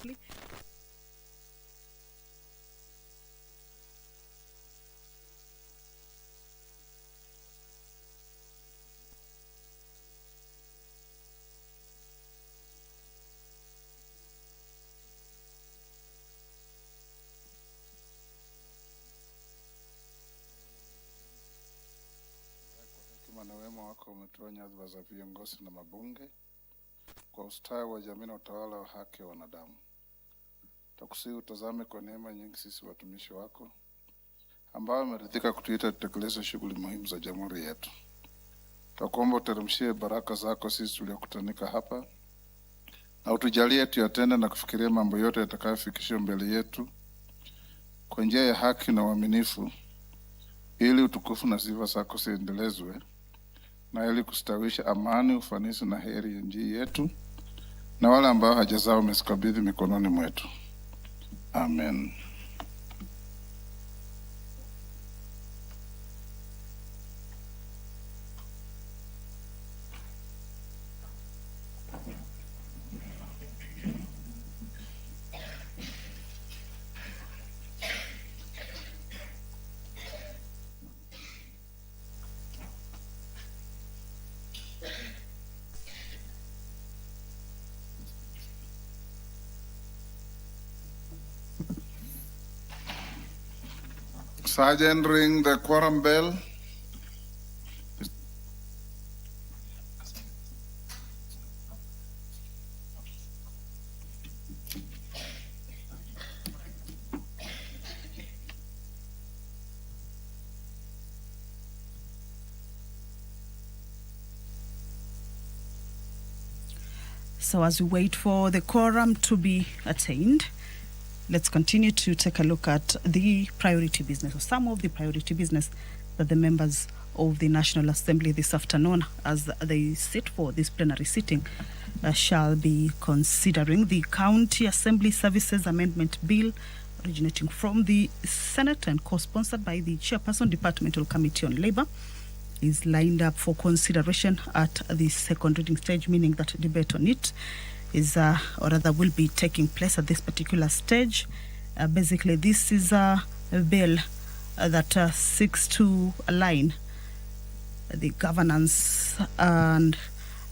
briefly. Na wema wako umetoa nyadhifa za viongozi na mabunge kwa ustawi wa jamii na utawala wa haki ya wanadamu. Takusihi utazame kwa neema nyingi sisi watumishi wako ambao umeridhika kutuita tutekeleze shughuli muhimu za jamhuri yetu. Takuomba uteremshie baraka zako sisi tuliokutanika hapa na utujalie tuyatende na kufikiria mambo yote yatakayofikishwa mbele yetu kwa njia ya haki na uaminifu, ili utukufu na sifa zako ziendelezwe na ili kustawisha amani, ufanisi na heri ya nchi yetu na wale ambao haja zao umezikabidhi mikononi mwetu. Amen. Sergeant, ring the quorum bell. So as we wait for the quorum to be attained, let's continue to take a look at the priority business, or some of the priority business that the members of the National Assembly this afternoon, as they sit for this plenary sitting, shall be considering. The County Assembly Services Amendment Bill, originating from the Senate and co-sponsored by the Chairperson, Departmental Committee on Labour, is lined up for consideration at the second reading stage, meaning that debate on it is, or rather will be taking place at this particular stage. Basically, this is a bill that seeks to align the governance and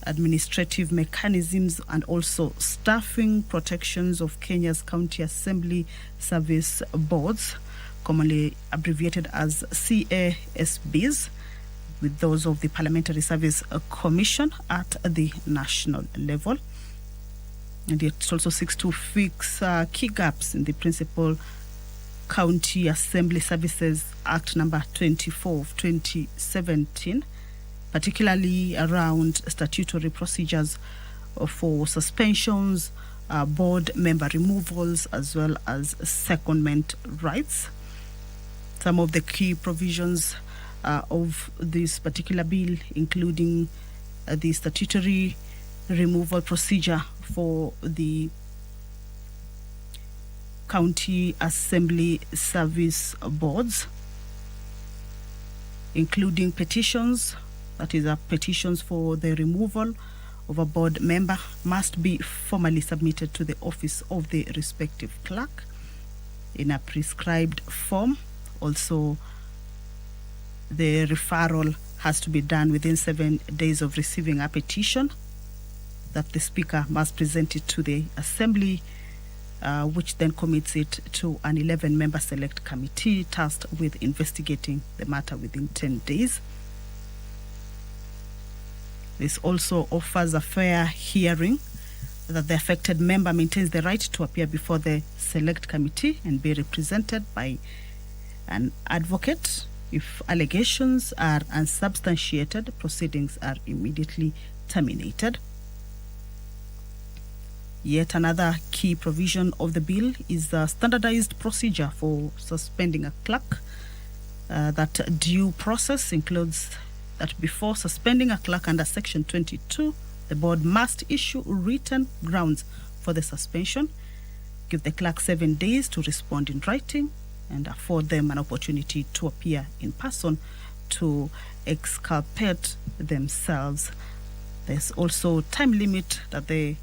administrative mechanisms and also staffing protections of Kenya's County Assembly Service Boards, commonly abbreviated as CASBs, with those of the Parliamentary Service Commission at the national level. And it also seeks to fix key gaps in the Principal County Assembly Services Act number 24 of 2017, particularly around statutory procedures for suspensions, board member removals, as well as secondment rights. Some of the key provisions of this particular bill, including the statutory removal procedure for the County Assembly Service Boards, including petitions, that is, petitions for the removal of a board member must be formally submitted to the office of the respective clerk in a prescribed form. Also, the referral has to be done within 7 days of receiving a petition, that the Speaker must present it to the Assembly, which then commits it to an 11-member select committee tasked with investigating the matter within 10 days. This also offers a fair hearing, that the affected member maintains the right to appear before the select committee and be represented by an advocate. If allegations are unsubstantiated, proceedings are immediately terminated. Yet another key provision of the bill is the standardized procedure for suspending a clerk. That due process includes that before suspending a clerk under Section 22, the board must issue written grounds for the suspension, give the clerk 7 days to respond in writing, and afford them an opportunity to appear in person to exculpate themselves. There's also time limit that the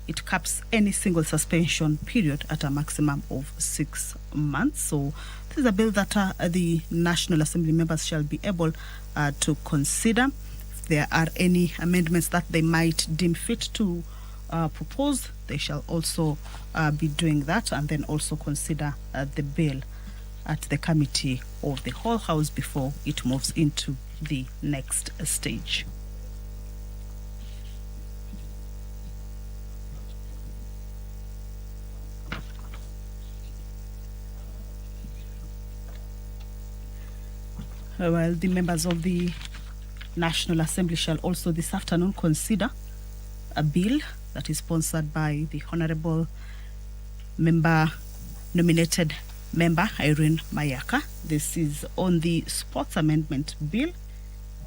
it caps any single suspension period at a maximum of 6 months. So this is a bill that the National Assembly members shall be able to consider. If there are any amendments that they might deem fit to propose, they shall also be doing that, and then also consider the bill at the committee of the whole house before it moves into the next stage. Well, the members of the National Assembly shall also this afternoon consider a bill that is sponsored by the Honorable nominated member Irene Mayaka. This is on the Sports Amendment Bill,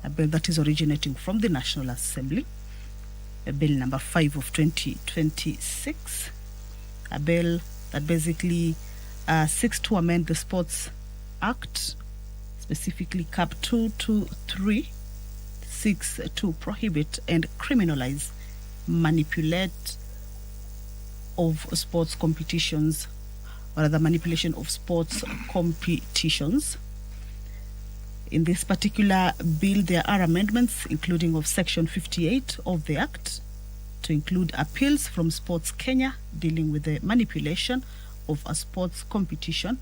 a bill that is originating from the National Assembly, a bill number 5 of 2026, a bill that basically seeks to amend the Sports Act, specifically Cap 223 to prohibit and criminalize manipulate of sports competitions, or rather manipulation of sports competitions. In this particular bill, there are amendments including of Section 58 of the Act to include appeals from Sports Kenya dealing with the manipulation of a sports competition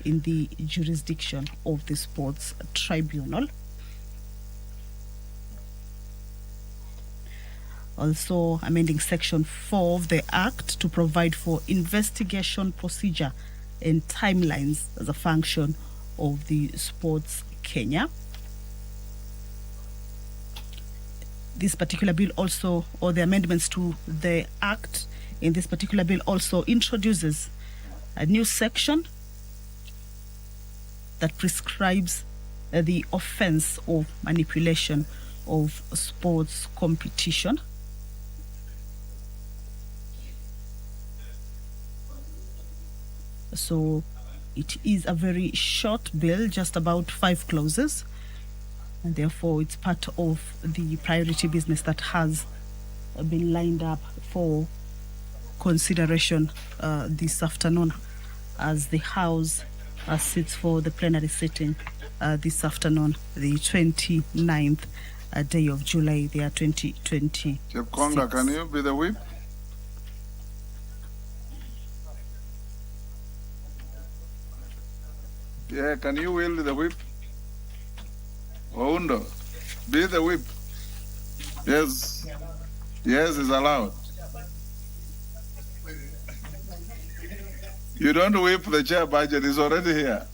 in the jurisdiction of the Sports Tribunal. Also amending Section 4 of the Act to provide for investigation procedure and timelines as a function of the Sports Kenya. This particular bill also, or the amendments to the Act in this particular bill also introduces a new section that prescribes the offense of manipulation of sports competition. So it is a very short bill, just about 5 clauses, and therefore it's part of the priority business that has been lined up for consideration this afternoon as the House sits for the plenary sitting this afternoon, the 29th day of July, the year 2020. Chepkonga, can you be the whip? Yeah, can you wield the whip? Oundo, be the whip. Yes, yes, is allowed. You don't whip the chair budget, it's already here.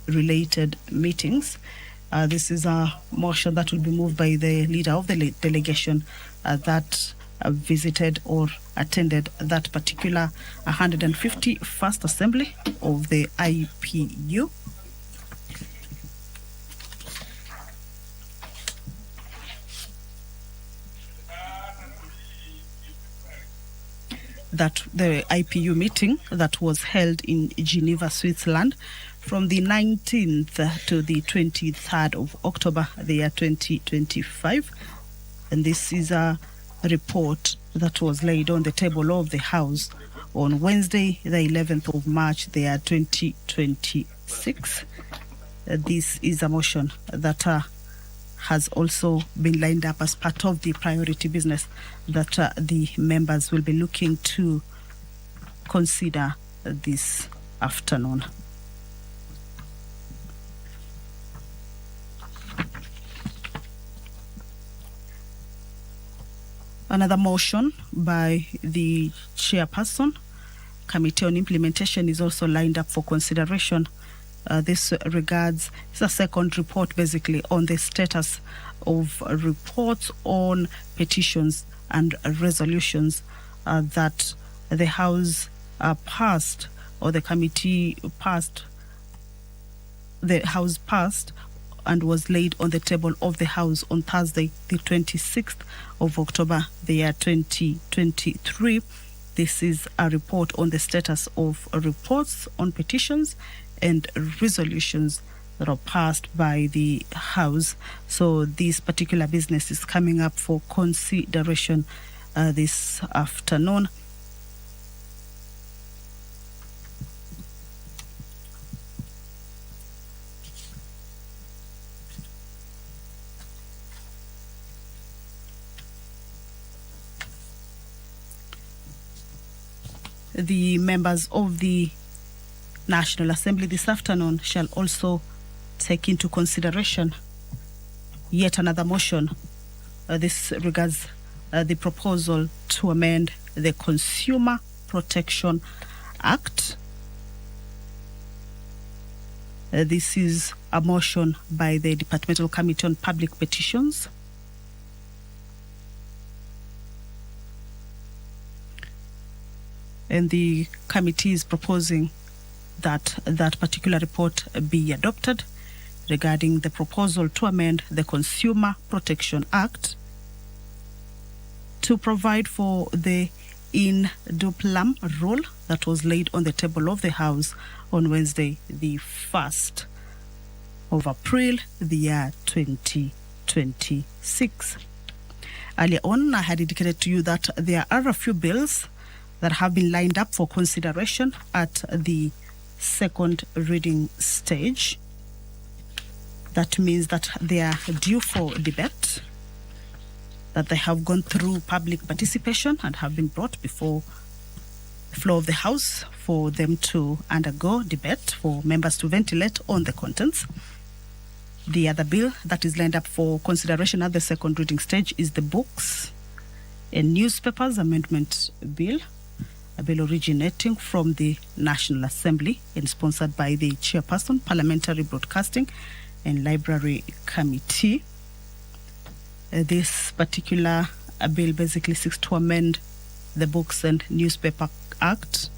Related meetings. This is a motion that will be moved by the leader of the delegation that visited or attended that particular 151st Assembly of the IPU. That the IPU meeting that was held in Geneva, Switzerland, from the 19th to the 23rd of October, the year 2025. And this is a report that was laid on the table of the House on Wednesday, the 11th of March, the year 2026. This is a motion that has also been lined up as part of the priority business that the members will be looking to consider this afternoon. Another motion by the chairperson, Committee on Implementation, is also lined up for consideration. This regards the second report basically on the status of reports on petitions and resolutions that the House passed, or the committee passed, the House passed and was laid on the table of the House on Thursday, the 26th of October, the year 2023. This is a report on the status of reports on petitions and resolutions that are passed by the House. So this particular business is coming up for consideration this afternoon. The members of the National Assembly this afternoon shall also take into consideration yet another motion. This regards the proposal to amend the Consumer Protection Act. This is a motion by the Departmental Committee on Public Petitions. And the committee is proposing that that particular report be adopted regarding the proposal to amend the Consumer Protection Act to provide for the in duplum rule that was laid on the table of the House on Wednesday, the 1st of April, the year 2026. Earlier on, I had indicated to you that there are a few bills that have been lined up for consideration at the second reading stage. That means that they are due for debate, that they have gone through public participation and have been brought before the floor of the House for them to undergo debate, for members to ventilate on the contents. The other bill that is lined up for consideration at the second reading stage is the Books and Newspapers Amendment Bill, a bill originating from the National Assembly and sponsored by the Chairperson, Parliamentary Broadcasting and Library Committee. This particular bill basically seeks to amend the Books and Newspaper Act,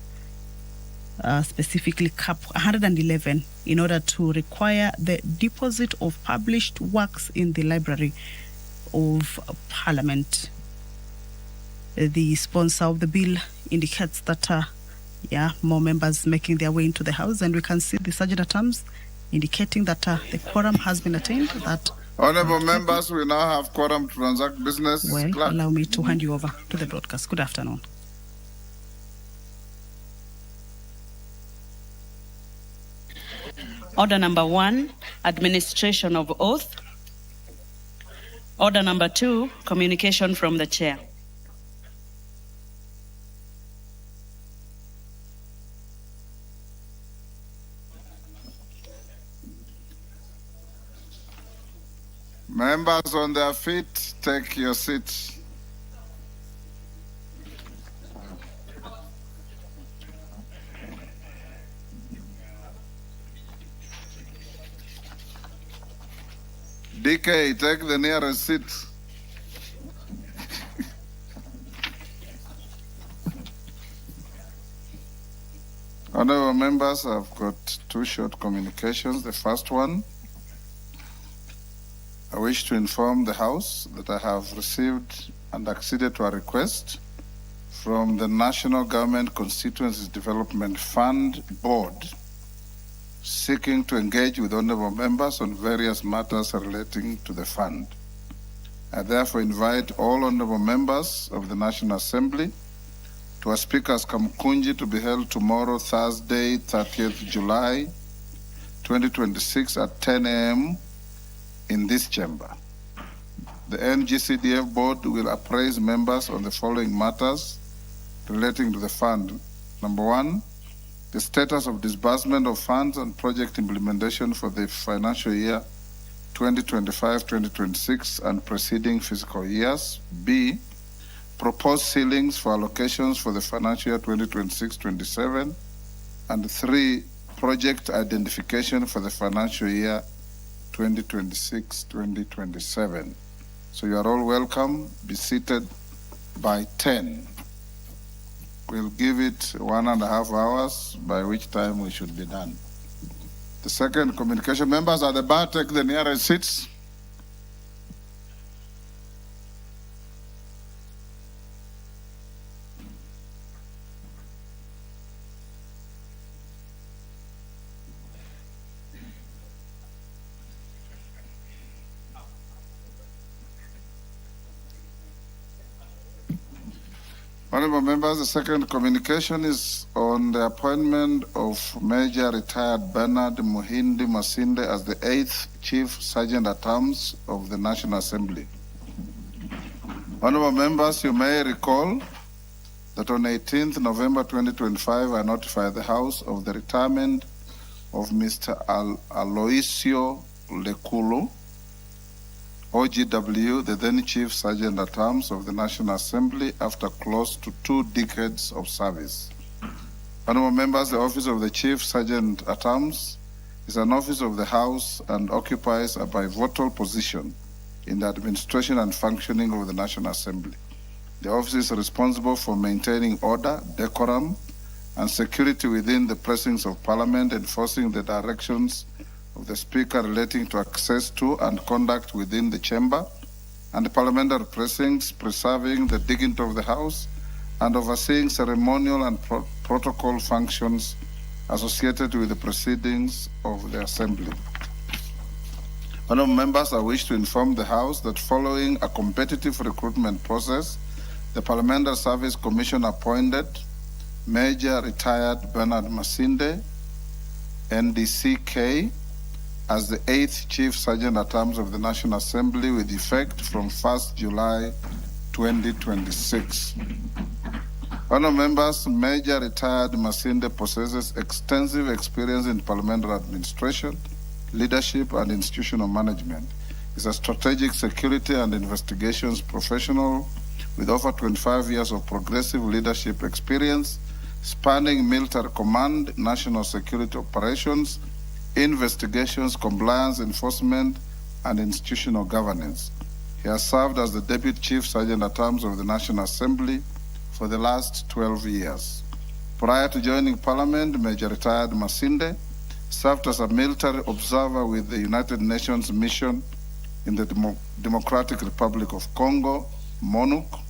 specifically Cap 111, in order to require the deposit of published works in the Library of Parliament. The sponsor of the bill indicates that more members making their way into the House, and we can see the Sergeant at Arms indicating that the quorum has been attained. That Honourable members, we now have quorum to transact business. Well, allow me to hand you over to the broadcast. Good afternoon. Order number 1, administration of oath. Order number 2, communication from the chair. Members on their feet, take your seats. DK, take the nearest seat. Honourable members, I've got 2 short communications. The first one, I wish to inform the House that I have received and acceded to a request from the National Government Constituencies Development Fund Board seeking to engage with honourable members on various matters relating to the fund. I therefore invite all honourable members of the National Assembly to a Speaker's Kamkunji to be held tomorrow, Thursday, 30th July, 2026 at 10 a.m. in this chamber. The NGCDF board will appraise members on the following matters relating to the fund Number 1, the status of disbursement of funds and project implementation for the financial year 2025-2026 and preceding fiscal years. B, proposed ceilings for allocations for the financial year 2026-27. And 3, project identification for the financial year 2026-2027. So you are all welcome. Be seated by 10. We'll give it 1.5 hours, by which time we should be done. The second communication, members at the bar, take the nearest seats. Honorable members, the second communication is on the appointment of Major Retired Bernard Muhindi Masinde as the 8th Chief Sergeant at Arms of the National Assembly. Honorable members, you may recall that on 18th November 2025, I notified the House of the retirement of Mr. Aloisio Lekulu, OGW, the then Chief Sergeant at Arms of the National Assembly, after close to 2 decades of service. Honorable members, the office of the Chief Sergeant at Arms is an office of the House and occupies a pivotal position in the administration and functioning of the National Assembly. The office is responsible for maintaining order, decorum, and security within the precincts of Parliament, enforcing the directions of the Speaker relating to access to and conduct within the chamber and the parliamentary precincts, preserving the dignity of the House, and overseeing ceremonial and protocol functions associated with the proceedings of the Assembly. Honourable members, I wish to inform the House that following a competitive recruitment process, the Parliamentary Service Commission appointed Major Retired Bernard Masinde, NDCK, as the 8th Chief Sergeant at Arms of the National Assembly with effect from 1st July 2026. Honourable members, Major Retired Masinde possesses extensive experience in parliamentary administration, leadership, and institutional management. He's a strategic security and investigations professional with over 25 years of progressive leadership experience, spanning military command, national security operations, investigations, compliance, enforcement, and institutional governance. He has served as the Deputy Chief Sergeant at Arms of the National Assembly for the last 12 years. Prior to joining Parliament, Major Retired Masinde served as a military observer with the United Nations mission in the Democratic Republic of Congo, MONUC.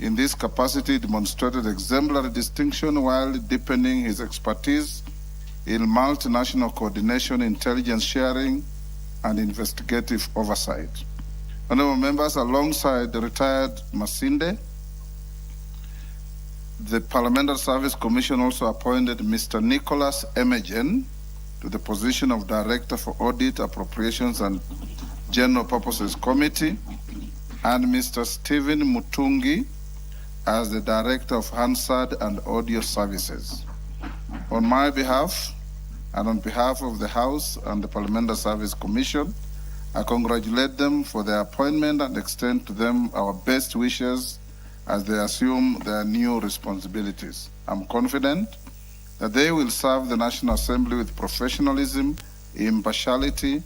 In this capacity, he demonstrated exemplary distinction while deepening his expertise in multinational coordination, intelligence sharing, and investigative oversight. Honourable members, alongside the retired Masinde, the Parliamentary Service Commission also appointed Mr. Nicholas Emejen to the position of Director for Audit, Appropriations, and General Purposes Committee, and Mr. Stephen Mutungi as the Director of Hansard and Audio Services. On my behalf, and on behalf of the House and the Parliamentary Service Commission, I congratulate them for their appointment and extend to them our best wishes as they assume their new responsibilities. I'm confident that they will serve the National Assembly with professionalism, impartiality,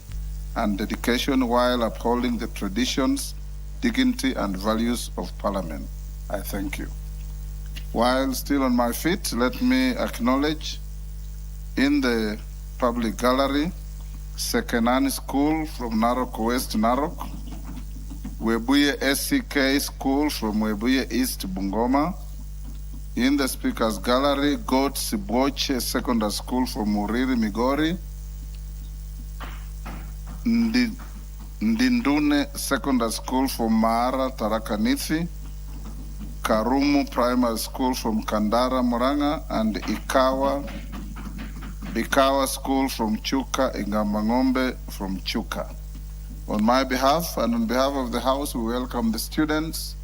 and dedication while upholding the traditions, dignity, and values of Parliament. I thank you. While still on my feet, let me acknowledge in the public gallery, Sekenani School from Narok West, Narok, Webuye SCK School from Webuye East, Bungoma. In the Speaker's Gallery, Goat Siboche Secondary School from Muriri, Migori. Ndindune Secondary School from Mara, Tarakanithi. Karumu Primary School from Kandara, Muranga, and Ikawa School from Chuka, Ingambangombe from Chuka. On my behalf and on behalf of the House, we welcome the students,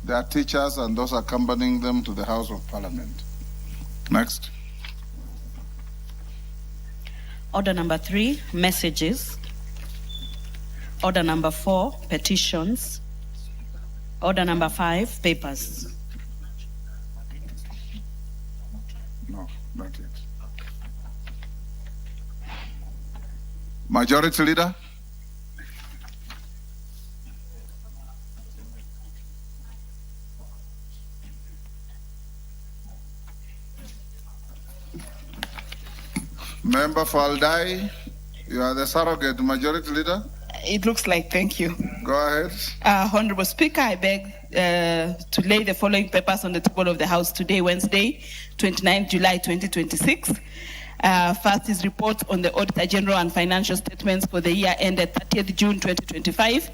their teachers, and those accompanying them to the House of Parliament. Next. Order number 3, messages. Order number 4, petitions. Order number 5, papers. No, not yet. Majority Leader. Member Faldai, you are the surrogate Majority Leader. It looks like, thank you. Go ahead. Honorable Speaker, I beg to lay the following papers on the table of the House today, Wednesday, 29 July 2026. First is report on the Auditor General and financial statements for the year ended 30th June 2025,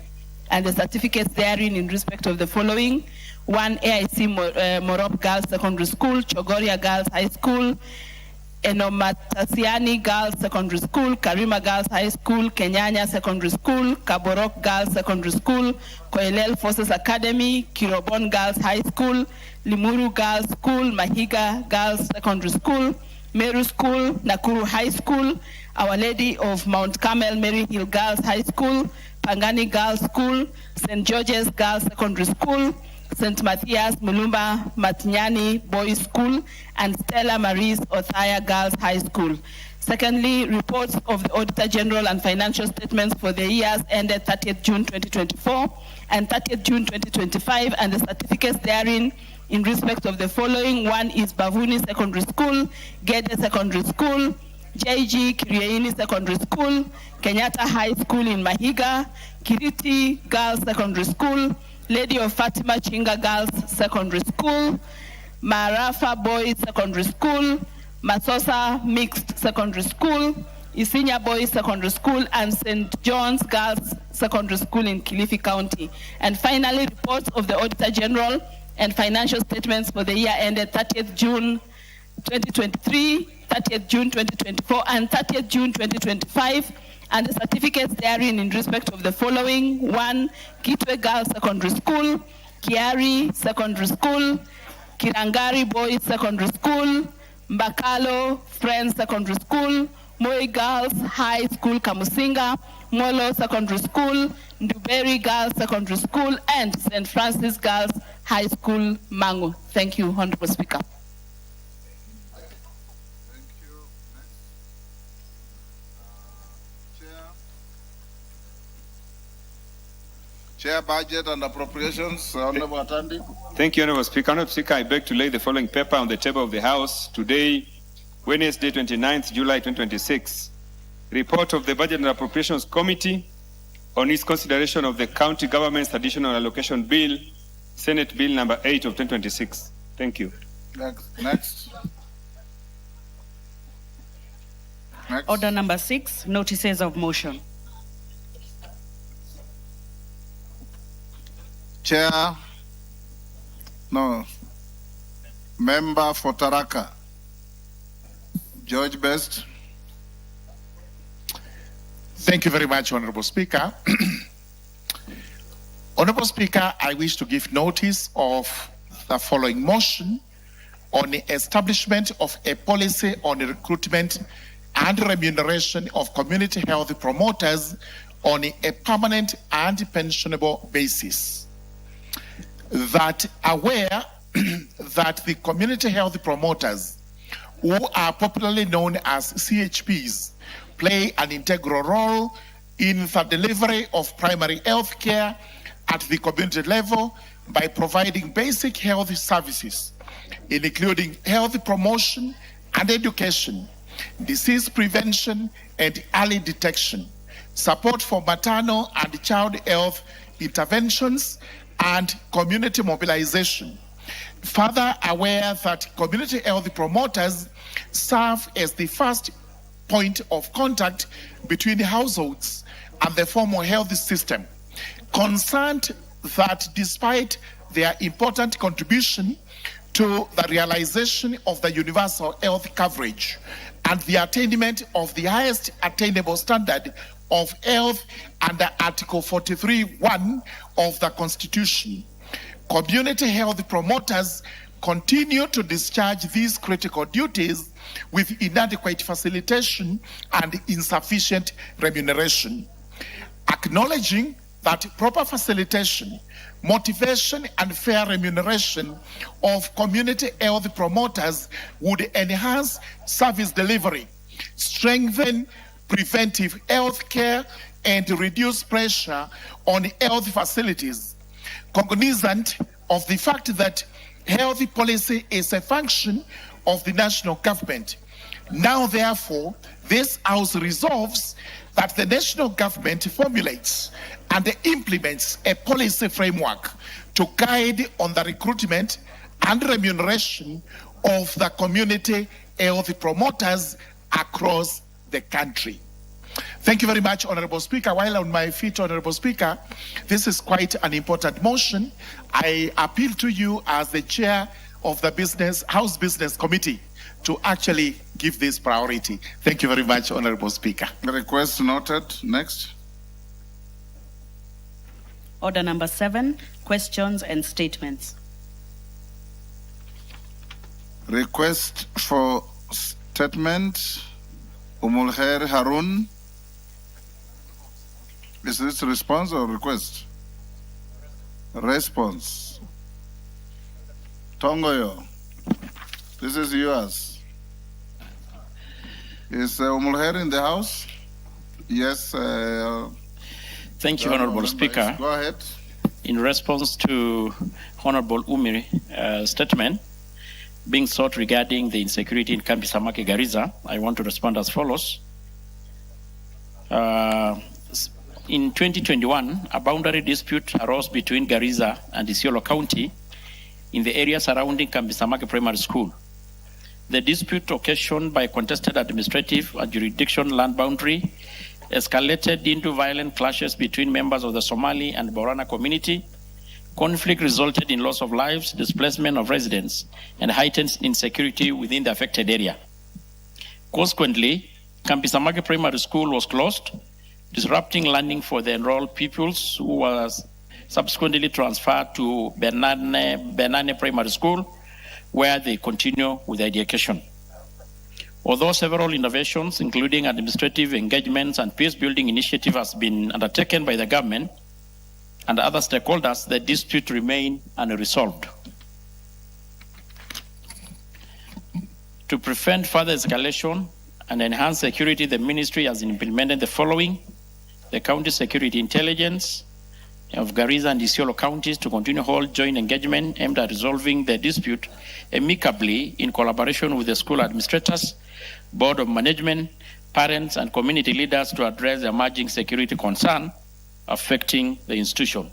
and the certificates therein in respect of the following. 1, AIC Morop Girls Secondary School, Chogoria Girls High School, Enomatasiani Girls Secondary School, Karima Girls High School, Kenyanya Secondary School, Kaborok Girls Secondary School, Koelel Forces Academy, Kirobon Girls High School, Limuru Girls School, Mahiga Girls Secondary School, Meru School, Nakuru High School, Our Lady of Mount Carmel Mary Hill Girls High School, Pangani Girls School, St. George's Girls Secondary School, St. Matthias Mulumba Matinyani Boys School, and Stella Maris Othaya Girls High School. Secondly, reports of the Auditor General and financial statements for the years ended 30th June 2024 and 30th June 2025, and the certificates therein in respect of the following. 1 is Bavuni Secondary School, Gede Secondary School, JG Kiriaini Secondary School, Kenyatta High School in Mahiga, Kiriti Girls Secondary School, Lady of Fatima Chinga Girls Secondary School, Marafa Boys Secondary School, Masosa Mixed Secondary School, Isinya Boys Secondary School, and St. John's Girls Secondary School in Kilifi County. And finally, reports of the Auditor General and financial statements for the year ended 30th June 2023, 30th June 2024, and 30th June 2025, and the certificates therein in respect of the following. 1, Kitwe Girls Secondary School, Kiari Secondary School, Kirangari Boys Secondary School, Mbakalo Friends Secondary School, Moi Girls High School Kamusinga, Molo Secondary School, Nduberi Girls Secondary School, and St. Francis Girls High School, Mangu. Thank you, Honorable Speaker. Chair, Budget and Appropriations, Honorable Atandi. Thank you, Honorable Speaker. Honorable Speaker, I beg to lay the following paper on the table of the House today, Wednesday, 29th July 2026. Report of the Budget and Appropriations Committee on its consideration of the County Government's Additional Allocation Bill, Senate Bill number 8 of 2026. Thank you. Next. Order number 6, notices of motion. Chair, no. Member for Taraka, George Best. Thank you very much, Honorable Speaker. Honorable Speaker, I wish to give notice of the following motion on the establishment of a policy on the recruitment and remuneration of community health promoters on a permanent and pensionable basis. That aware that the community health promoters, who are popularly known as CHPs, play an integral role in the delivery of primary health care at the community level by providing basic health services, including health promotion and education, disease prevention and early detection, support for maternal and child health interventions, and community mobilization. Further aware that community health promoters serve as the first point of contact between households and the formal health system. Concerned that despite their important contribution to the realization of the universal health coverage and the attainment of the highest attainable standard of health under Article 43(1) of the Constitution, community health promoters continue to discharge these critical duties with inadequate facilitation and insufficient remuneration. Acknowledging that proper facilitation, motivation, and fair remuneration of community health promoters would enhance service delivery, strengthen preventive health care, and reduce pressure on health facilities. Cognizant of the fact that health policy is a function of the national government, now therefore this House resolves that the national government formulates and implements a policy framework to guide on the recruitment and remuneration of the community health promoters across the country. Thank you very much, Honorable Speaker. While on my feet, Honorable Speaker, this is quite an important motion. I appeal to you as the chair of the House Business Committee to actually give this priority. Thank you very much, Honorable Speaker. The request noted. Next. Order number 7, questions and statements. Request for statement. Umulkhair Harun. Is this response or request? Response. Tongoyo. This is yours. Is Umulkhair in the house? Yes. Thank you, Honorable Speaker. Go ahead. In response to Honorable Umiri's statement being sought regarding the insecurity in Kambi Samaki Garissa, I want to respond as follows. In 2021, a boundary dispute arose between Garissa and Isiolo County in the area surrounding Kambi Samaki Primary School. The dispute, occasioned by contested administrative and jurisdiction land boundary, escalated into violent clashes between members of the Somali and Borana community. Conflict resulted in loss of lives, displacement of residents, and heightened insecurity within the affected area. Consequently, Kambi Samaki Primary School was closed, disrupting learning for the enrolled pupils, who was subsequently transferred to Benane Primary School, where they continue with their education. Although several innovations, including administrative engagements and peace-building initiative, has been undertaken by the government and other stakeholders, the dispute remain unresolved. To prevent further escalation and enhance security, the ministry has implemented the following: the County Security Intelligence of Garissa and Isiolo counties to continue hold joint engagement aimed at resolving the dispute amicably in collaboration with the school administrators, board of management, parents, and community leaders to address the emerging security concern affecting the institution.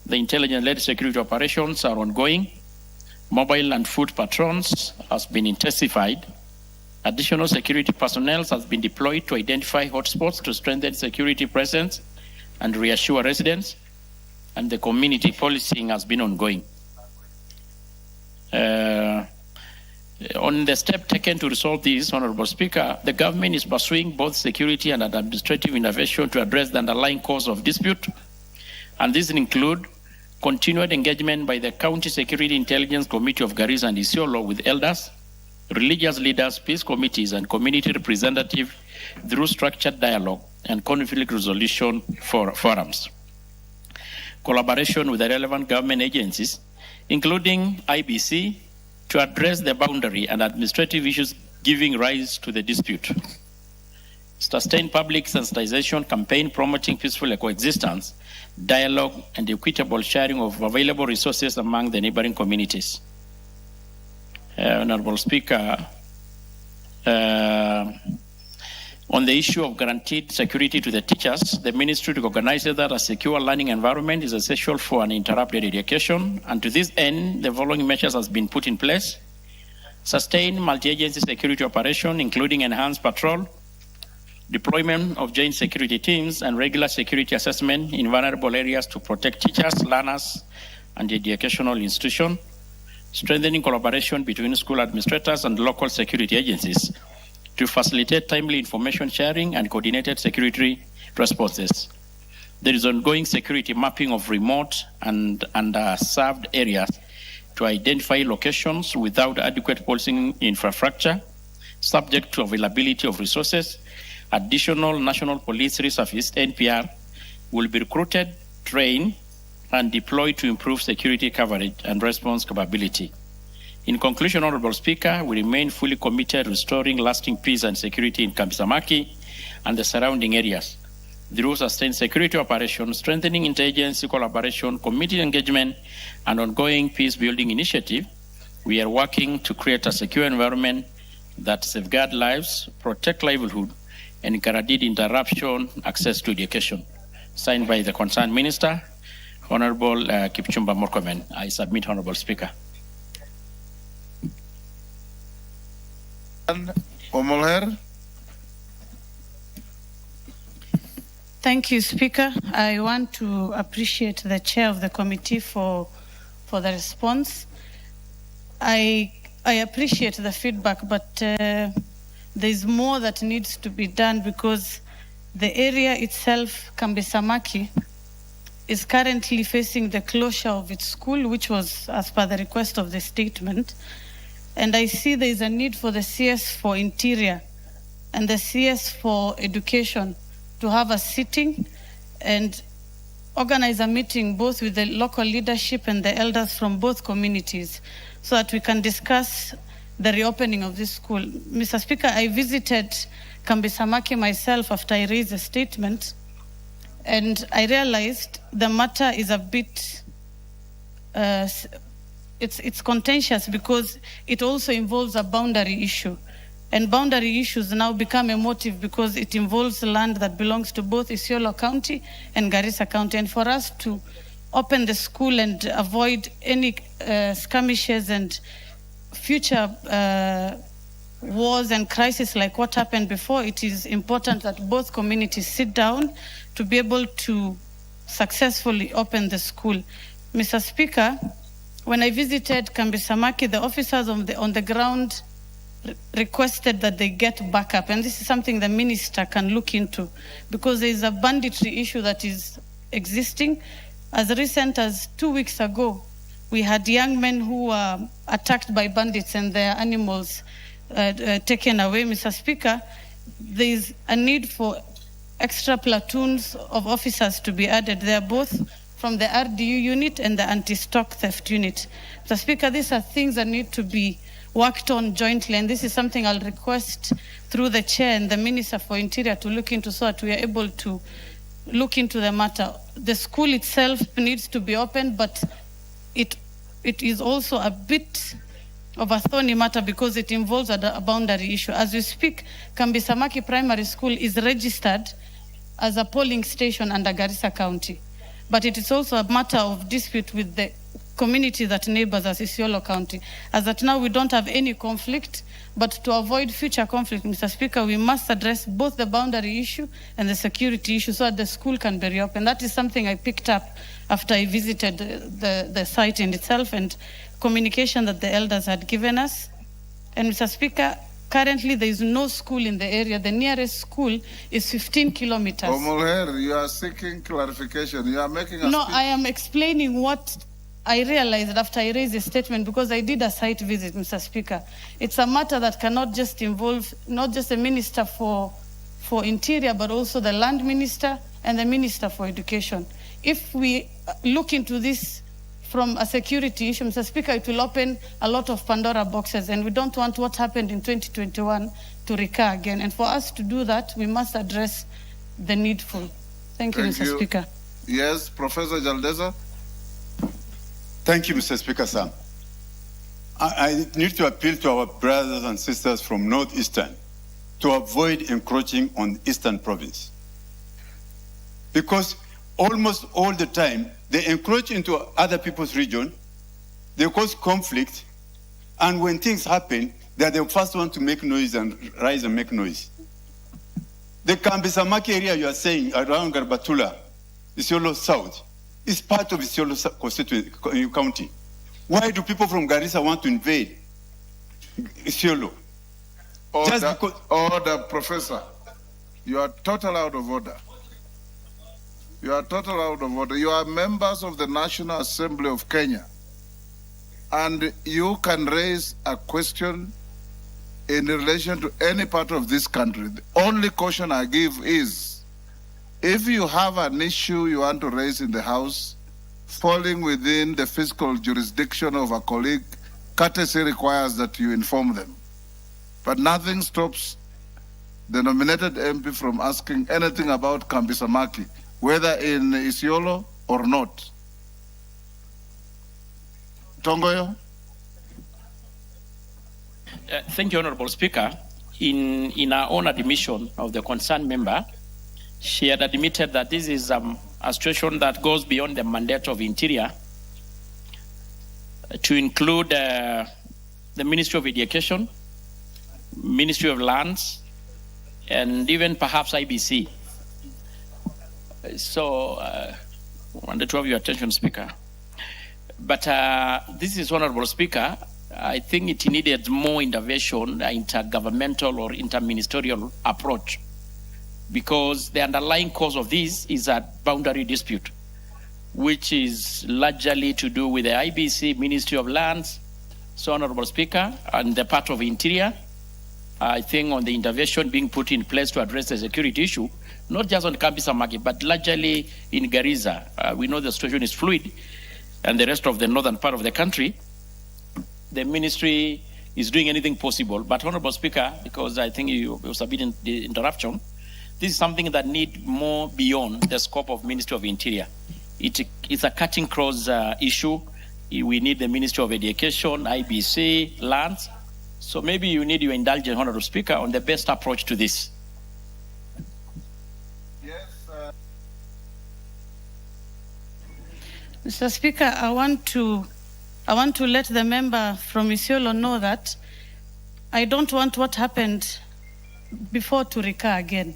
The intelligence-led security operations are ongoing. Mobile and foot patrols has been intensified. Additional security personnel has been deployed to identify hotspots to strengthen security presence and reassure residents, and the community policing has been ongoing. On the step taken to resolve this, Honorable Speaker, the government is pursuing both security and administrative innovation to address the underlying cause of dispute, and these include continued engagement by the County Security Intelligence Committee of Garissa and Isiolo with elders, religious leaders, peace committees, and community representatives through structured dialogue and conflict resolution forums. Collaboration with the relevant government agencies, including IBC, to address the boundary and administrative issues giving rise to the dispute. Sustained public sensitization campaign promoting peaceful coexistence, dialogue, and equitable sharing of available resources among the neighboring communities. Honorable Speaker, on the issue of guaranteed security to the teachers, the ministry recognizes that a secure learning environment is essential for uninterrupted education, and to this end, the following measures has been put in place: sustained multi-agency security operation, including enhanced patrol, deployment of joint security teams, and regular security assessment in vulnerable areas to protect teachers, learners, and the educational institution, strengthening collaboration between school administrators and local security agencies to facilitate timely information sharing and coordinated security responses. There is ongoing security mapping of remote and underserved areas to identify locations without adequate policing infrastructure, subject to availability of resources. Additional National Police Reservists, NPR, will be recruited, trained, and deployed to improve security coverage and response capability. In conclusion, Honorable Speaker, we remain fully committed to restoring lasting peace and security in Kambisamaki and the surrounding areas through sustained security operations, strengthening interagency collaboration, community engagement, and ongoing peace-building initiative. We are working to create a secure environment that safeguard lives, protect livelihood, and guarantee interruption access to education. Signed by the concerned Minister, Honorable Kipchumba Murkomen. I submit, Honorable Speaker. Omolher. Thank you, Speaker. I want to appreciate the chair of the committee for the response. I appreciate the feedback, but there's more that needs to be done because the area itself, Kambisamaki, is currently facing the closure of its school, which was as per the request of the statement. And I see there is a need for the CS for Interior and the CS for Education to have a sitting and organize a meeting both with the local leadership and the elders from both communities so that we can discuss the reopening of this school. Mr. Speaker, I visited Kambisamaki myself after I raised a statement, and I realized the matter is a bit it's contentious because it also involves a boundary issue. And boundary issues now become a motive because it involves land that belongs to both Isiolo County and Garissa County. And for us to open the school and avoid any skirmishes and future wars and crises like what happened before, it is important that both communities sit down to be able to successfully open the school. Mr. Speaker, when I visited Kambisamaki, the officers on the ground requested that they get backup, and this is something the minister can look into because there is a banditry issue that is existing. As recent as 2 weeks ago, we had young men who were attacked by bandits and their animals taken away. Mr. Speaker, there is a need for extra platoons of officers to be added. They are both from the RDU unit and the anti-stock theft unit. Mr. Speaker, these are things that need to be worked on jointly, and this is something I'll request through the chair and the Minister for Interior to look into so that we are able to look into the matter. The school itself needs to be opened, but it is also a bit of a thorny matter because it involves a boundary issue. As we speak, Kambisamaki Primary School is registered as a polling station under Garissa County, but it is also a matter of dispute with the community that neighbors as Isiolo County. As at now, we don't have any conflict, but to avoid future conflict, Mr. Speaker, we must address both the boundary issue and the security issue so that the school can be reopened. That is something I picked up after I visited the site in itself and communication that the elders had given us. And Mr. Speaker, currently there is no school in the area. The nearest school is 15 kilometers. Omolher, you are seeking clarification. You are making a No, speech. I am explaining what I realized after I raised a statement because I did a site visit, Mr. Speaker. It's a matter that cannot just involve not just the Minister for Interior, but also the Land Minister and the Minister for Education. If we look into this from a security issue, Mr. Speaker, it will open a lot of Pandora boxes, and we don't want what happened in 2021 to recur again. And for us to do that, we must address the needful. Thank you, Mr. Speaker. Yes, Professor Jaldeza. Thank you, Mr. Speaker, sir. I need to appeal to our brothers and sisters from Northeastern to avoid encroaching on Eastern Province. Because almost all the time, they encroach into other people's region, they cause conflict, and when things happen, they're the first one to make noise and rise and make noise. The Kambisamaki area you are saying around Garbatula, Isiolo South, is part of Isiolo constituency county. Why do people from Garissa want to invade Isiolo? Order, Professor. You are total out of order. You are total out of order. You are members of the National Assembly of Kenya. and you can raise a question in relation to any part of this country. The only caution I give is, if you have an issue you want to raise in the House, falling within the fiscal jurisdiction of a colleague, courtesy requires that you inform them. But nothing stops the nominated MP from asking anything about Kambisamaki, whether in Isiolo or not. Tongoyo? Thank you, Honorable Speaker. In our own admission of the concerned member, she had admitted that this is a situation that goes beyond the mandate of Interior to include the Ministry of Education, Ministry of Lands, and even perhaps IBC. So, I wanted to have your attention, Speaker. But this is, Honorable Speaker, I think it needed more intervention, intergovernmental or interministerial approach, because the underlying cause of this is a boundary dispute, which is largely to do with the IBC, Ministry of Lands. So, Honorable Speaker, and the part of Interior, I think on the intervention being put in place to address the security issue, not just on Kambisamaki, but largely in Garissa. We know the situation is fluid, and the rest of the northern part of the country, the ministry is doing anything possible. But, Honorable Speaker, because I think you submitted the interruption, this is something that needs more beyond the scope of Ministry of Interior. It's a cutting cross issue. We need the Ministry of Education, IBC, Lands. So maybe you need your indulgence, Honorable Speaker, on the best approach to this. Mr. Speaker, I want to let the member from Isiolo know that I don't want what happened before to recur again.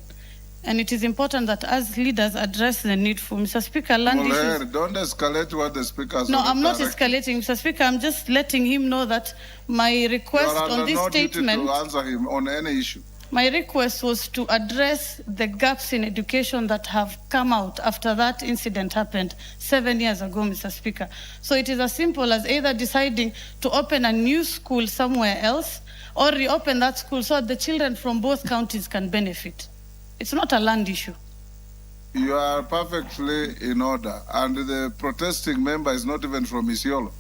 And it is important that as leaders address the need for, Mr. Speaker, land issues. Don't escalate what the Speaker has. No, I'm not escalating, Mr. Speaker. I'm just letting him know that my request on this statement. To answer him on any issue. My request was to address the gaps in education that have come out after that incident happened 7 years ago, Mr. Speaker. So it is as simple as either deciding to open a new school somewhere else or reopen that school so that the children from both counties can benefit. It's not a land issue. You are perfectly in order. And the protesting member is not even from Isiolo.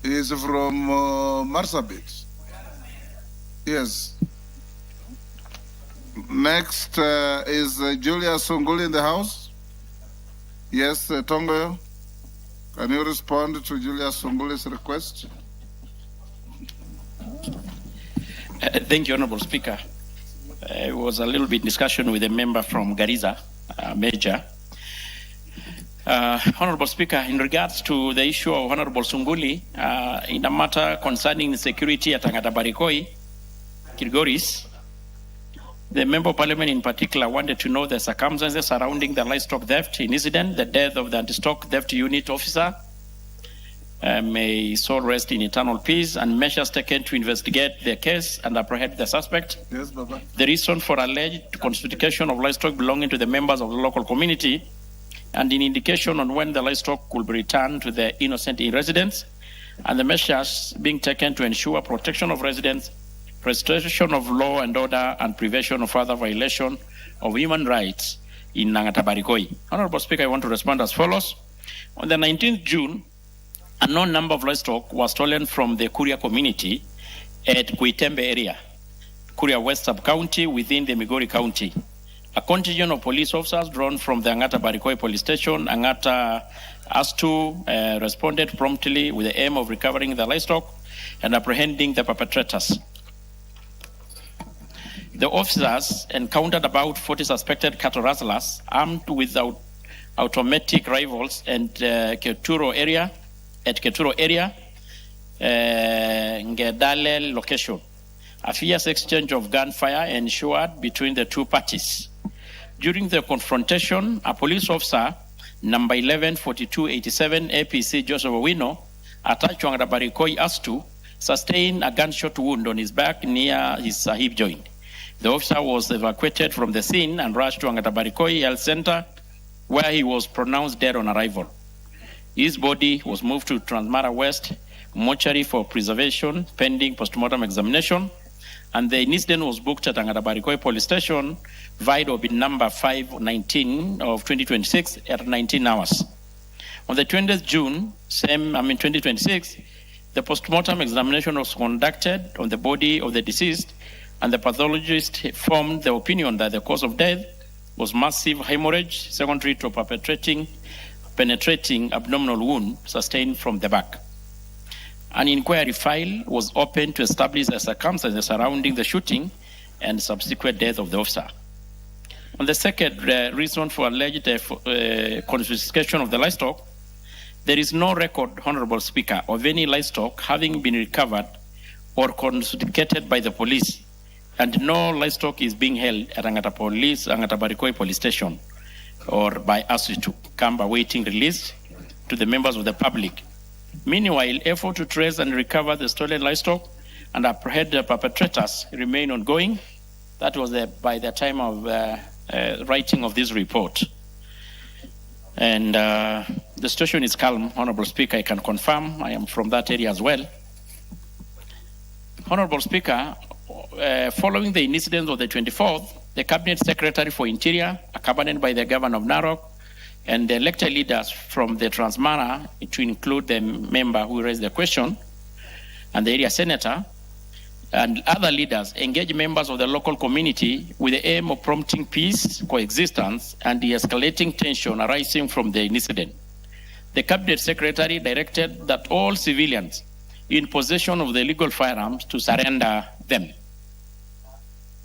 He is from Marsabit. Yes. Next is Julia Sunguli in the house. Yes, Tongo, can you respond to Julia Sunguli's request? Thank you, Honorable Speaker. It was a little bit discussion with a member from Garissa, Major. Honorable Speaker, in regards to the issue of Honorable Sunguli, in a matter concerning security at Angata Barikoi, Kilgoris, the Member of Parliament in particular wanted to know the circumstances surrounding the livestock theft incident, the death of the anti-stock theft unit officer. May his soul rest in eternal peace, and measures taken to investigate the case and apprehend the suspect. Yes, Baba. The reason for alleged confiscation of livestock belonging to the members of the local community, and an indication on when the livestock will be returned to the innocent residents, and the measures being taken to ensure protection of residents, restoration of law and order, and prevention of further violation of human rights in Angata Barikoi. Honorable Speaker, I want to respond as follows. On the 19th June, a known number of livestock was stolen from the Kuria community at Kuitembe area, Kuria West Sub-County within the Migori County. A contingent of police officers drawn from the Angata Barikoi police station, Angata ASTU, responded promptly with the aim of recovering the livestock and apprehending the perpetrators. The officers encountered about 40 suspected cattle rustlers armed with automatic rifles and Keturo area, Ngedale location. A fierce exchange of gunfire ensued between the two parties. During the confrontation, a police officer, number 114287 APC Joseph Owino, attached to Angata Barikoi ASTU, sustained a gunshot wound on his back near his hip joint. The officer was evacuated from the scene and rushed to Angata Barikoi Health Center, where he was pronounced dead on arrival. His body was moved to Transmara West, mortuary for preservation pending postmortem examination, and the incident was booked at Angata Barikoi Police Station, via bin number 519 of 2026 at 19 hours. On the 20th June, 2026, the postmortem examination was conducted on the body of the deceased, and the pathologist formed the opinion that the cause of death was massive hemorrhage secondary to penetrating abdominal wound sustained from the back. An inquiry file was opened to establish the circumstances surrounding the shooting and subsequent death of the officer. On the second reason for alleged confiscation of the livestock, there is no record, Honorable Speaker, of any livestock having been recovered or confiscated by the police, and no livestock is being held at Angata Barikoi Police Station or by us to come awaiting release to the members of the public. Meanwhile, effort to trace and recover the stolen livestock and apprehend the perpetrators remain ongoing. That was by the time of writing of this report. And the situation is calm, Honorable Speaker, I can confirm. I am from that area as well. Honorable Speaker, following the incident of the 24th, the Cabinet Secretary for Interior, accompanied by the Governor of Narok, and the elected leaders from the Transmara, to include the member who raised the question, and the area senator, and other leaders, engage members of the local community with the aim of promoting peace, coexistence, and de-escalating tension arising from the incident. The Cabinet Secretary directed that all civilians in possession of the illegal firearms to surrender them.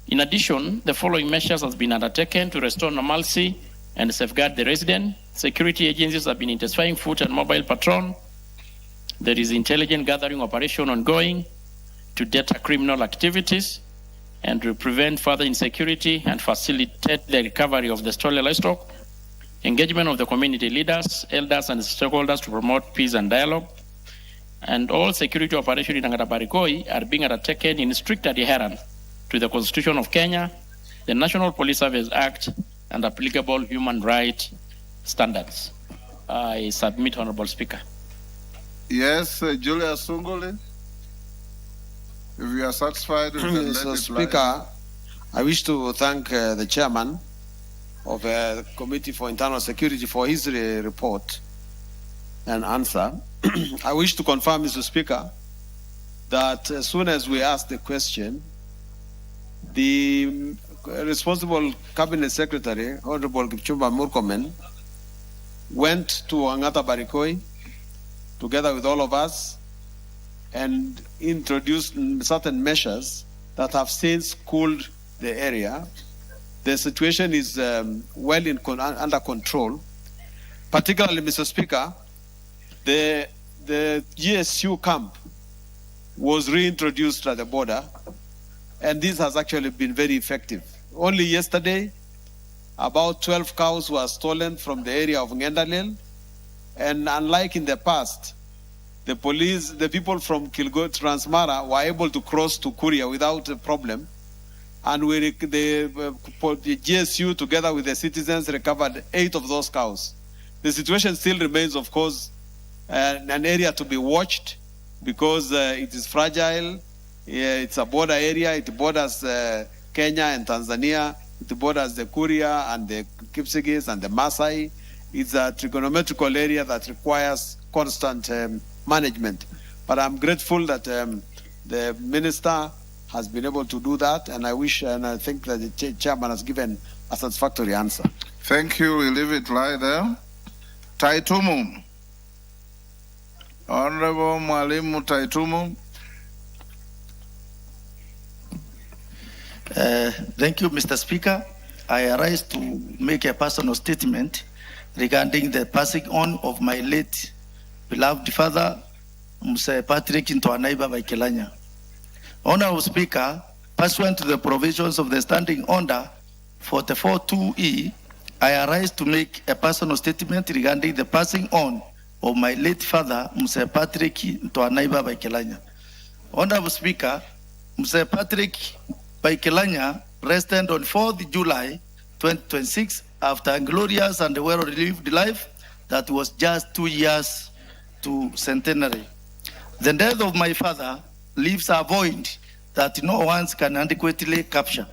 In addition, the following measures have been undertaken to restore normalcy and safeguard the resident. Security agencies have been intensifying foot and mobile patrol. There is intelligent gathering operation ongoing to deter criminal activities and to prevent further insecurity and facilitate the recovery of the stolen livestock. Engagement of the community leaders, elders, and stakeholders to promote peace and dialogue. And all security operations in Angata Barikoi are being undertaken in strict adherence to the Constitution of Kenya, the National Police Service Act, and applicable human rights standards. I submit, Honorable Speaker. Yes, Julia Sunguli. If you are satisfied with the Mr. Speaker, I wish to thank the chairman of the Committee for Internal Security for his report and answer. I wish to confirm, Mr. Speaker, that as soon as we asked the question, the responsible Cabinet Secretary, Honorable Kipchumba Murkomen, went to Angata Barikoi together with all of us and introduced certain measures that have since cooled the area. The situation is well under control. Particularly, Mr. Speaker, the GSU camp was reintroduced at the border, and this has actually been very effective. Only yesterday, about 12 cows were stolen from the area of Ngendalel, and unlike in the past, the people from Kilgoe Transmara were able to cross to Kuria without a problem, and the GSU together with the citizens recovered 8 of those cows. The situation still remains, of course, an area to be watched because it is fragile. It's a border area. It borders Kenya and Tanzania. It borders the Kuria and the Kipsigis and the Maasai. It's a trigonometrical area that requires constant management. But I'm grateful that the minister has been able to do that, and I think that the chairman has given a satisfactory answer. Thank you. We leave it right there. Taitumu. Honorable Mwalimu Taitumu. Thank you, Mr. Speaker. I arise to make a personal statement regarding the passing on of my late beloved father, Mr. Patrick Ntoanaiba Baikelanya. Honorable Speaker, pursuant to the provisions of the Standing Order 44-2E, I arise to make a personal statement regarding the passing on of my late father, Mr. Patrick Ntoanaiba Baikelanya. Honorable Speaker, Mr. Patrick Baikelanya rested on 4th July 2026 after a glorious and well-lived life that was just 2 years to centenary. The death of my father leaves a void that no one can adequately capture.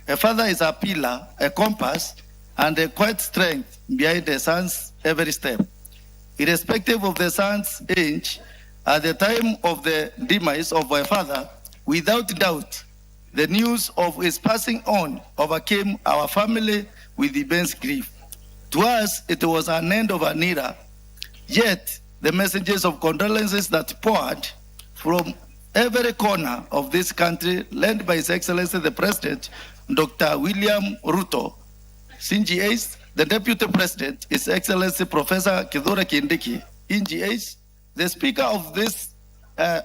A father is a pillar, a compass, and a quiet strength behind a son's every step. Irrespective of the son's age, at the time of the demise of my father, without doubt, the news of his passing on overcame our family with immense grief. To us, it was an end of an era, yet the messages of condolences that poured from every corner of this country, led by His Excellency the President, Dr. William Ruto, CGH, the Deputy President, His Excellency Professor Kithure Kindiki, NGH, the Speaker of this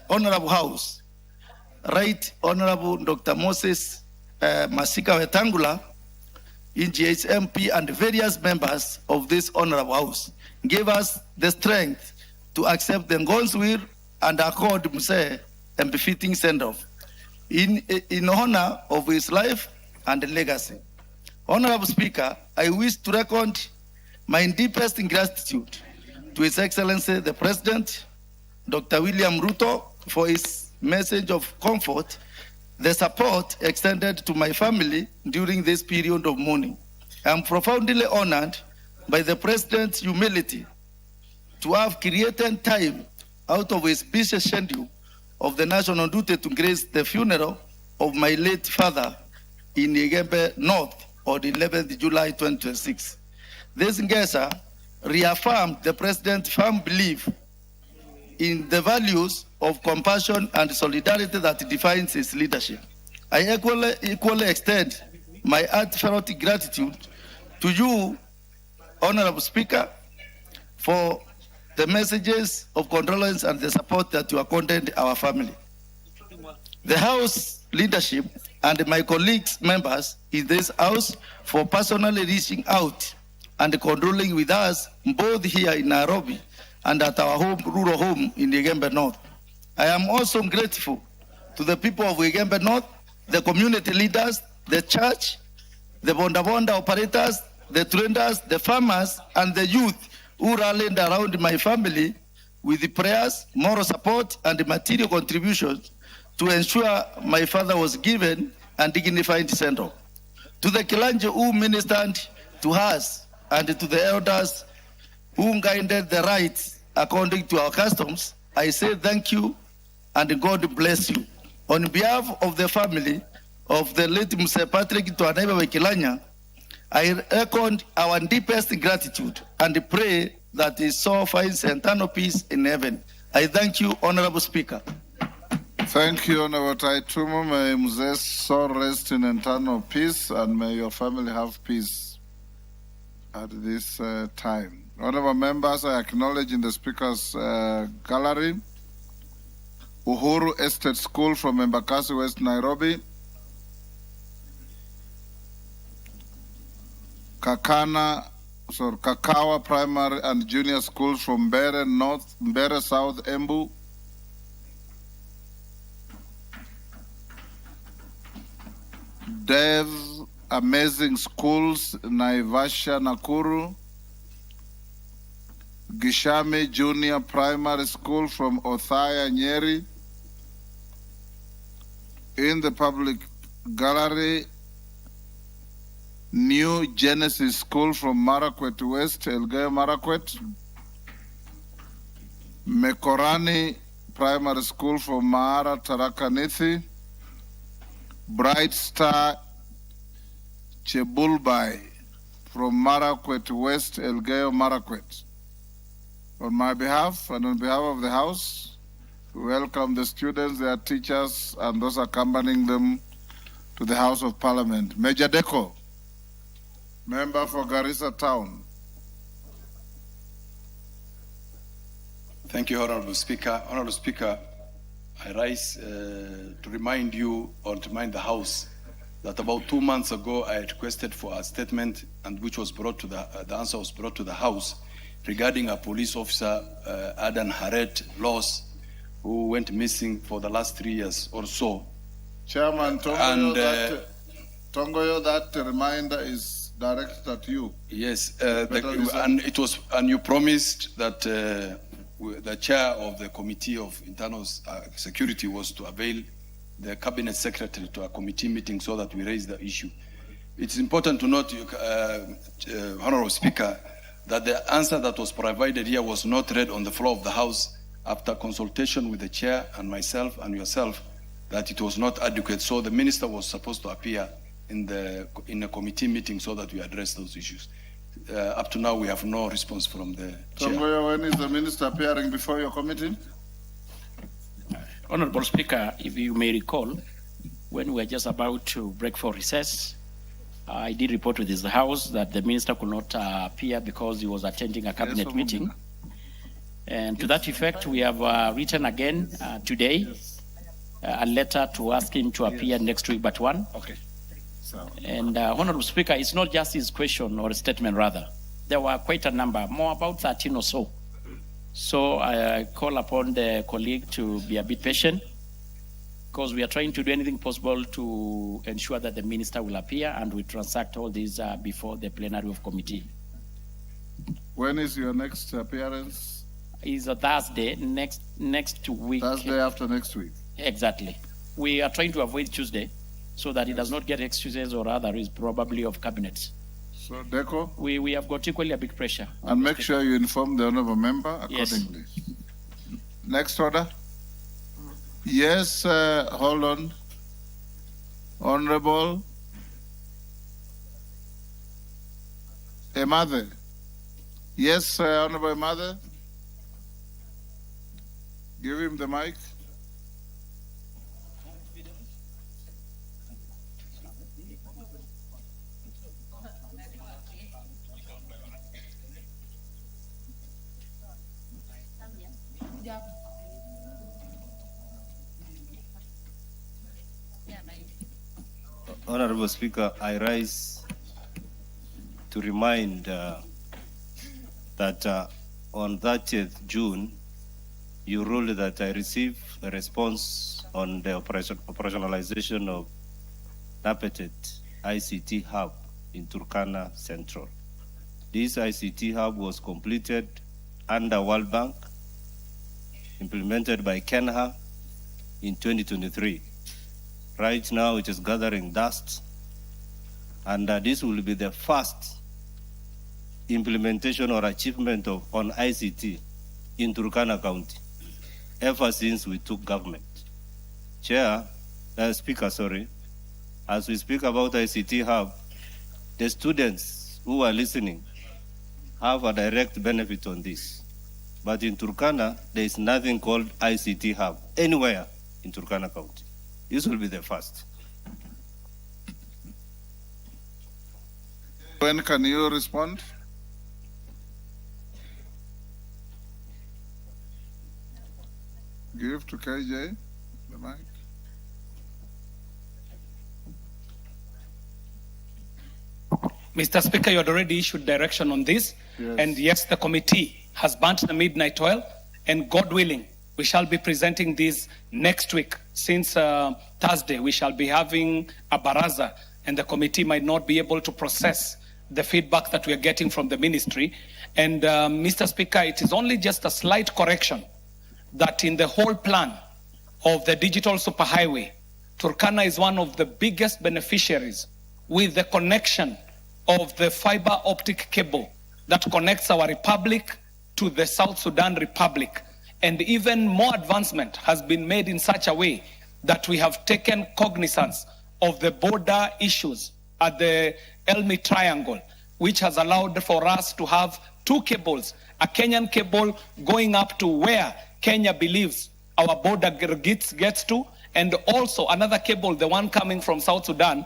Honorable House, Right Honorable Dr. Moses Masika Wetangula, NGH MP, and various members of this Honorable House gave us the strength to accept the God's will and accord Muse a befitting send-off in honor of his life and legacy. Honorable Speaker, I wish to record my deepest gratitude to His Excellency the President, Dr. William Ruto, for his message of comfort, the support extended to my family during this period of mourning. I am profoundly honored by the President's humility to have created time out of his busy schedule of the national duty to grace the funeral of my late father in Igembe North on the 11th July 2026. This gesture reaffirmed the President's firm belief in the values of compassion and solidarity that defines his leadership. I equally extend my heartfelt gratitude to you, Honorable Speaker, for the messages of condolence and the support that you accorded our family. The House leadership and my colleagues, members in this House, for personally reaching out and condoling with us, both here in Nairobi and at our rural home in Igembe North. I am also grateful to the people of Igembe North, the community leaders, the church, the bonda operators, the traders, the farmers, and the youth who rallied around my family with the prayers, moral support, and material contributions to ensure my father was given a dignified send-off. To the Kilanje who ministered to us and to the elders who guided the rites according to our customs, I say thank you and God bless you. On behalf of the family of the late Mr. Patrick Twanaiba Kilanya, I echo our deepest gratitude and pray that his soul finds eternal peace in heaven. I thank you, Honorable Speaker. Thank you, Honorable Taitumo. May Mze's soul rest in eternal peace, and may your family have peace at this time. Honorable members, I acknowledge in the Speaker's gallery Uhuru Estate School from Embakasi, West Nairobi, Kakawa Primary and Junior Schools from Mbere South, Embu, Dev Amazing Schools, Naivasha, Nakuru, Gishami Junior Primary School from Othaya, Nyeri. In the public gallery, New Genesis School from Marakwet West, Elgeyo Marakwet. Mekorani Primary School from Mahara, Tharaka Nithi. Bright Star Chebulbai from Marakwet West, Elgeyo Marakwet. On my behalf and on behalf of the House, we welcome the students, their teachers, and those accompanying them to the House of Parliament. Major Deko, member for Garissa Town. Thank you, Honorable Speaker. Honorable Speaker, I rise to remind you or to remind the House that about 2 months ago I requested for a statement, and which was brought to the answer was brought to the House regarding a police officer, Adan Haret Loss, who went missing for the last 3 years or so. Chairman Tongoyo, Tongoyo, that reminder is directed at you. Yes, and you promised that the chair of the Committee of Internal Security was to avail the Cabinet Secretary to a committee meeting so that we raise the issue. It's important to note, Honorable Speaker, that the answer that was provided here was not read on the floor of the House after consultation with the chair and myself and yourself, that it was not adequate. So the minister was supposed to appear in a committee meeting so that we address those issues. Up to now, we have no response from the chair. Tongoyo, when is the minister appearing before your committee? Honorable Speaker, if you may recall, when we were just about to break for recess, I did report to this House that the minister could not appear because he was attending a cabinet meeting. And to that effect, we have written again today a letter to ask him to appear next week but one. Okay. So. And Honorable Speaker, it's not just his question or a statement rather. There were quite a number, more about 13 or so. So I call upon the colleague to be a bit patient, because we are trying to do anything possible to ensure that the minister will appear and we transact all these before the plenary of committee. When is your next appearance? It's a Thursday, next week. Thursday after next week? Exactly. We are trying to avoid Tuesday so that it does not get excuses or other is probably of cabinets. So, Deco? We have got equally a big pressure. And make sure you inform the honorable member accordingly. Yes. Next order. Yes, hold on. Honorable Emade. Yes, Honorable Emade. Give him the mic. Honorable Speaker, I rise to remind that on 30th June, you ruled that I receive a response on the operationalization of NAPETET ICT Hub in Turkana Central. This ICT Hub was completed under World Bank, implemented by Kenya in 2023. Right now, it is gathering dust, and this will be the first implementation or achievement on ICT in Turkana County ever since we took government. Speaker, as we speak about ICT Hub, the students who are listening have a direct benefit on this. But in Turkana, there is nothing called ICT Hub anywhere in Turkana County. This will be the first. When can you respond? Give to KJ the mic. Mr. Speaker, you had already issued direction on this. Yes. And yes, the committee has burnt the midnight oil, and God willing, we shall be presenting this next week. Since Thursday, we shall be having a baraza, and the committee might not be able to process the feedback that we are getting from the ministry. And Mr. Speaker, it is only just a slight correction that in the whole plan of the digital superhighway, Turkana is one of the biggest beneficiaries with the connection of the fiber optic cable that connects our republic to the South Sudan Republic. And even more advancement has been made in such a way that we have taken cognizance of the border issues at the Elmi Triangle, which has allowed for us to have two cables, a Kenyan cable going up to where Kenya believes our border gets to, and also another cable, the one coming from South Sudan,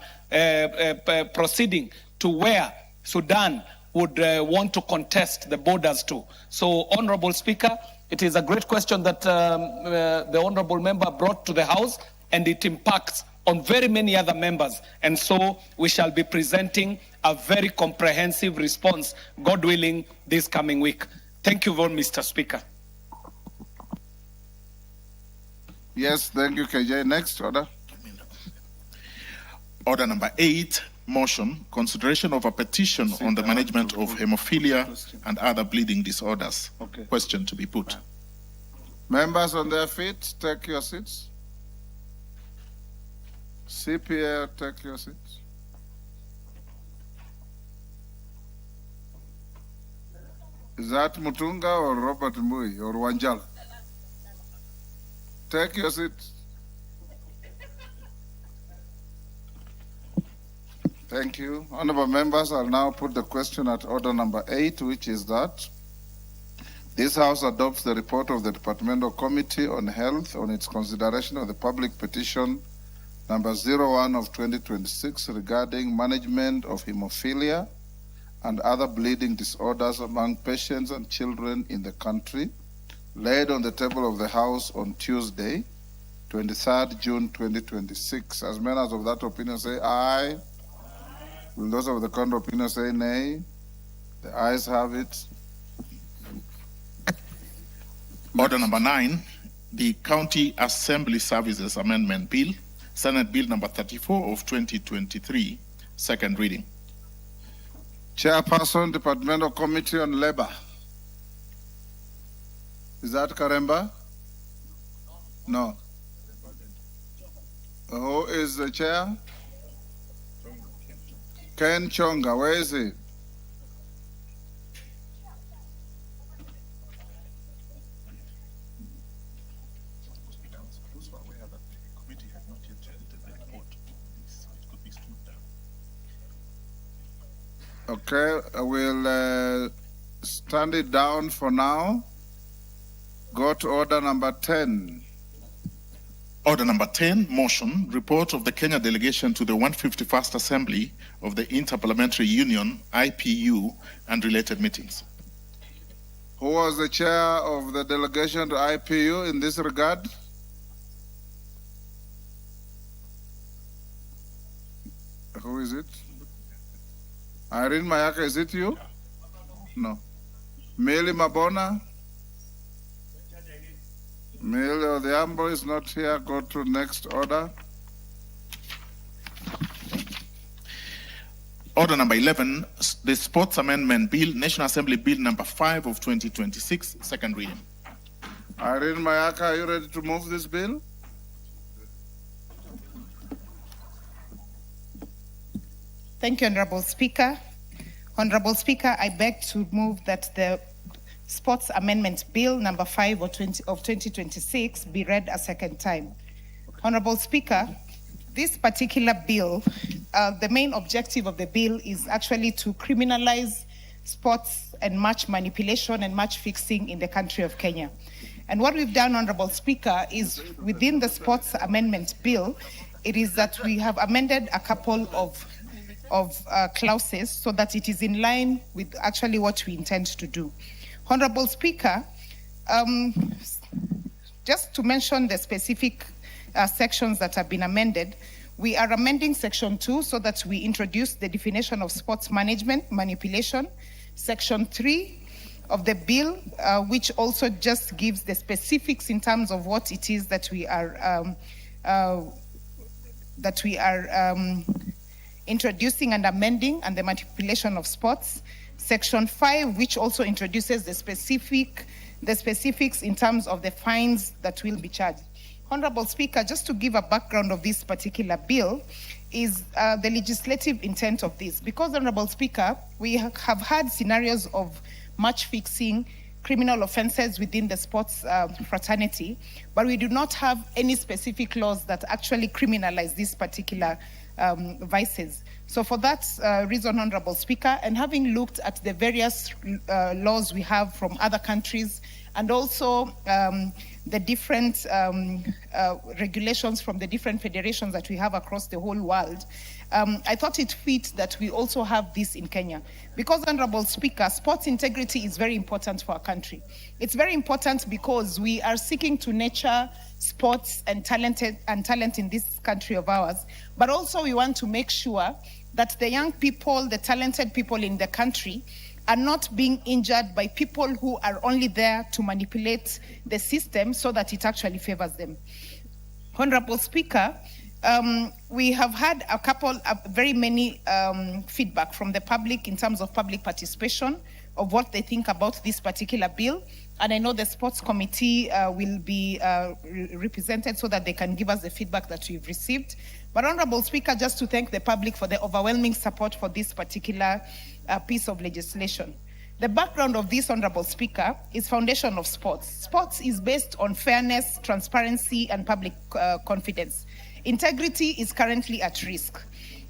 proceeding to where Sudan would want to contest the borders to. So, Honorable Speaker, it is a great question that the Honorable Member brought to the House, and it impacts on very many other members. And so we shall be presenting a very comprehensive response, God willing, this coming week. Thank you very much, Mr. Speaker. Yes, thank you, KJ. Next order. Order number 8, motion, consideration of a petition on the management of hemophilia and other bleeding disorders. Okay. Question to be put. Members on their feet, take your seats. CPA, take your seats. Is that Mutunga or Robert Mui or Wanjal? Take your seats. Thank you. Honorable members, I'll now put the question at order number 8, which is that this House adopts the report of the Departmental Committee on Health on its consideration of the public petition number 01 of 2026 regarding management of hemophilia and other bleeding disorders among patients and children in the country, laid on the table of the House on Tuesday, 23rd June 2026. As members of that opinion say aye. Will those of the contrary opinion say nay? The ayes have it. Order number 9, the County Assembly Services Amendment Bill, Senate Bill number 34 of 2023, second reading. Chairperson, Departmental Committee on Labor. Is that Karemba? No. Who is the chair? Ken Chonga, where is he? Okay, I will stand it down for now. Go to order number 10. Order number 10, motion, report of the Kenya delegation to the 151st Assembly of the Interparliamentary Union, IPU, and related meetings. Who was the chair of the delegation to IPU in this regard? Who is it? Irene Mayaka, is it you? No. Meli Mabona? Meli Odhiambo is not here. Go to next order. Order number 11, the Sports Amendment Bill, National Assembly Bill number 5 of 2026, second reading. Irene Mayaka, are you ready to move this bill? Thank you, Honorable Speaker. Honorable Speaker, I beg to move that the Sports Amendment Bill number 5 of 2026 be read a second time. Honorable Speaker, this particular bill, the main objective of the bill is actually to criminalize sports and match manipulation and match fixing in the country of Kenya. And what we've done, Honorable Speaker, is within the Sports Amendment Bill, it is that we have amended a couple of clauses so that it is in line with actually what we intend to do. Honorable Speaker, just to mention the specific sections that have been amended, we are amending Section 2 so that we introduce the definition of sports management, manipulation. Section 3 of the bill, which also just gives the specifics in terms of what it is that we are introducing and amending, and the manipulation of sports. Section 5, which also introduces the specifics in terms of the fines that will be charged. Honorable Speaker, just to give a background of this particular bill, is the legislative intent of this. Because, Honorable Speaker, we have had scenarios of match fixing, criminal offenses within the sports fraternity, but we do not have any specific laws that actually criminalize these particular vices. So for that reason, Honorable Speaker, and having looked at the various laws we have from other countries, and also the different regulations from the different federations that we have across the whole world, I thought it fit that we also have this in Kenya. Because, Honorable Speaker, sports integrity is very important for our country. It's very important because we are seeking to nurture sports and talent in this country of ours, but also we want to make sure that the young people, the talented people in the country, are not being injured by people who are only there to manipulate the system so that it actually favors them. Honorable Speaker, we have had very many feedback from the public in terms of public participation. what they think about this particular bill. And I know the sports committee will be represented so that they can give us the feedback that we've received. But Honorable Speaker, just to thank the public for the overwhelming support for this particular piece of legislation. The background of this, Honorable Speaker, is foundation of sports. Sports is based on fairness, transparency, and public confidence. Integrity is currently at risk.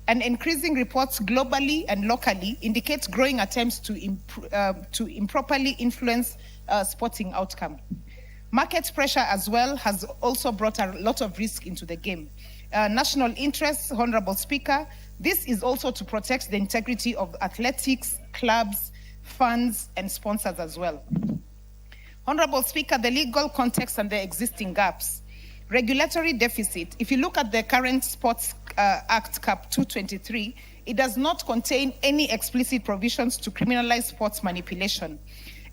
And increasing reports globally and locally indicate growing attempts to improperly influence sporting outcome. Market pressure as well has also brought a lot of risk into the game. National interests, Honorable Speaker, this is also to protect the integrity of athletics, clubs, funds, and sponsors as well. Honorable Speaker, the legal context and the existing gaps. Regulatory deficit, if you look at the current Sports Act Cap 223, it does not contain any explicit provisions to criminalize sports manipulation.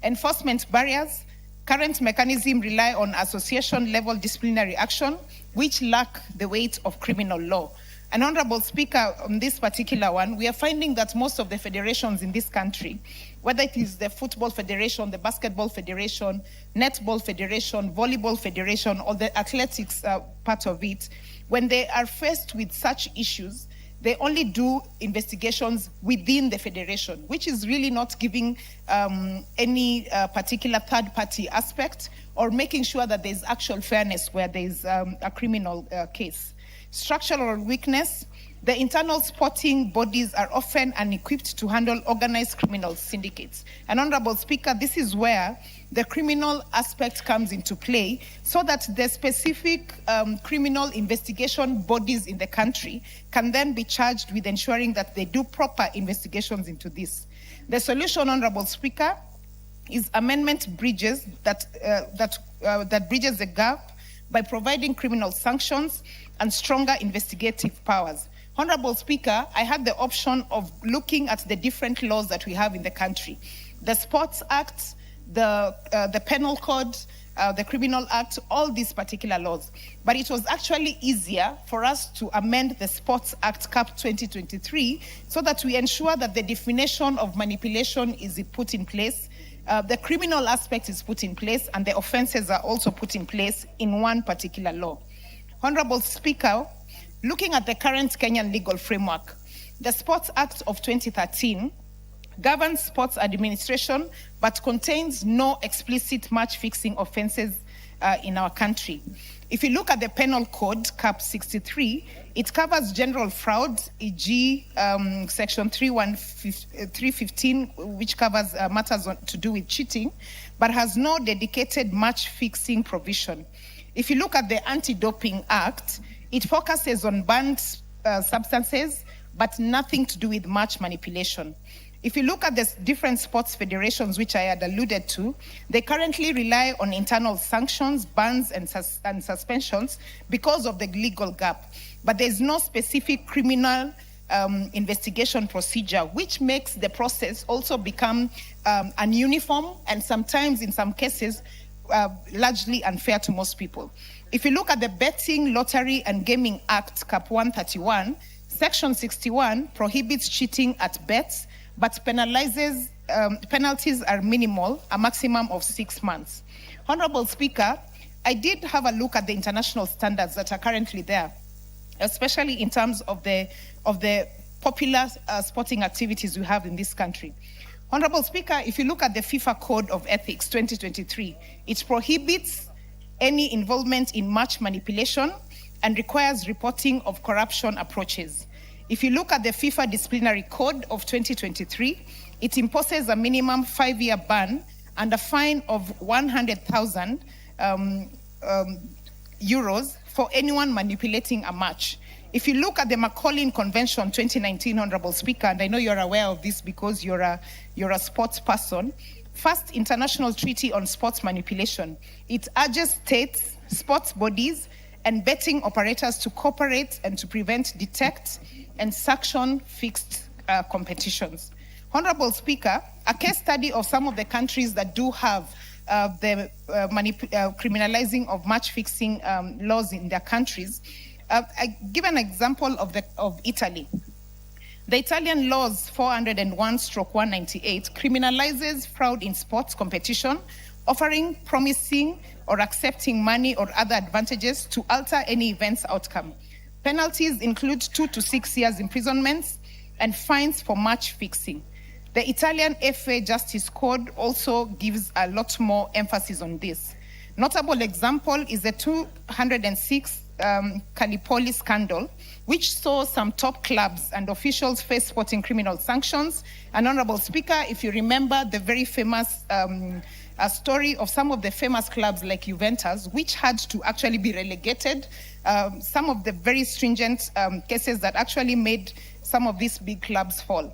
Enforcement barriers, current mechanisms rely on association-level disciplinary action, which lack the weight of criminal law. And Honorable Speaker, on this particular one, we are finding that most of the federations in this country, whether it is the Football Federation, the Basketball Federation, Netball Federation, Volleyball Federation, or the athletics part of it, when they are faced with such issues, they only do investigations within the federation, which is really not giving any particular third-party aspect or making sure that there's actual fairness where there's a criminal case. Structural weakness, the internal sporting bodies are often unequipped to handle organized criminal syndicates. And Honorable Speaker, this is where the criminal aspect comes into play so that the specific criminal investigation bodies in the country can then be charged with ensuring that they do proper investigations into this. The solution, Honorable Speaker, is amendment bridges that bridges the gap by providing criminal sanctions and stronger investigative powers. Honorable Speaker, I had the option of looking at the different laws that we have in the country. The Sports Act, the Penal Code, the Criminal Act, all these particular laws. But it was actually easier for us to amend the Sports Act Cap 2023 so that we ensure that the definition of manipulation is put in place, the criminal aspect is put in place, and the offenses are also put in place in one particular law. Honorable Speaker, looking at the current Kenyan legal framework, the Sports Act of 2013 governs sports administration but contains no explicit match-fixing offenses in our country. If you look at the Penal Code, Cap 63, it covers general fraud, e.g. Section 315, which covers matters to do with cheating, but has no dedicated match-fixing provision. If you look at the Anti-Doping Act, it focuses on banned substances, but nothing to do with match manipulation. If you look at the different sports federations, which I had alluded to, they currently rely on internal sanctions, bans, and suspensions because of the legal gap. But there's no specific criminal investigation procedure, which makes the process also become ununiform and sometimes, in some cases, largely unfair to most people. If you look at the Betting, Lottery, and Gaming Act, Cap 131, Section 61 prohibits cheating at bets, but penalizes, penalties are minimal, a maximum of 6 months. Honorable Speaker, I did have a look at the international standards that are currently there, especially in terms of the popular sporting activities we have in this country. Honorable Speaker, if you look at the FIFA Code of Ethics 2023, it prohibits any involvement in match manipulation and requires reporting of corruption approaches. If you look at the FIFA Disciplinary Code of 2023, it imposes a minimum 5-year ban and a fine of 100,000 euros for anyone manipulating a match. If you look at the McCollin Convention 2019, Honorable Speaker, and I know you're aware of this because you're a sports person, first international treaty on sports manipulation, it urges states, sports bodies, and betting operators to cooperate and to prevent, detect, and sanction fixed competitions. Honorable Speaker, a case study of some of the countries that do have the criminalizing of match-fixing laws in their countries, I give an example of Italy. The Italian laws 401/198 criminalizes fraud in sports competition, offering, promising, or accepting money or other advantages to alter any event's outcome. Penalties include 2 to 6 years imprisonment and fines for match fixing. The Italian FA Justice Code also gives a lot more emphasis on this. Notable example is the 206 Calipoli scandal, which saw some top clubs and officials face sporting criminal sanctions. And Honorable Speaker, if you remember the very famous story of some of the famous clubs like Juventus, which had to actually be relegated, some of the very stringent cases that actually made some of these big clubs fall.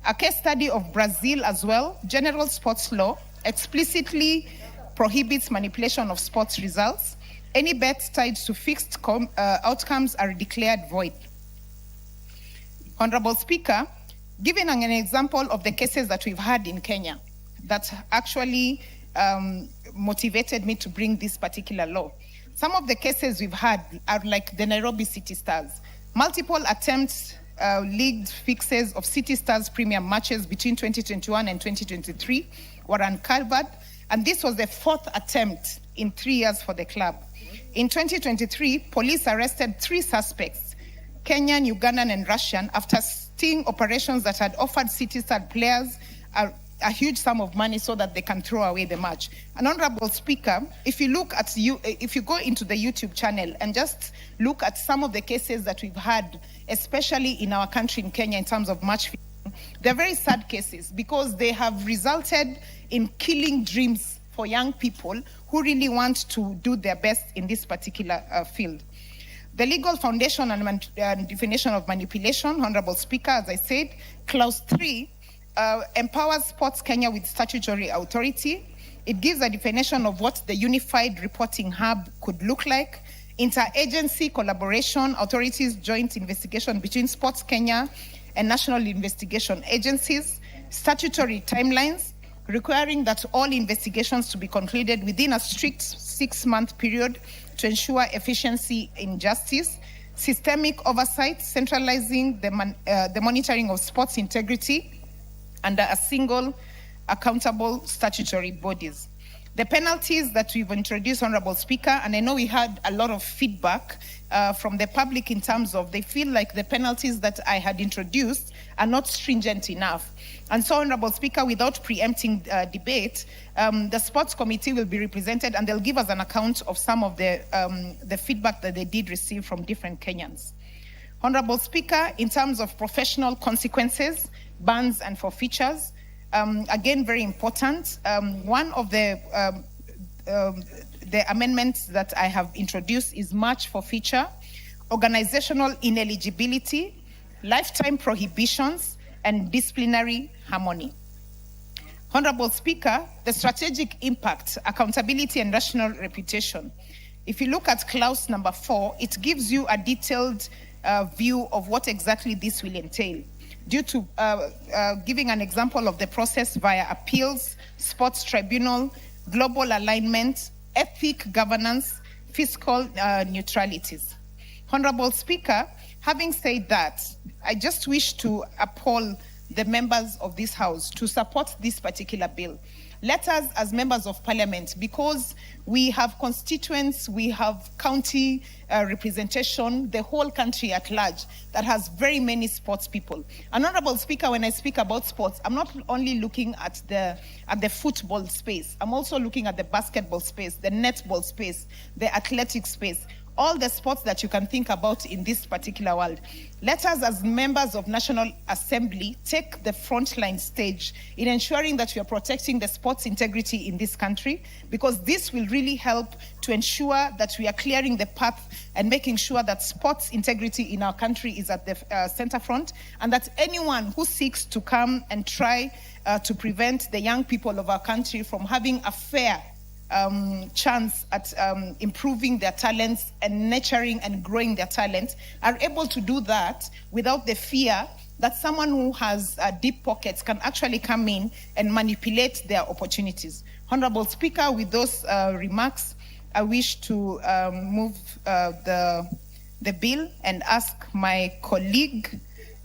A case study of Brazil as well, general sports law explicitly prohibits manipulation of sports results. Any bets tied to fixed outcomes are declared void. Honorable Speaker, giving an example of the cases that we've had in Kenya that actually motivated me to bring this particular law. Some of the cases we've had are like the Nairobi City Stars. Multiple attempts league fixes of City Stars premium matches between 2021 and 2023 were uncovered, and this was the 4th attempt in 3 years for the club. In 2023, police arrested 3 suspects, Kenyan, Ugandan, and Russian, after sting operations that had offered City Star players a huge sum of money so that they can throw away the match. And Honorable Speaker, if you go into the YouTube channel and just look at some of the cases that we've had, especially in our country in Kenya in terms of match fixing, they're very sad cases because they have resulted in killing dreams for young people who really want to do their best in this particular field. The legal foundation and definition of manipulation, Honorable Speaker, as I said, Clause 3 empowers Sports Kenya with statutory authority. It gives a definition of what the unified reporting hub could look like, interagency collaboration, authorities, joint investigation between Sports Kenya and national investigation agencies, statutory timelines, requiring that all investigations to be concluded within a strict 6-month period to ensure efficiency in justice, systemic oversight, centralizing the monitoring of sports integrity under a single accountable statutory bodies. The penalties that we've introduced, Honorable Speaker, and I know we had a lot of feedback from the public in terms of they feel like the penalties that I had introduced are not stringent enough. And so, Honorable Speaker, without preempting debate, the Sports Committee will be represented and they'll give us an account of some of the feedback that they did receive from different Kenyans. Honorable Speaker, in terms of professional consequences, bans and forfeitures, again, very important. One of the amendments that I have introduced is match forfeiture, organizational ineligibility, lifetime prohibitions, and disciplinary harmony. Honorable Speaker, the strategic impact, accountability, and national reputation. If you look at clause number 4, it gives you a detailed view of what exactly this will entail. Due to giving an example of the process via appeals, sports tribunal, global alignment, ethic governance, fiscal neutralities. Honorable Speaker, having said that, I just wish to appall the members of this House to support this particular bill. Let us, as members of Parliament, because we have constituents, we have county representation, the whole country at large that has very many sports people. And Honorable Speaker, when I speak about sports, I'm not only looking at the football space, I'm also looking at the basketball space, the netball space, the athletic space, all the sports that you can think about in this particular world. Let us, as members of National Assembly, take the frontline stage in ensuring that we are protecting the sports integrity in this country, because this will really help to ensure that we are clearing the path and making sure that sports integrity in our country is at the center front, and that anyone who seeks to come and try to prevent the young people of our country from having a fair chance at improving their talents and nurturing and growing their talents are able to do that without the fear that someone who has deep pockets can actually come in and manipulate their opportunities. Honorable Speaker, with those remarks, I wish to move the bill and ask my colleague,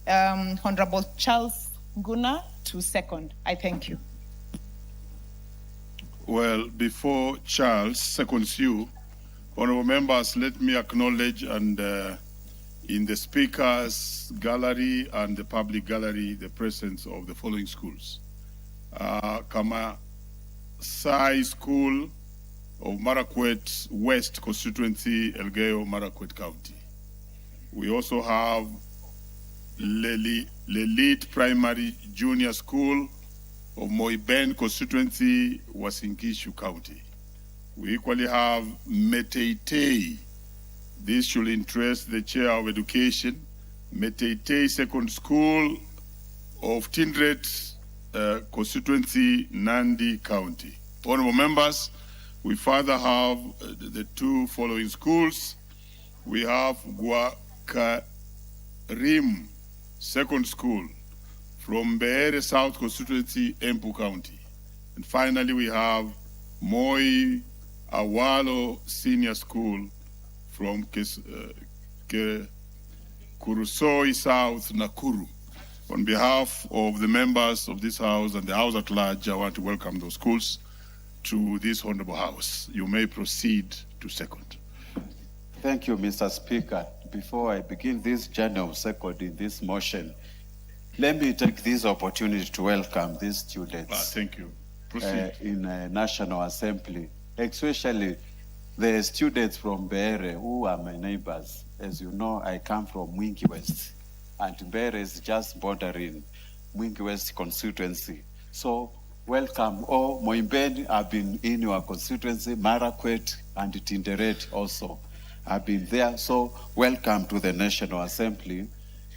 Honorable Charles Guna to second. I thank you. Well, before Charles seconds you, honorable members, let me acknowledge and in the speakers gallery and the public gallery, the presence of the following schools. Kamasai School of Marakwet West Constituency, Elgeyo Marakwet County. We also have Lelit Primary Junior School of Moiben Constituency, Uasin-Gishu County. We equally have Meteitei. This should interest the Chair of Education. Meteitei Second School of Tindret Constituency, Nandi County. Honorable members, we further have the two following schools. We have Guakarim Second School from Beere South Constituency, Empu County. And finally, we have Moi Awalo Senior School from Kurusoi South, Nakuru. On behalf of the members of this House and the House at large, I want to welcome those schools to this honorable House. You may proceed to second. Thank you, Mr. Speaker. Before I begin this journey of second in this motion, let me take this opportunity to welcome these students. Thank you. Proceed. In National Assembly, especially the students from Beere who are my neighbors. As you know, I come from Mwingi West, and Beere is just bordering Mwingi West constituency. So welcome. All Moiben have been in your constituency, Marakwet and Tinderet also have been there. So welcome to the National Assembly.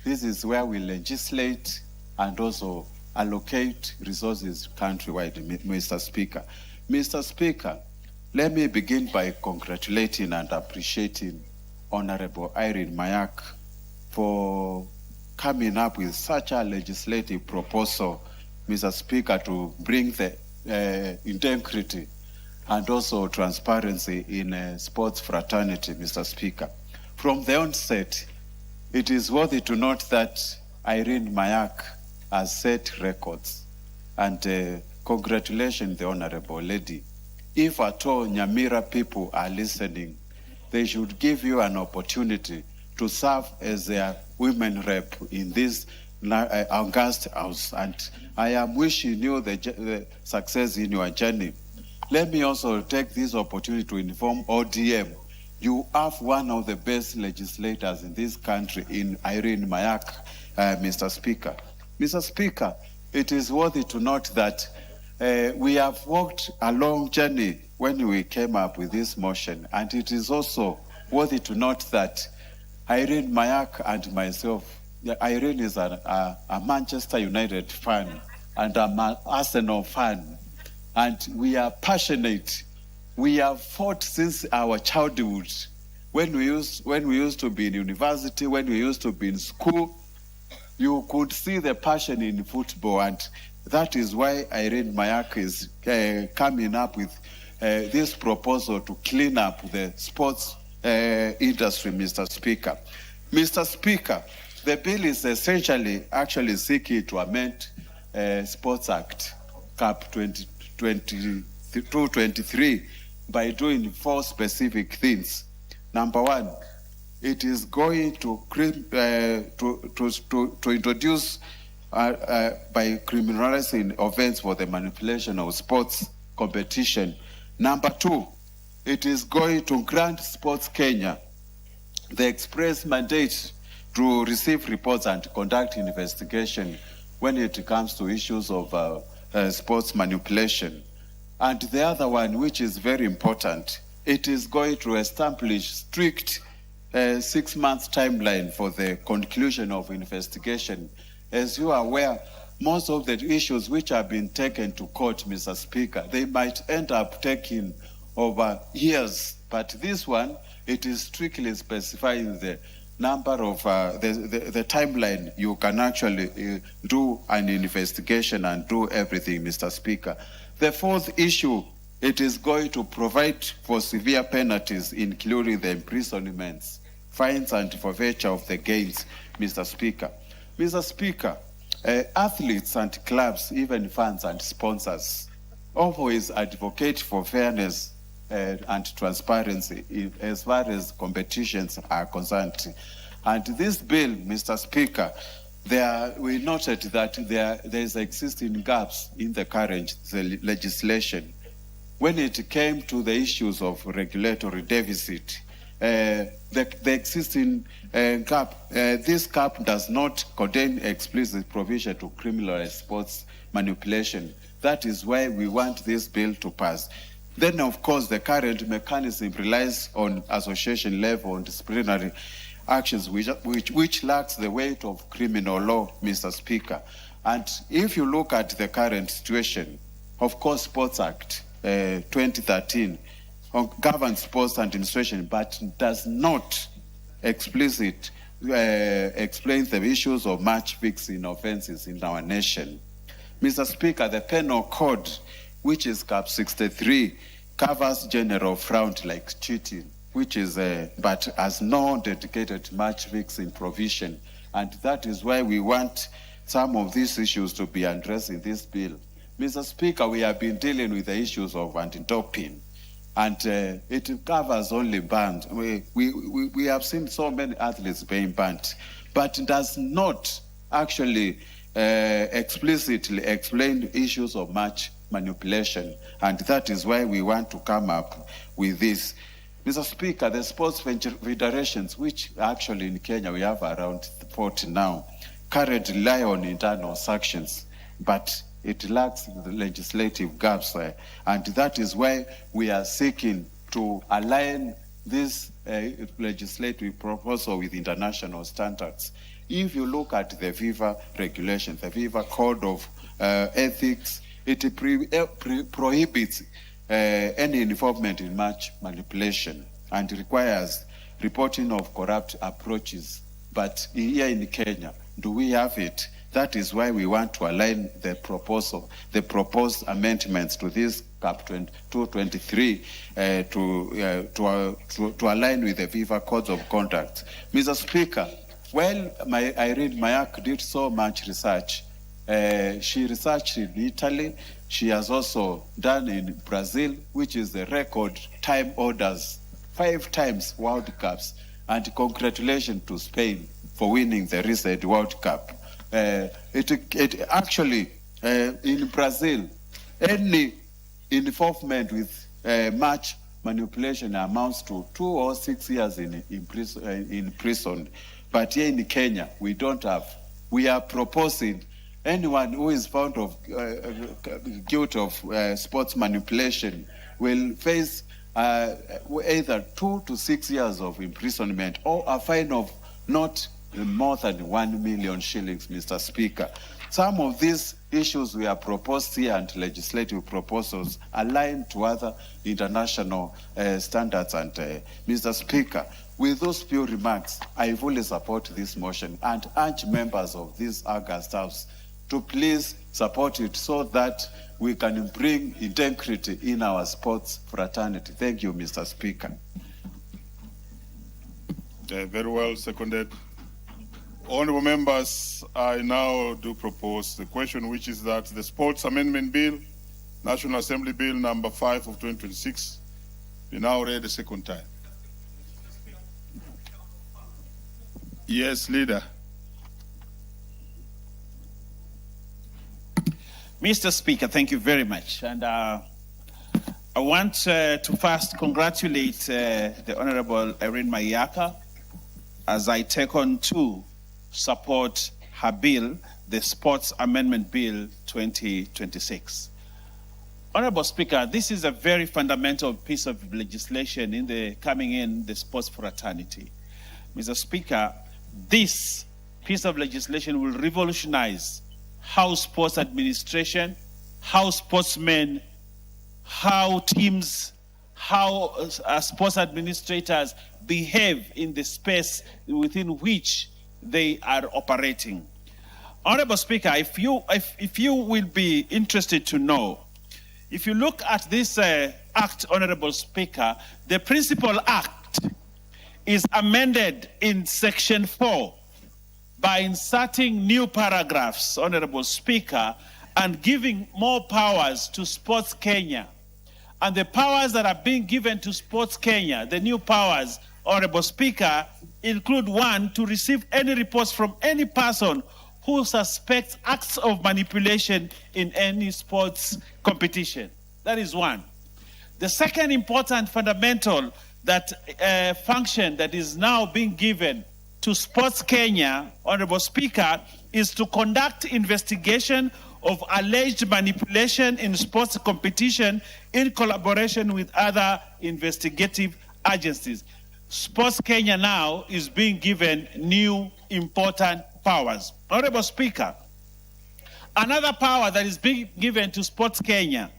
This is where we legislate and also allocate resources countrywide, Mr. Speaker. Mr. Speaker, let me begin by congratulating and appreciating Honorable Irene Mayak for coming up with such a legislative proposal, Mr. Speaker, to bring the integrity and also transparency in sports fraternity, Mr. Speaker. From the onset, it is worthy to note that Irene Mayak has set records, and congratulations, the Honorable Lady. If at all Nyamira people are listening, they should give you an opportunity to serve as their women rep in this august house. And I am wishing you the success in your journey. Let me also take this opportunity to inform ODM, you have one of the best legislators in this country in Irene Mayak, Mr. Speaker. Mr. Speaker, it is worthy to note that we have walked a long journey when we came up with this motion, and it is also worthy to note that Irene Mayak and myself, Irene is a Manchester United fan and I'm an Arsenal fan, and we are passionate. We have fought since our childhood. When we used to be in university, when we used to be in school, you could see the passion in football, and that is why Irene Mayak is coming up with this proposal to clean up the sports industry, Mr. Speaker. Mr. Speaker, the bill is essentially actually seeking to amend Sports Act, Cap 223, by doing 4 specific things. Number 1, it is going to introduce by criminalizing offense for the manipulation of sports competition. Number 2, it is going to grant Sports Kenya the express mandate to receive reports and conduct investigation when it comes to issues of sports manipulation. And the other one, which is very important, it is going to establish strict 6-month timeline for the conclusion of investigation. As you are aware, most of the issues which have been taken to court, Mr. Speaker, they might end up taking over years. But this one, it is strictly specifying the number of the timeline you can actually do an investigation and do everything, Mr. Speaker. The 4th issue, it is going to provide for severe penalties, including the imprisonments, fines, and forfeiture of the gains, Mr. Speaker. Mr. Speaker, athletes and clubs, even fans and sponsors, always advocate for fairness and transparency as far as competitions are concerned. And this bill, Mr. Speaker, we noted that there is existing gaps in the current legislation. When it came to the issues of regulatory deficit, the existing gap, this gap does not contain explicit provision to criminalize sports manipulation. That is why we want this bill to pass. Then, of course, the current mechanism relies on association level and disciplinary actions, which lacks the weight of criminal law, Mr. Speaker. And if you look at the current situation, of course, Sports Act 2013 governs sports administration, but does not explicitly explain the issues of match fixing offenses in our nation. Mr. Speaker, the penal code, which is Cap 63, covers general fraud like cheating, which is but has no dedicated match fixing provision, and that is why we want some of these issues to be addressed in this bill. Mr. Speaker, we have been dealing with the issues of anti-doping, and it covers only banned. We have seen so many athletes being banned, but it does not actually explicitly explain issues of match manipulation, and that is why we want to come up with this. Mr. Speaker, the sports federations, which actually in Kenya we have around 40 now, currently rely on internal sanctions, but it lacks the legislative gaps there. And that is why we are seeking to align this legislative proposal with international standards. If you look at the FIFA regulations, the FIFA Code of Ethics, it prohibits any involvement in match manipulation and requires reporting of corrupt approaches. But here in Kenya, do we have it? That is why we want to align the proposed amendments to this Cap 223 to align with the FIFA Codes of Conduct. Mr. Speaker, while Irene Mayak did so much research, she researched in Italy. She has also done in Brazil, which is the record time orders, 5 times World Cups. And congratulations to Spain for winning the recent World Cup. It actually, in Brazil, any involvement with match manipulation amounts to 2 or 6 years in prison. But here in Kenya, we don't have. We are proposing anyone who is found of guilt of sports manipulation will face either 2 to 6 years of imprisonment or a fine of not more than 1 million shillings, Mr. Speaker. Some of these issues we have proposed here and legislative proposals align to other international standards. And Mr. Speaker, with those few remarks, I fully support this motion and urge members of this August House to please support it so that we can bring integrity in our sports fraternity. Thank you, Mr. Speaker. Very well seconded. Honorable members, I now do propose the question, which is that the Sports Amendment Bill, National Assembly Bill number 5 of 2026, be now read a second time. Yes, Leader. Mr. Speaker, thank you very much. And I want to first congratulate the Honorable Irene Mayaka as I take on to support her bill, the Sports Amendment Bill 2026. Honorable Speaker, this is a very fundamental piece of legislation in the sports fraternity. Mr. Speaker, this piece of legislation will revolutionize how sports administration, how sportsmen, how teams, how sports administrators behave in the space within which they are operating. Honorable Speaker, if you will be interested to know, if you look at this act, Honorable Speaker, the principal act is amended in Section 4 by inserting new paragraphs, Honorable Speaker, and giving more powers to Sports Kenya. And the powers that are being given to Sports Kenya, the new powers, Honorable Speaker, include one, to receive any reports from any person who suspects acts of manipulation in any sports competition. That is one. The second important fundamental function that is now being given to Sports Kenya, Honorable Speaker, is to conduct investigation of alleged manipulation in sports competition in collaboration with other investigative agencies. Sports Kenya now is being given new important powers. Honorable Speaker, another power that is being given to Sports Kenya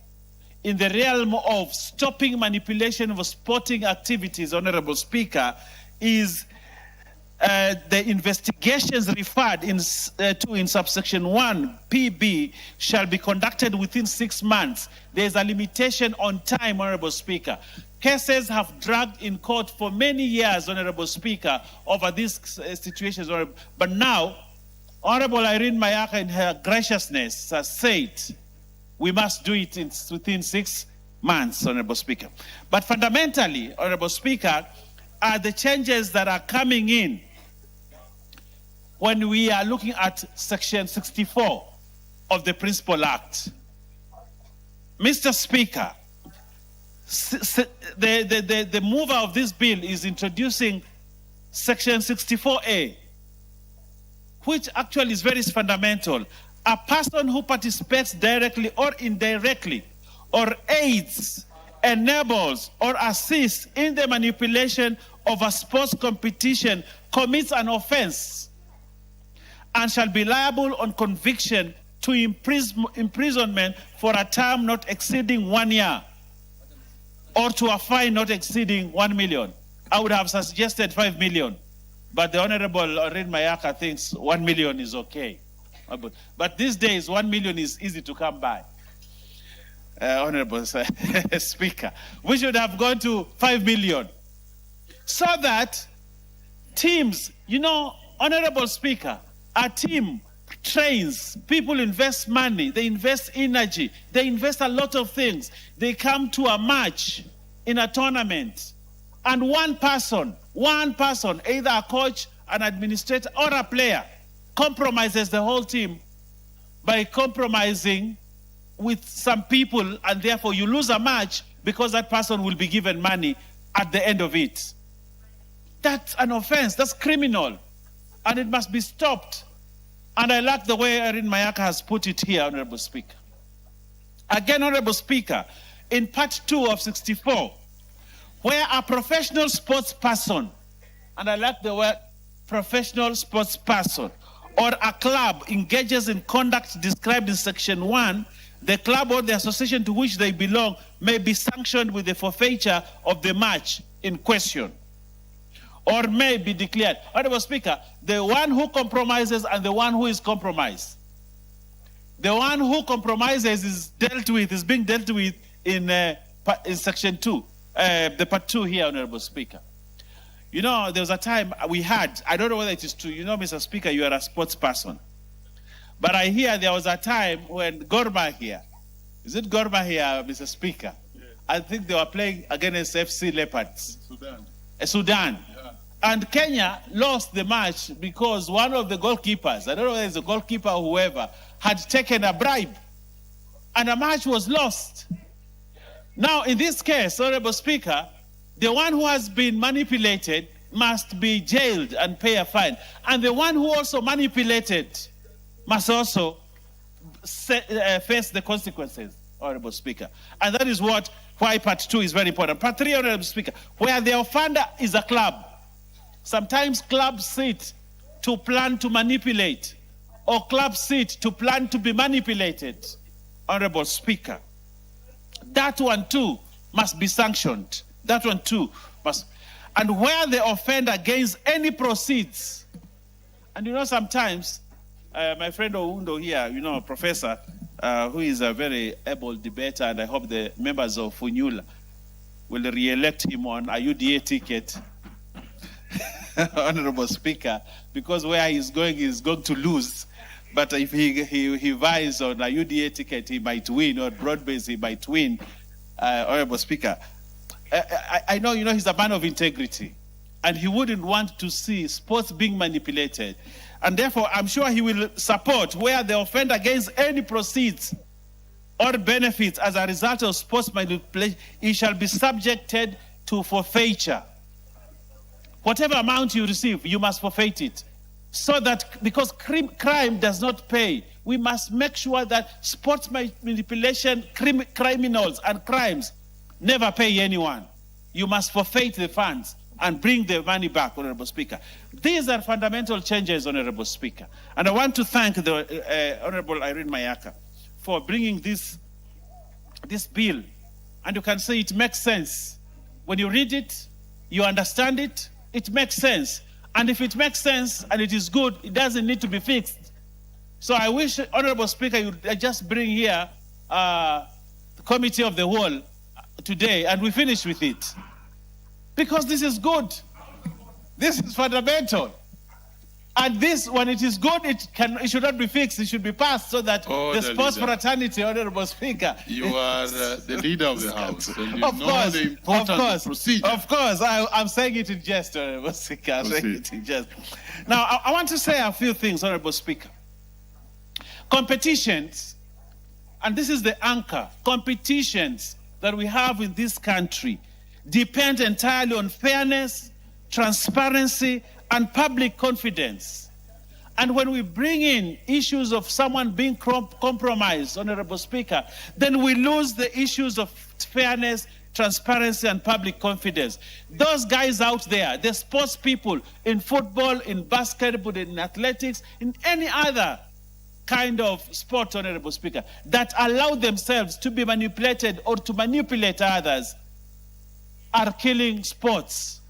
in the realm of stopping manipulation of sporting activities, Honorable Speaker, is the investigations referred to in subsection 1 PB shall be conducted within 6 months. There is a limitation on time, Honorable Speaker. Cases have dragged in court for many years, Honorable Speaker, over these situations. But now, Honorable Irene Mayaka, in her graciousness, has said we must do it within 6 months, Honorable Speaker. But fundamentally, Honorable Speaker, are the changes that are coming in when we are looking at Section 64 of the Principal Act. Mr. Speaker, the mover of this bill is introducing Section 64A, which actually is very fundamental. A person who participates directly or indirectly, or aids, enables, or assists in the manipulation of a sports competition commits an offense and shall be liable on conviction to imprisonment for a term not exceeding 1 year, or to a fine not exceeding 1 million. I would have suggested 5 million, but the Honorable Irene Mayaka thinks 1 million is okay. But these days, 1 million is easy to come by. Honorable Speaker, we should have gone to 5 million so that teams, Honorable Speaker, a team trains, people invest money, they invest energy, they invest a lot of things. They come to a match in a tournament, and one person, either a coach, an administrator, or a player, compromises the whole team by compromising with some people, and therefore you lose a match because that person will be given money at the end of it. That's an offense, that's criminal, and it must be stopped. And I like the way Irene Mayaka has put it here, Honorable Speaker. Again, Honorable Speaker, in Part 2 of 64, where a professional sports person, and I like the word professional sports person, or a club engages in conduct described in Section 1, the club or the association to which they belong may be sanctioned with the forfeiture of the match in question, or may be declared. Honorable Speaker, the one who compromises and the one who is compromised. The one who compromises is being dealt with in Section 2, the Part 2 here, Honorable Speaker. There was a time we had, I don't know whether it is true, Mr. Speaker, you are a sports person. But I hear there was a time when Gor Mahia, is it Gor Mahia, Mr. Speaker? Yes. I think they were playing against FC Leopards. Sudan. Yeah. And Kenya lost the match because one of the goalkeepers, I don't know whether it's a goalkeeper or whoever, had taken a bribe. And the match was lost. Now, in this case, Honorable Speaker, the one who has been manipulated must be jailed and pay a fine. And the one who also manipulated must also face the consequences, Honorable Speaker. And that is why Part 2 is very important. Part 3, Honorable Speaker, where the offender is a club. Sometimes clubs sit to plan to manipulate, or clubs sit to plan to be manipulated, Honorable Speaker. That one too must be sanctioned. That one too must. And where the offender gains any proceeds, and sometimes, my friend Oundo here, Professor, who is a very able debater, and I hope the members of Funyula will re-elect him on a UDA ticket. Honorable Speaker, because where he's going to lose. But if he vies on a UDA ticket, he might win, or broad-based, he might win, Honorable Speaker. I know, he's a man of integrity, and he wouldn't want to see sports being manipulated. And therefore, I'm sure he will support where the offender gains any proceeds or benefits as a result of sports manipulation, he shall be subjected to forfeiture. Whatever amount you receive, you must forfeit it. So that, because crime does not pay, we must make sure that sports manipulation, criminals and crimes never pay anyone. You must forfeit the funds and bring the money back, Honorable Speaker. These are fundamental changes, Honorable Speaker. And I want to thank the Honorable Irene Mayaka for bringing this bill. And you can see it makes sense. When you read it, you understand it, it makes sense. And if it makes sense and it is good, it doesn't need to be fixed. So I wish, Honorable Speaker, you just bring here the Committee of the Whole today and we finish with it. Because this is good. This is fundamental. And this, when it is good, it should not be fixed. It should be passed so that the sports fraternity, Honorable Speaker. You are the leader of the House. And you of know course, the importance of procedure. Of course, I'm saying it in jest, Honorable Speaker. I'm saying it in jest. Now, I want to say a few things, Honorable Speaker. Competitions, and this is the anchor, competitions that we have in this country depend entirely on fairness, transparency, and public confidence. And when we bring in issues of someone being compromised, Honorable Speaker, then we lose the issues of fairness, transparency, and public confidence. Those guys out there, the sports people in football, in basketball, in athletics, in any other kind of sport, Honorable Speaker, that allow themselves to be manipulated or to manipulate others are killing sports.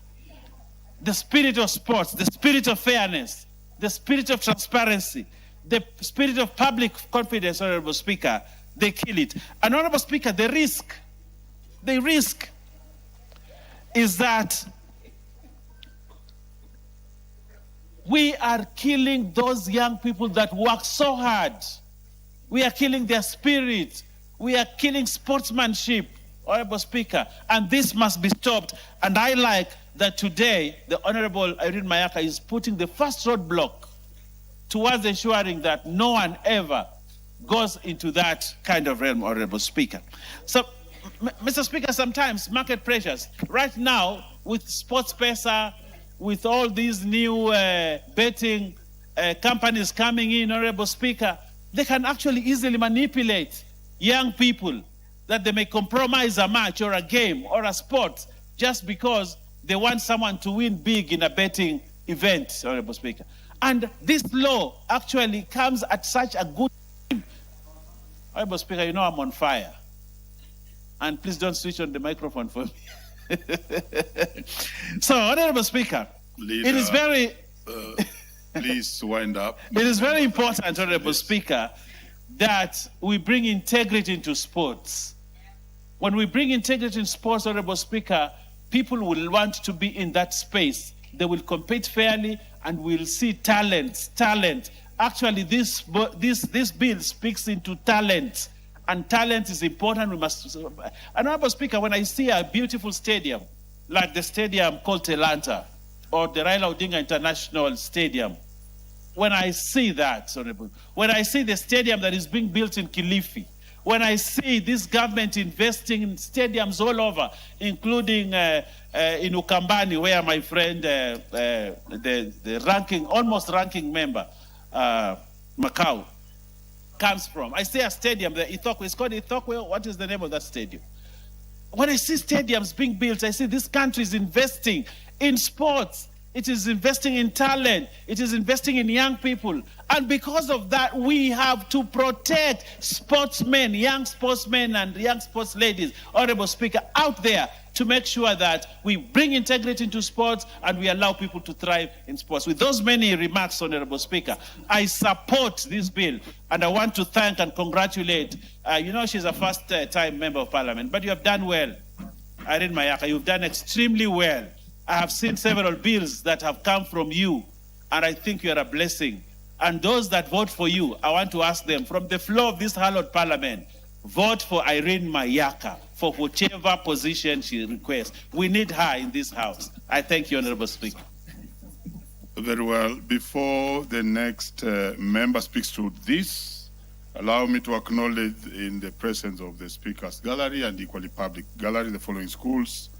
The spirit of sports, the spirit of fairness, the spirit of transparency, the spirit of public confidence, Honorable Speaker, they kill it. And Honorable Speaker, the risk is that we are killing those young people that work so hard. We are killing their spirit. We are killing sportsmanship, Honorable Speaker, and this must be stopped. And I like that today the Honorable Irene Mayaka is putting the first roadblock towards ensuring that no one ever goes into that kind of realm, Honorable Speaker. So, Mr. Speaker, sometimes market pressures, right now with SportsPesa, with all these new betting companies coming in, Honorable Speaker, they can actually easily manipulate young people that they may compromise a match or a game or a sport just because they want someone to win big in a betting event, Honorable Speaker. And this law actually comes at such a good time. Honorable Speaker, you know I'm on fire. And please don't switch on the microphone for me. So, Honorable Speaker, Leader, it is very... please wind up. It is very important, Honorable Speaker, that we bring integrity into sports. When we bring integrity in sports, Honorable Speaker, people will want to be in that space. They will compete fairly and we'll see talent. Actually, this bill speaks into talent. And talent is important. We must. Honorable Speaker, when I see a beautiful stadium, like the stadium called Telanta, or the Raila Odinga International Stadium, when I see that, Honorable, when I see the stadium that is being built in Kilifi, when I see this government investing in stadiums all over, including in Ukambani, where my friend, the almost ranking member, Macau, comes from. I see a stadium, the Ithokwe, it's called Ithokwe. What is the name of that stadium? When I see stadiums being built, I see this country is investing in sports. It is investing in talent. It is investing in young people. And because of that, we have to protect sportsmen, young sportsmen and young sports ladies, Honorable Speaker, out there to make sure that we bring integrity into sports and we allow people to thrive in sports. With those many remarks, Honorable Speaker, I support this bill and I want to thank and congratulate. She's a first-time member of Parliament, but you have done well. Irene Mayaka, you've done extremely well I have seen several bills that have come from you, and I think you are a blessing. And those that vote for you, I want to ask them, from the floor of this hallowed parliament, vote for Irene Mayaka for whichever position she requests. We need her in this house. I thank you, Honorable Speaker. Very well. Before the next member speaks to this, allow me to acknowledge in the presence of the Speaker's Gallery and equally public gallery the following schools.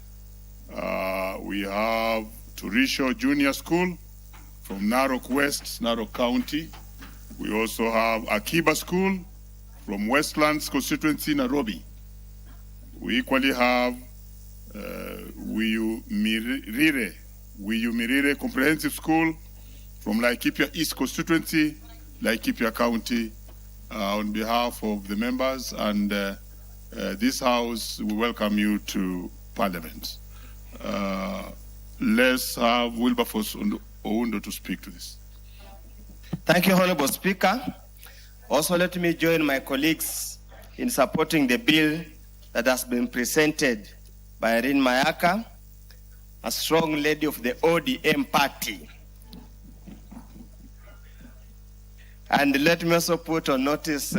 We have Turisho Junior School from Narok West, Narok County. We also have Akiba School from Westlands constituency, Nairobi. We equally have Wiyu Mirire Comprehensive School from Laikipia East constituency, Laikipia County. On behalf of the members and this house, we welcome you to Parliament. Let's have Wilberforce Oundo to speak to this. Thank you, Honorable Speaker. Also, let me join my colleagues in supporting the bill that has been presented by Irene Mayaka, a strong lady of the ODM party. And let me also put on notice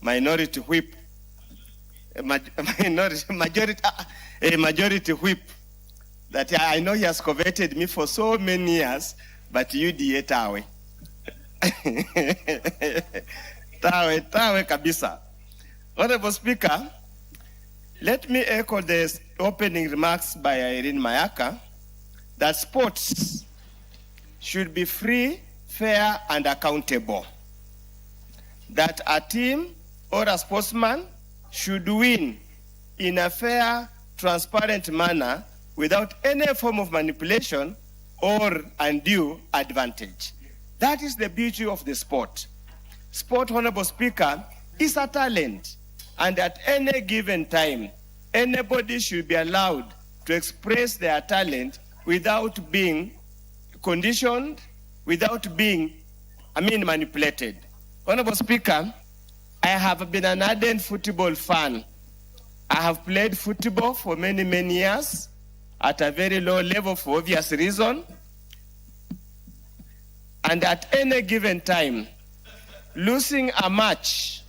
majority whip that I know he has coveted me for so many years, but you tawe. Tawe kabisa. Honorable Speaker, let me echo the opening remarks by Irene Mayaka that sports should be free, fair, and accountable. That a team or a sportsman should win in a fair, transparent manner without any form of manipulation or undue advantage. That is the beauty of the sport. Sport, Honorable Speaker, is a talent, and at any given time, anybody should be allowed to express their talent without being conditioned, without being, manipulated. Honorable Speaker, I have been an ardent football fan. I have played football for many, many years at a very low level for obvious reason. And at any given time, losing a match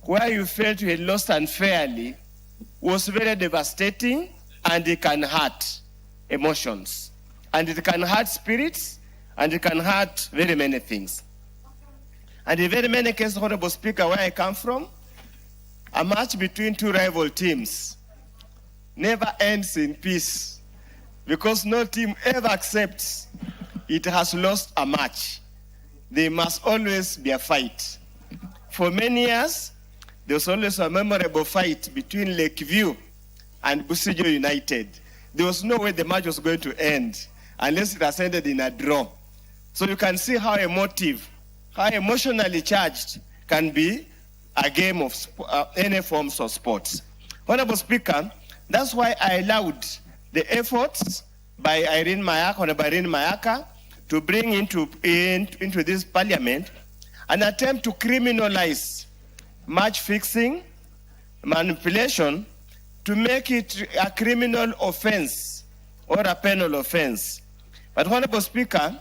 where you felt you had lost unfairly was very devastating, and it can hurt emotions. And it can hurt spirits, and it can hurt very many things. And in very many cases, Honorable Speaker, where I come from, a match between two rival teams never ends in peace, because no team ever accepts it has lost a match. There must always be a fight. For many years, there was always a memorable fight between Lakeview and Busijo United. There was no way the match was going to end unless it has ended in a draw. So you can see how emotive, how emotionally charged can be a game of any forms of sports. Honorable Speaker, that's why I allowed the efforts by Honorable Irene Mayaka to bring into this parliament an attempt to criminalize match fixing, manipulation, to make it a criminal offense or a penal offense. But Honorable Speaker,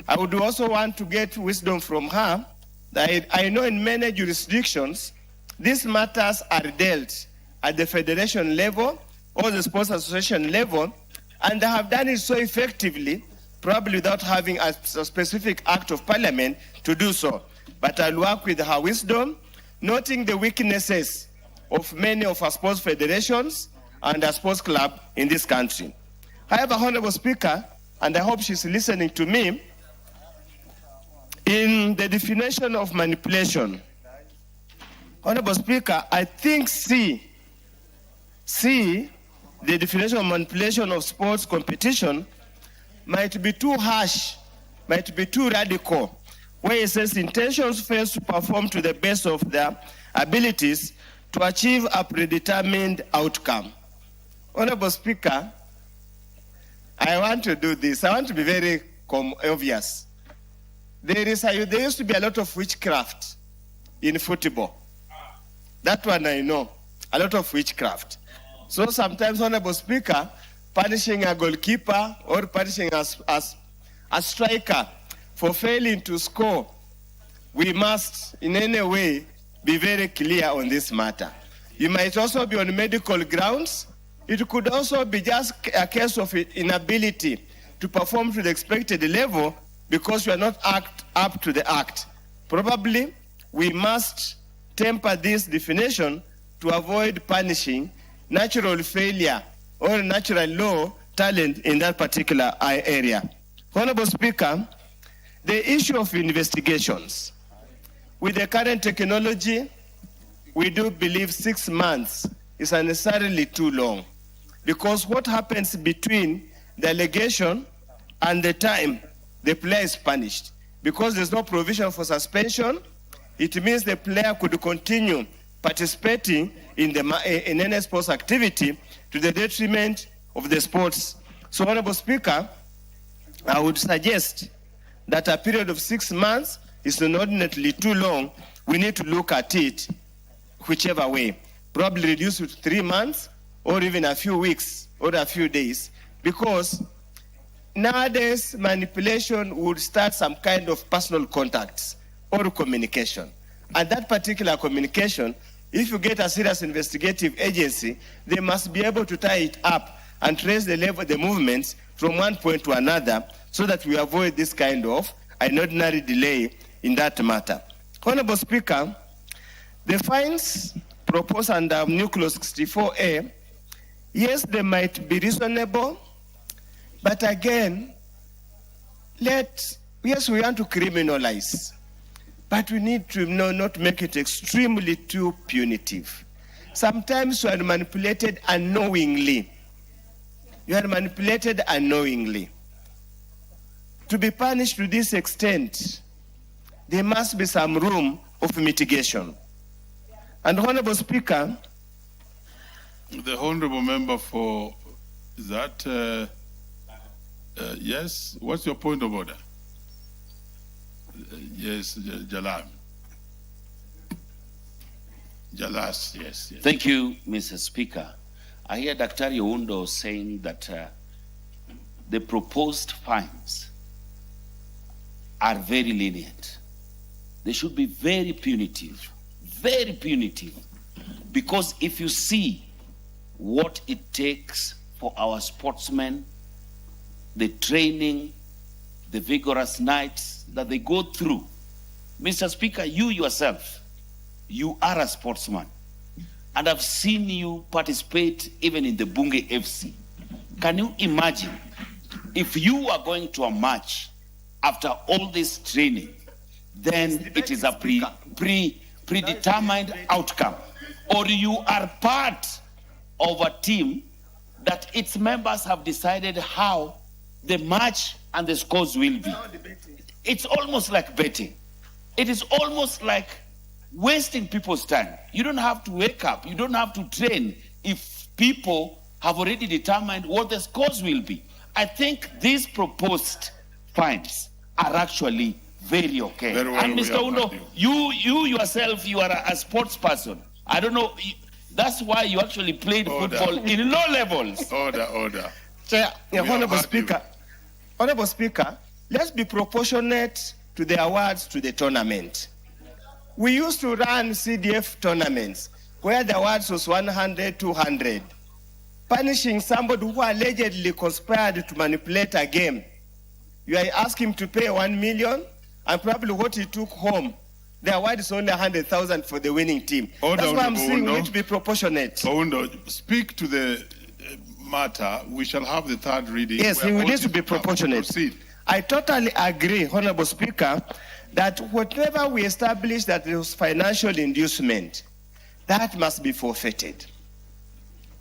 I would also want to get wisdom from her that I know in many jurisdictions, these matters are dealt at the federation level or the sports association level, and they have done it so effectively, probably without having a specific act of parliament to do so. But I'll work with her wisdom, noting the weaknesses of many of our sports federations and our sports club in this country. However, Honorable Speaker, and I hope she's listening to me, in the definition of manipulation, Honorable Speaker, I think C, the definition of manipulation of sports competition, might be too harsh, might be too radical, where it says intentions fails to perform to the best of their abilities to achieve a predetermined outcome. Honorable Speaker, I want to do this. I want to be very obvious. There used to be a lot of witchcraft in football. That one I know, a lot of witchcraft. So sometimes, Honorable Speaker, punishing a goalkeeper or punishing a striker for failing to score, we must in any way be very clear on this matter. You might also be on medical grounds. It could also be just a case of inability to perform to the expected level because you are not up to the act. Probably we must temper this definition to avoid punishing natural failure or natural low talent in that particular area. Honorable Speaker, the issue of investigations. With the current technology, we do believe 6 months is unnecessarily too long, because what happens between the allegation and the time the player is punished, because there's no provision for suspension, it means the player could continue participating in any sports activity to the detriment of the sports. So, Honorable Speaker, I would suggest that a period of 6 months is inordinately too long. We need to look at it whichever way, probably reduce it to 3 months or even a few weeks or a few days, because nowadays manipulation would start some kind of personal contacts or communication. And that particular communication, if you get a serious investigative agency, they must be able to tie it up and trace the level, the movements from one point to another, so that we avoid this kind of an ordinary delay in that matter. Honorable Speaker, the fines proposed under New Clause 64A, yes, they might be reasonable, but again, yes, we want to criminalize, but we need to not make it extremely too punitive. Sometimes you are manipulated unknowingly. You are manipulated unknowingly. To be punished to this extent, there must be some room of mitigation. And Honorable Speaker, the Honorable Member for that, yes, what's your point of order? Yes, Jalas, yes. Thank you, Mr. Speaker. I hear Dr. Oundo saying that the proposed fines are very lenient. They should be very punitive, because if you see what it takes for our sportsmen, the training, the vigorous nights that they go through. Mr. Speaker, you yourself, you are a sportsman, and I've seen you participate even in the Bunge FC. Can you imagine if you are going to a match after all this training, then it is a predetermined outcome, or you are part of a team that its members have decided how the match and the scores will be. It's almost like betting. It is almost like wasting people's time. You don't have to wake up, you don't have to train if people have already determined what the scores will be. I think these proposed fines are actually very okay. Very well, and Mr. Oundo, you yourself, you are a sports person. I don't know, that's why you actually played football in low levels. Order. Chair, Honorable Speaker, let's be proportionate to the awards to the tournament. We used to run CDF tournaments where the awards was 100, 200. Punishing somebody who allegedly conspired to manipulate a game. You are asking him to pay 1 million, and probably what he took home, the award is only 100,000 for the winning team. That's why I'm saying we need to be proportionate. Speak to the matter. We shall have the third reading. Yes, we need to be proportionate. I totally agree, Honorable Speaker, that whatever we establish that there was financial inducement, that must be forfeited.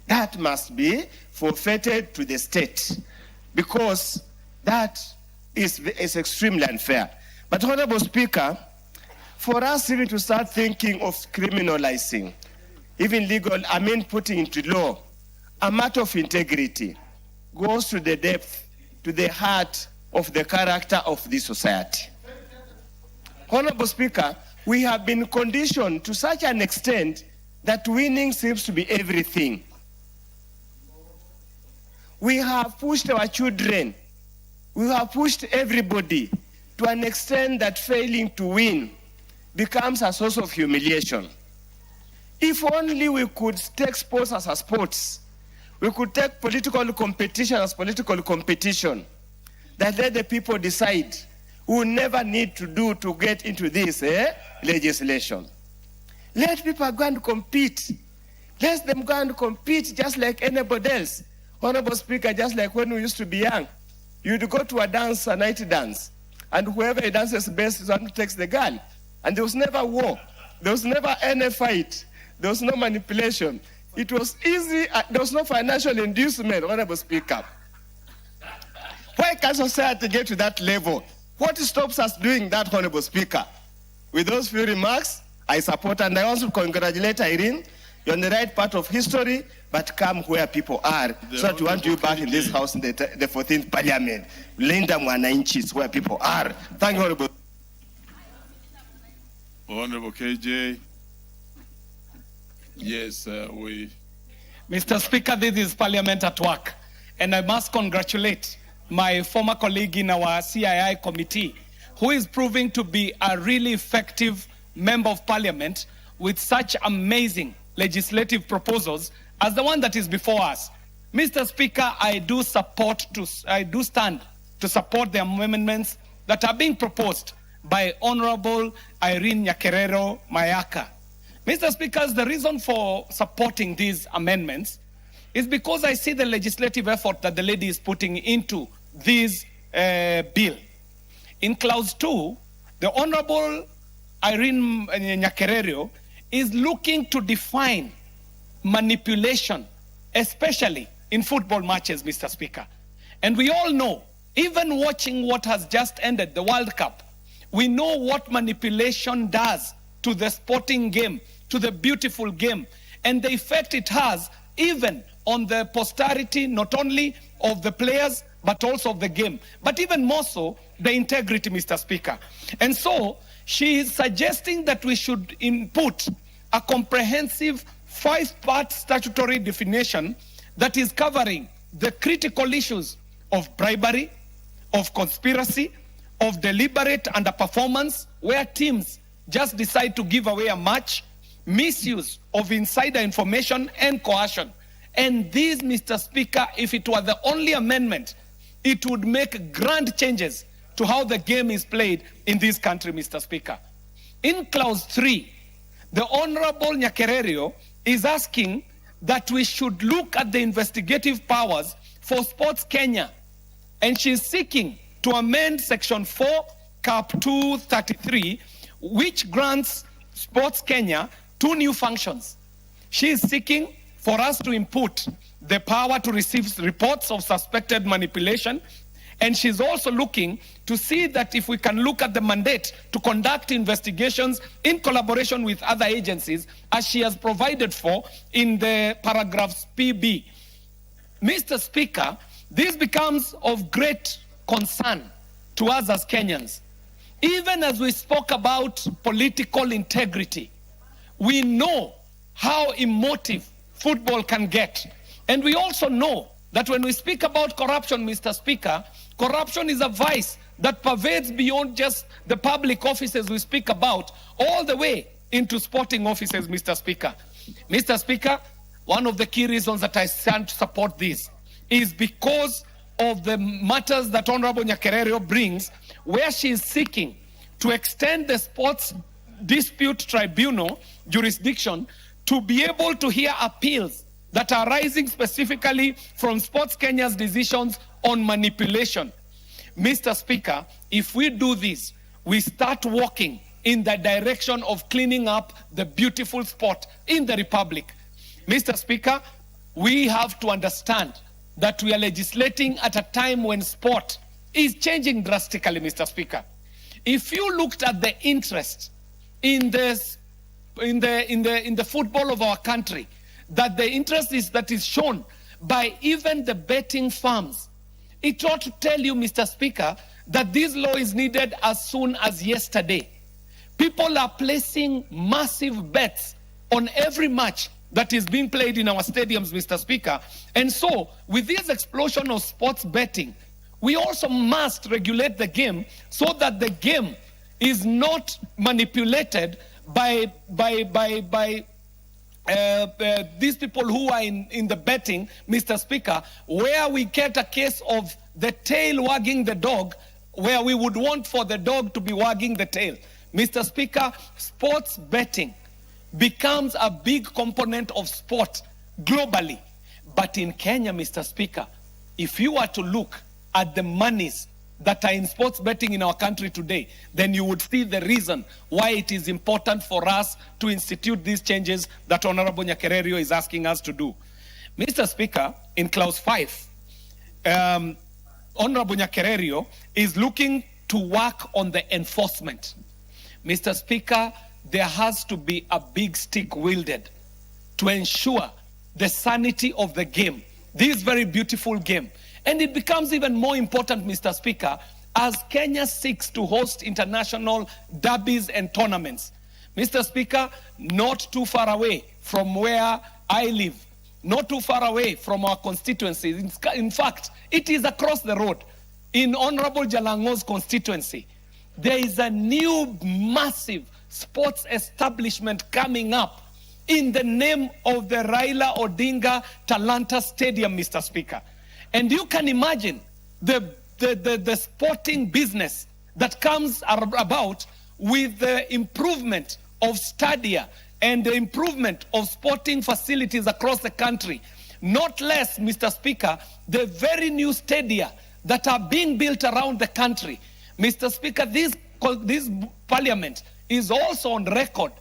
That must be forfeited to the state, because that is extremely unfair. But Honorable Speaker, for us even to start thinking of criminalizing, even putting into law, a matter of integrity goes to the depth, to the heart of the character of this society. Honorable Speaker, we have been conditioned to such an extent that winning seems to be everything. We have pushed our children. We have pushed everybody to an extent that failing to win becomes a source of humiliation. If only we could take sports as a sports, we could take political competition as political competition, that let the people decide. We will never need to get into this legislation. Let people go and compete. Let them go and compete just like anybody else. Honorable Speaker, just like when we used to be young, you'd go to a dance, a night dance, and whoever dances best is one who takes the girl. And there was never war. There was never any fight. There was no manipulation. It was easy. There was no financial inducement, Honorable Speaker. Why can't society get to that level? What stops us doing that, Honorable Speaker? With those few remarks, I support, and I also congratulate Irene. You're on the right part of history, but come where people are. So that we want you back in this house in the 14th Parliament. Linda Mwananchi is where people are. Thank you, Honorable. Honorable KJ. Yes, Mr. Speaker, this is Parliament at work. And I must congratulate my former colleague in our CII committee, who is proving to be a really effective member of Parliament with such amazing legislative proposals as the one that is before us. Mr. Speaker, I do stand to support the amendments that are being proposed by Honorable Irene Nyakerero Mayaka. Mr. Speaker, the reason for supporting these amendments is because I see the legislative effort that the lady is putting into this bill. In clause 2, the Honorable Irene Nyakerero is looking to define manipulation, especially in football matches, Mr. Speaker. And we all know, even watching what has just ended, the World Cup, we know what manipulation does to the sporting game, to the beautiful game, and the effect it has even on the posterity, not only of the players, but also of the game, but even more so, the integrity, Mr. Speaker. And so, she is suggesting that we should input a comprehensive 5-part statutory definition that is covering the critical issues of bribery, of conspiracy, of deliberate underperformance, where teams just decide to give away a match, misuse of insider information, and coercion. And this, Mr. Speaker, if it were the only amendment, it would make grand changes to how the game is played in this country, Mr. Speaker. In clause 3, the Honorable Nyakerero is asking that we should look at the investigative powers for Sports Kenya. And she's seeking to amend Section 4, Cap 233, which grants Sports Kenya 2 new functions. She is seeking for us to input the power to receive reports of suspected manipulation, and she's also looking to see that if we can look at the mandate to conduct investigations in collaboration with other agencies, as she has provided for in the paragraphs PB. Mr. Speaker, this becomes of great concern to us as Kenyans. Even as we spoke about political integrity, we know how emotive football can get. And we also know that when we speak about corruption, Mr. Speaker, corruption is a vice that pervades beyond just the public offices we speak about, all the way into sporting offices, Mr. Speaker. Mr. Speaker, one of the key reasons that I stand to support this is because of the matters that Honorable Nyakerero brings, where she is seeking to extend the Sports Dispute Tribunal jurisdiction to be able to hear appeals that are arising specifically from Sports Kenya's decisions on manipulation. Mr. Speaker, if we do this, we start walking in the direction of cleaning up the beautiful sport in the Republic. Mr. Speaker, we have to understand that we are legislating at a time when sport is changing drastically, Mr. Speaker. If you looked at the interest in this, in the football of our country, that the interest that is shown by even the betting firms, it ought to tell you, Mr. Speaker, that this law is needed as soon as yesterday. People are placing massive bets on every match that is being played in our stadiums, Mr. Speaker. And so, with this explosion of sports betting, we also must regulate the game so that the game is not manipulated by these people who are in the betting, Mr. Speaker, where we get a case of the tail wagging the dog, where we would want for the dog to be wagging the tail. Mr. Speaker, sports betting becomes a big component of sport globally. But in Kenya, Mr. Speaker, if you were to look at the monies that are in sports betting in our country today, then you would see the reason why it is important for us to institute these changes that Honorable Nyakererio is asking us to do. Mr. Speaker, in clause 5, Honorable Nyakererio is looking to work on the enforcement. Mr. Speaker, there has to be a big stick wielded to ensure the sanity of the game, this very beautiful game. And it becomes even more important, Mr. Speaker, as Kenya seeks to host international derbies and tournaments. Mr. Speaker, not too far away from where I live, not too far away from our constituency. In fact, it is across the road. In Honorable Jalango's constituency, there is a new massive sports establishment coming up in the name of the Raila Odinga Talanta Stadium, Mr. Speaker. And you can imagine the sporting business that comes about with the improvement of stadia and the improvement of sporting facilities across the country. Not less, Mr. Speaker, the very new stadia that are being built around the country. Mr. Speaker, this parliament is also on record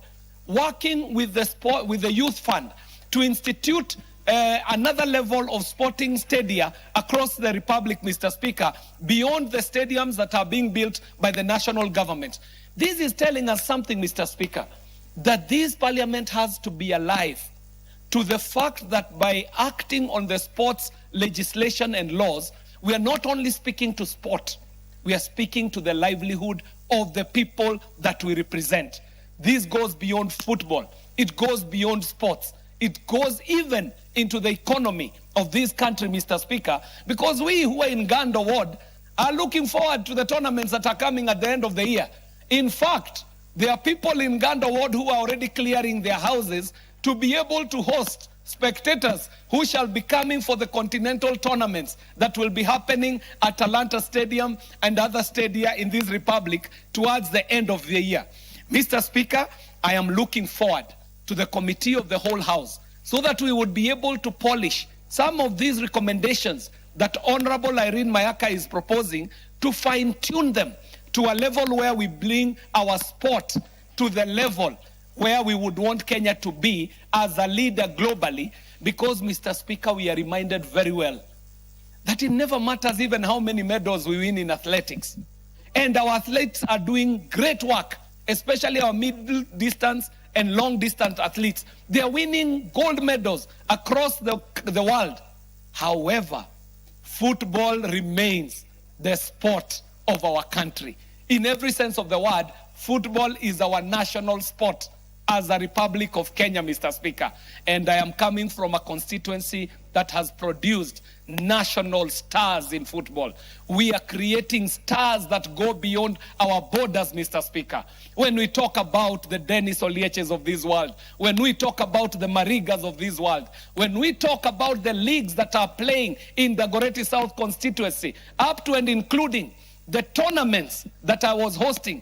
working with the Youth Fund to institute another level of sporting stadia across the Republic, Mr. Speaker, beyond the stadiums that are being built by the national government. This is telling us something, Mr. Speaker, that this parliament has to be alive to the fact that by acting on the sports legislation and laws, we are not only speaking to sport, we are speaking to the livelihood of the people that we represent. This goes beyond football. It goes beyond sports. It goes even into the economy of this country, Mr. Speaker, because we who are in Gando Ward are looking forward to the tournaments that are coming at the end of the year. In fact, there are people in Gando Ward who are already clearing their houses to be able to host spectators who shall be coming for the continental tournaments that will be happening at Talanta Stadium and other stadia in this republic towards the end of the year. Mr. Speaker, I am looking forward to the committee of the whole house so that we would be able to polish some of these recommendations that Honorable Irene Mayaka is proposing, to fine-tune them to a level where we bring our sport to the level where we would want Kenya to be as a leader globally, because, Mr. Speaker, we are reminded very well that it never matters even how many medals we win in athletics. And our athletes are doing great work, especially our middle distance and long distance athletes. They are winning gold medals across the world. However, football remains the sport of our country. In every sense of the word, football is our national sport as a Republic of Kenya, Mr. Speaker. And I am coming from a constituency that has produced national stars in football. We are creating stars that go beyond our borders, Mr. Speaker. When we talk about the Dennis Olieches of this world, when we talk about the Marigas of this world, when we talk about the leagues that are playing in the Goreti South constituency, up to and including the tournaments that I was hosting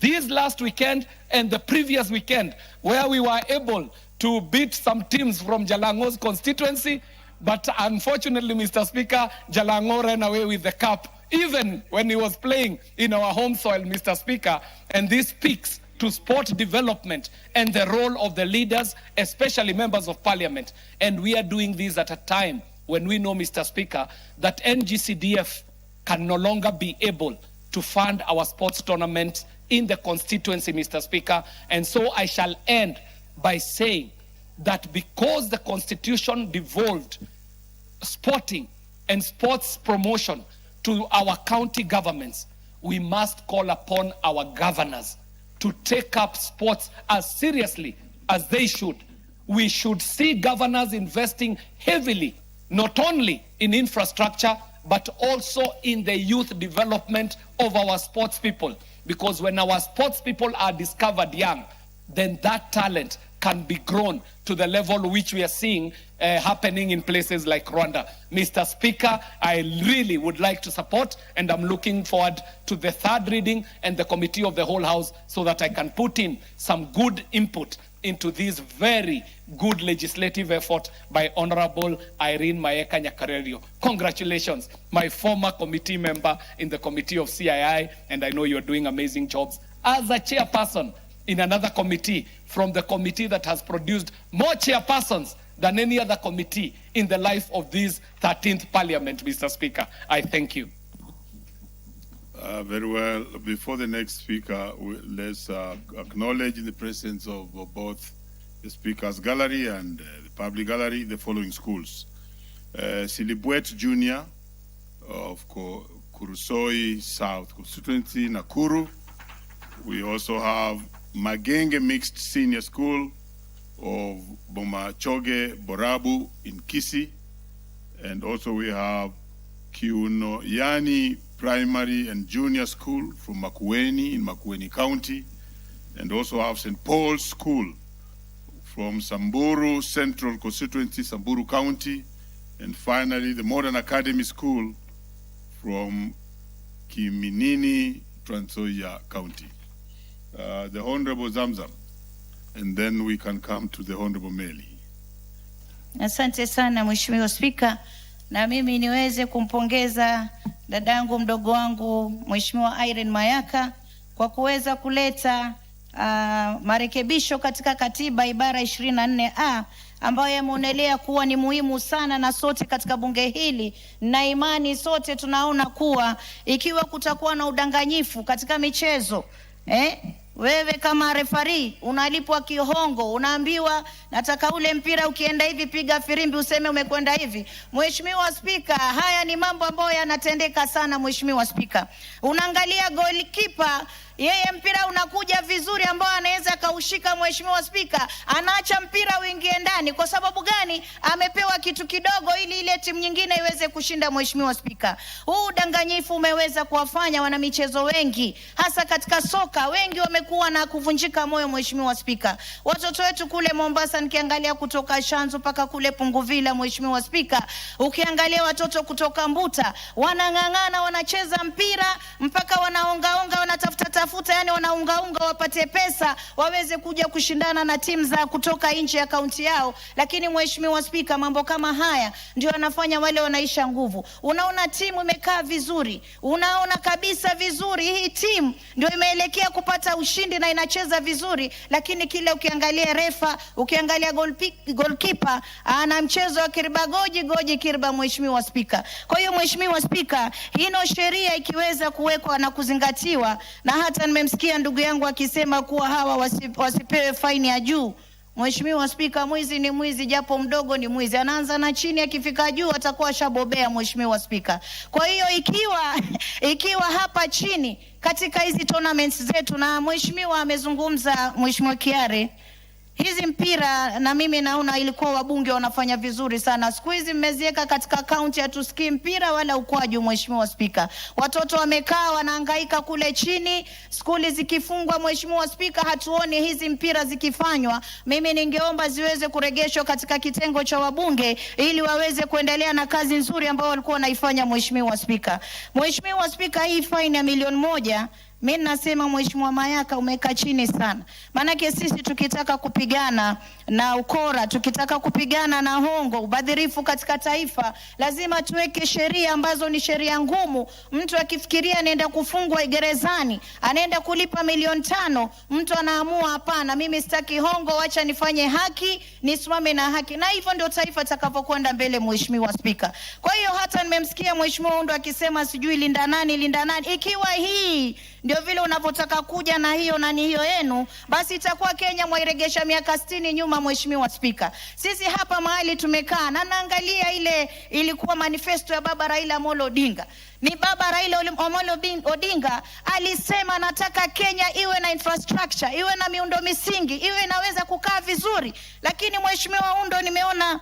this last weekend and the previous weekend, where we were able to beat some teams from Jalango's constituency, but unfortunately, Mr. Speaker, Jalango ran away with the cup, even when he was playing in our home soil, Mr. Speaker. And this speaks to sport development and the role of the leaders, especially members of parliament. And we are doing this at a time when we know, Mr. Speaker, that NGCDF can no longer be able to fund our sports tournament in the constituency, Mr. Speaker. And so I shall end by saying that because the Constitution devolved sporting and sports promotion to our county governments, we must call upon our governors to take up sports as seriously as they should. we should see governors investing heavily, not only in infrastructure, but also in the youth development of our sports people. Because when our sports people are discovered young, then that talent can be grown to the level which we are seeing happening in places like Rwanda. Mr. Speaker, I really would like to support, and I'm looking forward to the third reading and the committee of the whole house so that I can put in some good input into this very good legislative effort by Honorable Irene Mayeka Nyakarerio. Congratulations, my former committee member in the committee of CII, and I know you're doing amazing jobs as a chairperson in another committee, from the committee that has produced more chairpersons than any other committee in the life of this 13th Parliament, Mr. Speaker. I thank you. Very well. Before the next speaker, let's acknowledge in the presence of both the Speaker's Gallery and the Public Gallery the following schools. Silibwet Junior of Kurusoi South Constituency, Nakuru. We also have Magenge Mixed Senior School of Bomachoge Borabu in Kisii. And also we have Kiunoyani Primary and Junior School from Makueni in Makueni County. And also have St. Paul's School from Samburu Central Constituency, Samburu County. And finally, the Modern Academy School from Kiminini, Trans Nzoia County. The Honorable Zamzam, and then we can come to the Honorable Meli. Asante sana Mheshimiwa Spika, na mimi niweze kumpongeza dadangu mdogo wangu Mheshimiwa Irene Mayaka kwa kuweza kuleta marekebisho katika katiba ibara 24A ambayo yameonelea kuwa ni muhimu sana, na sote katika bunge hili na imani sote tunaona kuwa ikiwa kutakuwa na udanganyifu katika michezo, wewe kama referee unalipwa kihongo, unaambiwa nataka ule mpira ukienda hivi piga firimbi useme umekwenda hivi. Mheshimiwa Spika, haya ni mambo ambayo yanatendeka sana Mheshimiwa Spika. Unaangalia goalkeeper, yeye mpira unakuja vizuri ambao anaweza kaushika Mheshimiwa Spika, anaacha mpira uingie ndani. Kwa sababu gani? Amepewa kitu kidogo ili ile timu nyingine iweze kushinda Mheshimiwa Spika. Huu udanganyifu umeweza kuwafanya wanamichezo wengi, hasa katika soka, wengi wamekuwa na kuvunjika moyo Mheshimiwa Spika. Watoto wetu kule Mombasa, nikiangalia kutoka Shanzu mpaka kule Punguvila Mheshimiwa Spika, ukiangalia watoto kutoka Mbuta wanang'ang'ana, wanacheza mpira mpaka wanaongaonga, wanatafuta yani wanaungaunga wapate pesa waweze kuja kushindana na timu za kutoka nje ya kaunti yao. Lakini Mheshimiwa Spika, mambo kama haya ndio yanafanya wale wanaisha nguvu. Unaona timu imekaa vizuri, unaona kabisa vizuri hii timu ndio imeelekea kupata ushindi na inacheza vizuri, lakini kile ukiangalia refa, ukiangalia goalkeeper ana mchezo wa kirba goji kirba Mheshimiwa Spika. Kwa hiyo Mheshimiwa Spika, hino sheria ikiweza kuwekwa na kuzingatiwa, na hata nimemsikia ndugu yangu akisema kuwa hawa wasipewe faini ya juu. Mheshimiwa Spika, mwizi ni mwizi japo mdogo ni mwizi. Anaanza na chini, akifika juu atakuwa shabobea Mheshimiwa Spika. Kwa hiyo ikiwa hapa chini katika hizi tournaments zetu, na Mheshimiwa amezungumza Mheshimiwa Kiare, hizi mpira na mimi naona ilikuwa wabunge wanafanya vizuri sana. Siku hizi mmeziweka katika kaunti, hatusikii mpira wala ukwaju Mheshimiwa Spika. Watoto wamekaa wanahangaika kule chini, skuli zikifungwa Mheshimiwa Spika, hatuoni hizi mpira zikifanywa. Mimi ningeomba ziweze kurejeshwa katika kitengo cha wabunge ili waweze kuendelea na kazi nzuri ambayo walikuwa wanaifanya Mheshimiwa Spika. Mheshimiwa Spika, hii faini ya milioni 1, mimi nasema Mheshimiwa Mayaka umeka chini sana. Maanake sisi tukitaka kupigana na ukora, tukitaka kupigana na hongo, ubadhirifu katika taifa, lazima tuweke sheria ambazo ni sheria ngumu. Mtu akifikiria anaenda kufungwa gerezani, anaenda kulipa milioni 5, mtu anaamua hapana, mimi sitaki hongo, acha nifanye haki, nisimame na haki. Na hivyo ndio taifa takavyokwenda mbele Mheshimiwa Spika. Kwa hiyo hata nimemsikia Mheshimiwa Undo akisema sijui linda nani. Ikiwa hii ndio vile unavyotaka kuja na hiyo yenu, basi itakuwa Kenya mwairegesha miaka 60 nyuma. Mheshimiwa Spika, sisi hapa mahali tumekaa na naangalia ile ilikuwa manifesto ya baba Raila Amolo Odinga. Ni baba Raila Amolo Odinga alisema nataka Kenya iwe na infrastructure, iwe na miundo misingi, iwe inaweza kukaa vizuri. Lakini Mheshimiwa Undo nimeona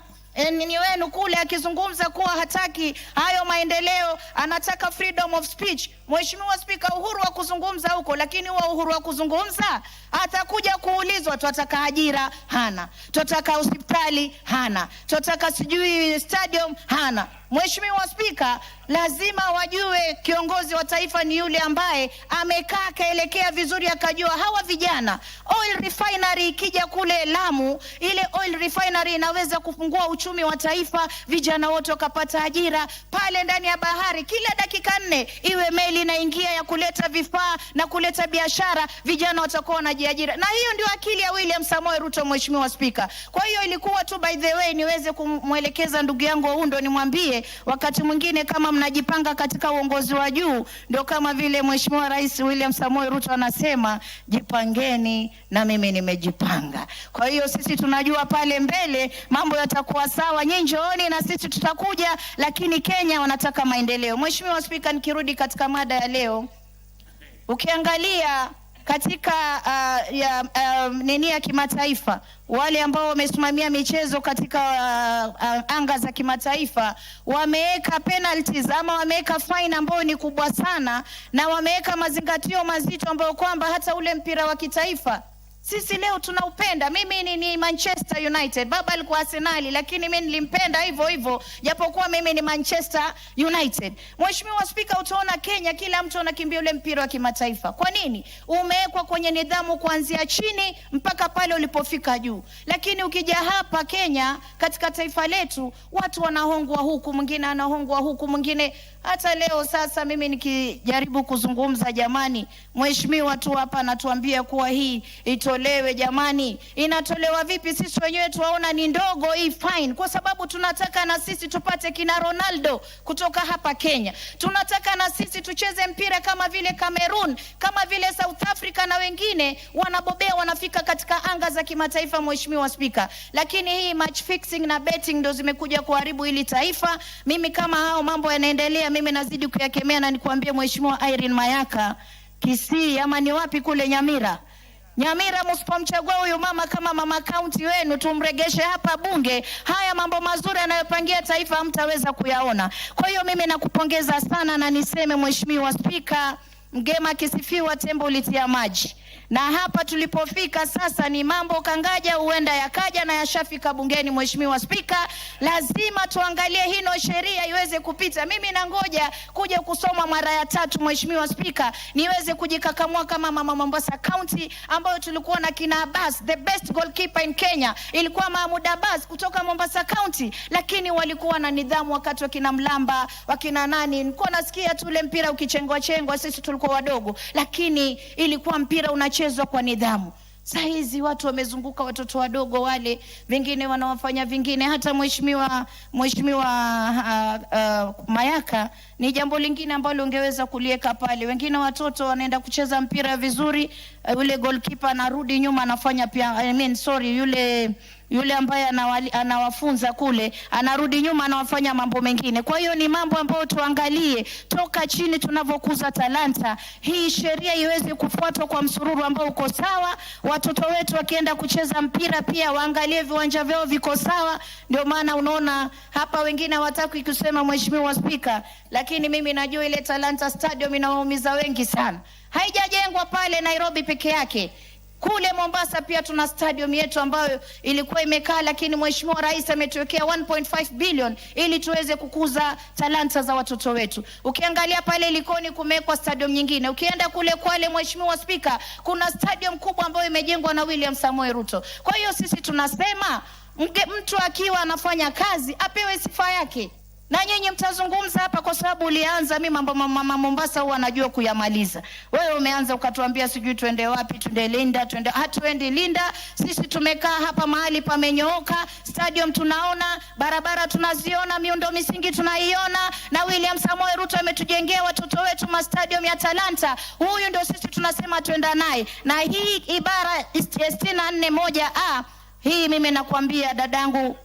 ni wenu kule akizungumza kuwa hataki hayo maendeleo, anataka freedom of speech. Mheshimiwa Spika, uhuru wa kuzungumza huko, lakini huo uhuru wa kuzungumza atakuja kuulizwa tunataka ajira hana, tunataka hospitali hana, tunataka sijui stadium hana. Mheshimiwa Spika, lazima wajue kiongozi wa taifa ni yule ambaye amekaa kaelekea vizuri, akajua hawa vijana oil refinery ikija kule Lamu, ile oil refinery inaweza kufungua uchumi wa taifa, vijana wote wakapata ajira pale ndani ya bahari. Kila dakika 4 iwe meli inaingia ya kuleta vifaa na kuleta biashara, vijana watakuwa wanajiajira. Na hiyo ndio akili ya William Samoei Ruto, Mheshimiwa Spika. Kwa hiyo ilikuwa tu by the way niweze kumwelekeza ndugu yangu Oundo, nimwambie wakati mwingine kama mnajipanga katika uongozi wa juu, ndio kama vile Mheshimiwa Rais William Samoei Ruto anasema jipangeni na mimi nimejipanga. Kwa hiyo sisi tunajua pale mbele mambo yatakuwa sawa, nyinyi njooni na sisi tutakuja, lakini Kenya wanataka maendeleo. Mheshimiwa Spika, nikirudi katika mada ya leo, ukiangalia katika ya kimataifa, wale ambao wamesimamia michezo katika anga za kimataifa wameweka penalties ama wameweka fine ambayo ni kubwa sana, na wameweka mazingatio mazito ambayo kwamba hata ule mpira wa kitaifa sisi leo tunaupenda. Mimi ni Manchester United, baba alikuwa Arsenal, lakini mimi nilimpenda hivyo hivyo japokuwa mimi ni Manchester United. Mheshimiwa Spika, utaona Kenya kila mtu anakimbia ule mpira wa kimataifa. Kwa nini? Umewekwa kwenye nidhamu kuanzia chini mpaka pale ulipofika juu. Lakini ukija hapa Kenya katika taifa letu, watu wanahongwa huku, mwingine anahongwa huku, mwingine hata leo sasa mimi nikijaribu kuzungumza, jamani, mheshimiwa tu hapa anatuambia kuwa hii itolewe. Jamani, inatolewa vipi? Sisi wenyewe tuwaona ni ndogo hii fine, kwa sababu tunataka na sisi tupate kina Ronaldo kutoka hapa Kenya. Tunataka na sisi tucheze mpira kama vile Cameroon, kama vile South Africa, na wengine wanabobea, wanafika katika anga za kimataifa, Mheshimiwa Spika. Lakini hii match fixing na betting ndo zimekuja kuharibu hili taifa. Mimi kama hao mambo yanaendelea, mimi nazidi kuyakemea, na nikuambie Mheshimiwa Irene Mayaka, Kisii ama ni wapi kule Nyamira, msipomchagua huyu mama kama mama county wenu, tumregeshe hapa bunge, haya mambo mazuri anayopangia taifa hamtaweza kuyaona. Kwa hiyo mimi nakupongeza sana, na niseme Mheshimiwa Spika, mgema kisifiwa tembo litia maji. Na hapa tulipofika sasa ni mambo kangaja huenda yakaja na yashafika bungeni. Mheshimiwa Spika, lazima tuangalie hino sheria iweze kupita. Mimi nangoja kuja kusoma mara ya 3 Mheshimiwa Spika, niweze kujikakamua kama mama Mombasa County ambayo tulikuwa na kina Abbas, the best goalkeeper in Kenya ilikuwa Mahmoud Abbas kutoka Mombasa County, lakini walikuwa na nidhamu wakati wa kina Mlamba, wakina nani, nilikuwa nasikia tu ule mpira ukichengwa, sisi tulikuwa wadogo, lakini ilikuwa mpira unachezwa kwa nidhamu. Saizi watu wamezunguka watoto wadogo wale, vingine wanawafanya vingine. Hata Mheshimiwa Mayaka, ni jambo lingine ambalo ungeweza kulieka pale. Wengine watoto wanaenda kucheza mpira vizuri, yule goalkeeper anarudi nyuma anafanya pia, yule ambaye anawafunza kule anarudi nyuma anawafanya mambo mengine. Kwa hiyo ni mambo ambayo tuangalie toka chini tunavyokuza talanta. Hii sheria iweze kufuatwa kwa msururu ambao uko sawa. Watoto wetu wakienda kucheza mpira pia waangalie viwanja vyao viko sawa. Ndio maana unaona hapa wengine hawataka kusema Mheshimiwa Spika, lakini mimi najua ile Talanta Stadium inawaumiza wengi sana. Haijajengwa pale Nairobi peke yake. Kule Mombasa pia tuna stadium yetu ambayo ilikuwa imekaa, lakini Mheshimiwa Rais ametuwekea 1.5 billion ili tuweze kukuza talanta za watoto wetu. Ukiangalia pale Likoni kumewekwa stadium nyingine. Ukienda kule Kwale, Mheshimiwa Spika, kuna stadium kubwa ambayo imejengwa na William Samoei Ruto. Kwa hiyo sisi tunasema mtu akiwa anafanya kazi apewe sifa yake. Na nyinyi mtazungumza hapa kwa sababu ulianza. Mimi mambo mama Mombasa huwa anajua kuyamaliza. Wewe umeanza ukatuambia sijui tuende wapi, tuende Linda, hatuendi Linda. Sisi tumekaa hapa mahali pamenyooka, stadium tunaona, barabara tunaziona, miundo misingi tunaiona, na William Samoei Ruto ametujengea watoto wetu stadium ya Talanta. Huyu ndio sisi tunasema tuenda naye. Na hii ibara 64(1)(a) hii mimi nakwambia dadangu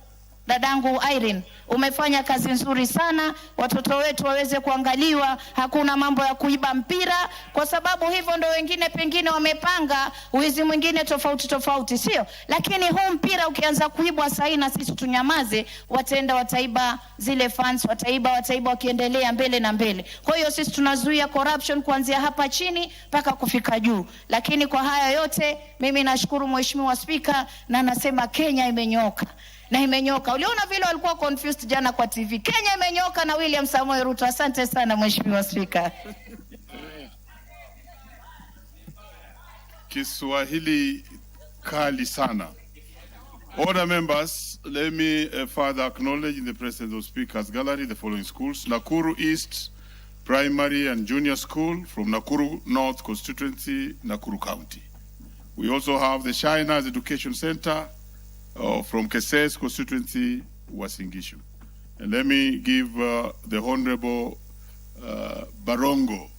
Irene, umefanya kazi nzuri sana. Watoto wetu waweze kuangaliwa, hakuna mambo ya kuiba mpira, kwa sababu hivyo ndo wengine pengine wamepanga wizi mwingine tofauti, sio? Lakini huu mpira ukianza kuibwa sasa na sisi tunyamaze, wataiba zile fans, wataiba wakiendelea mbele na mbele. Kwa hiyo sisi tunazuia corruption kuanzia hapa chini mpaka kufika juu. Lakini kwa haya yote mimi nashukuru Mheshimiwa Spika, na nasema Kenya imenyoka. Na imenyoka. Uliona vile walikuwa confused jana kwa TV. Kenya imenyoka na William Samoei Ruto. Asante sana Mheshimiwa Spika. Kiswahili kali sana. Order members, let me further acknowledge in the presence of Speaker's Gallery the following schools: Nakuru East Primary and Junior School from Nakuru North Constituency, Nakuru County. We also have the Shiners Education Center from Keses constituency, Uasin Gishu. And let me give the Honorable Barongo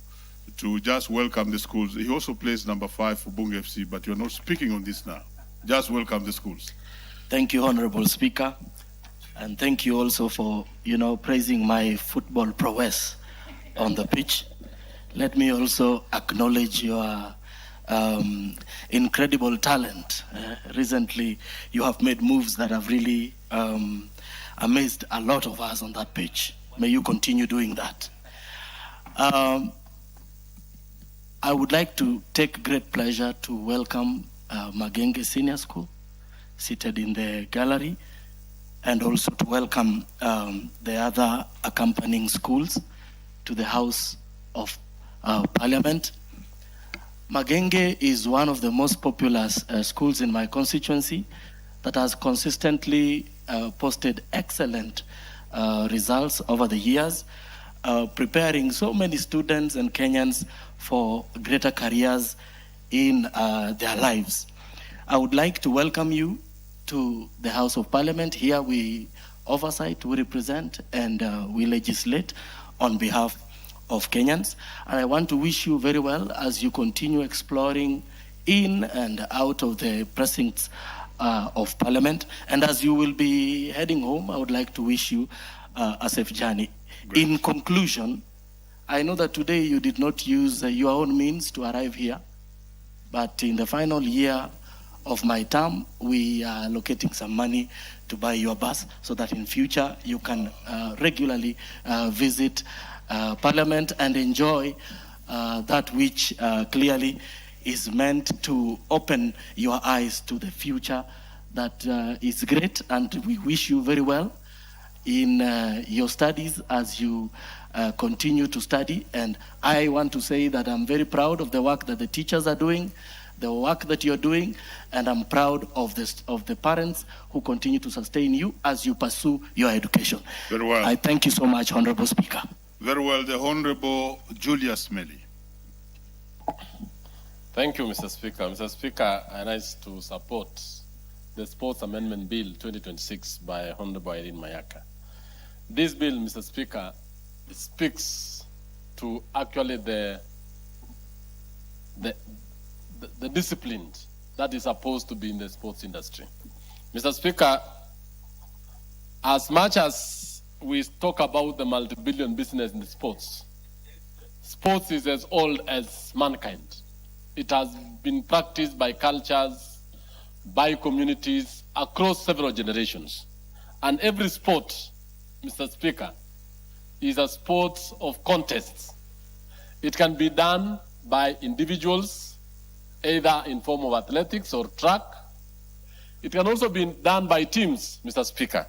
to just welcome the schools. He also plays number 5 for Bunge FC, but you're not speaking on this now. Just welcome the schools. Thank you, Honorable Speaker. And thank you also for, praising my football prowess on the pitch. Let me also acknowledge your incredible talent. Recently, you have made moves that have really amazed a lot of us on that pitch. May you continue doing that. I would like to take great pleasure to welcome Magenge Senior School, seated in the gallery, and also to welcome the other accompanying schools to the House of Parliament. Magenge is one of the most popular schools in my constituency that has consistently posted excellent results over the years, preparing so many students and Kenyans for greater careers in their lives. I would like to welcome you to the House of Parliament. Here we oversight, we represent, and we legislate on behalf of Kenyans. And I want to wish you very well as you continue exploring in and out of the precincts of Parliament. And as you will be heading home, I would like to wish you a safe journey. Great. In conclusion, I know that today you did not use your own means to arrive here, but in the final year of my term, we are allocating some money to buy your bus so that in future you can regularly visit Parliament and enjoy that which clearly is meant to open your eyes to the future that is great. And we wish you very well in your studies as you continue to study. And I want to say that I'm very proud of the work that the teachers are doing, the work that you're doing, and I'm proud of the parents who continue to sustain you as you pursue your education. Very well. I thank you so much, Honorable Speaker. Very well, the Honorable Julius Melly. Thank you, Mr. Speaker. Mr. Speaker, I rise to support the Sports Amendment Bill 2026 by Honorable Irene Mayaka. This bill, Mr. Speaker, speaks to actually the discipline that is supposed to be in the sports industry. Mr. Speaker, as much as we talk about the multi-billion business in the sports is as old as mankind. It has been practiced by cultures, by communities across several generations. And every sport, Mr. Speaker, is a sport of contests. It can be done by individuals, either in form of athletics or track. It can also be done by teams, Mr. Speaker,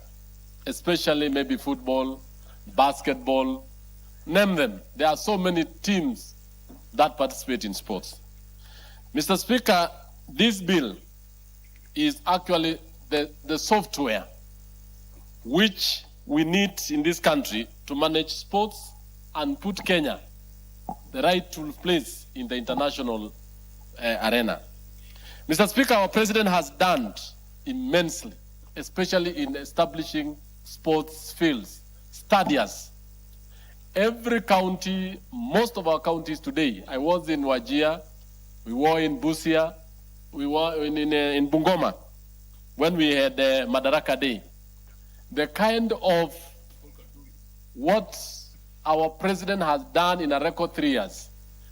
especially maybe football, basketball, name them. There are so many teams that participate in sports. Mr. Speaker, this bill is actually the software which we need in this country to manage sports and put Kenya the rightful place in the international arena. Mr. Speaker, our president has done immensely, especially in establishing sports fields, stadiums. Every county, most of our counties today, I was in Wajir, we were in Busia, we were in Bungoma when we had Madaraka Day. The kind of what our president has done in a record 3 years,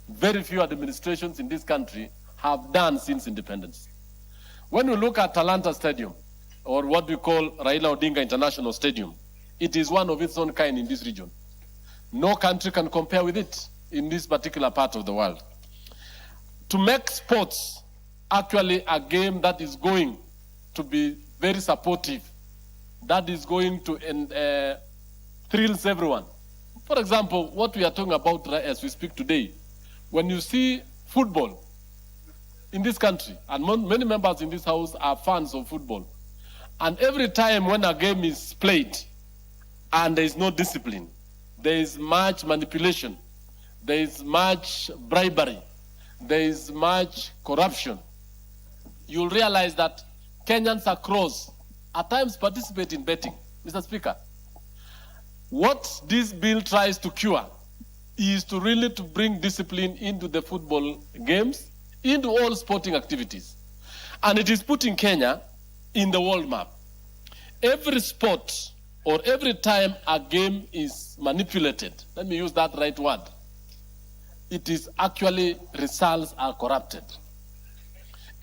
very few administrations in this country have done since independence. When we look at Talanta Stadium, or what we call Raila Odinga International Stadium, it is one of its own kind in this region. No country can compare with it in this particular part of the world. To make sports actually a game that is going to be very supportive, that is going to thrills everyone. For example, what we are talking about as we speak today, when you see football in this country, and many members in this house are fans of football, and every time when a game is played and there is no discipline, there is much manipulation, there is much bribery, there is much corruption, you'll realize that Kenyans across at times participate in betting. Mr. Speaker, what this bill tries to cure is to really to bring discipline into the football games, into all sporting activities. And it is putting Kenya in the world map. Every sport or every time a game is manipulated, let me use that right word, it is actually results are corrupted.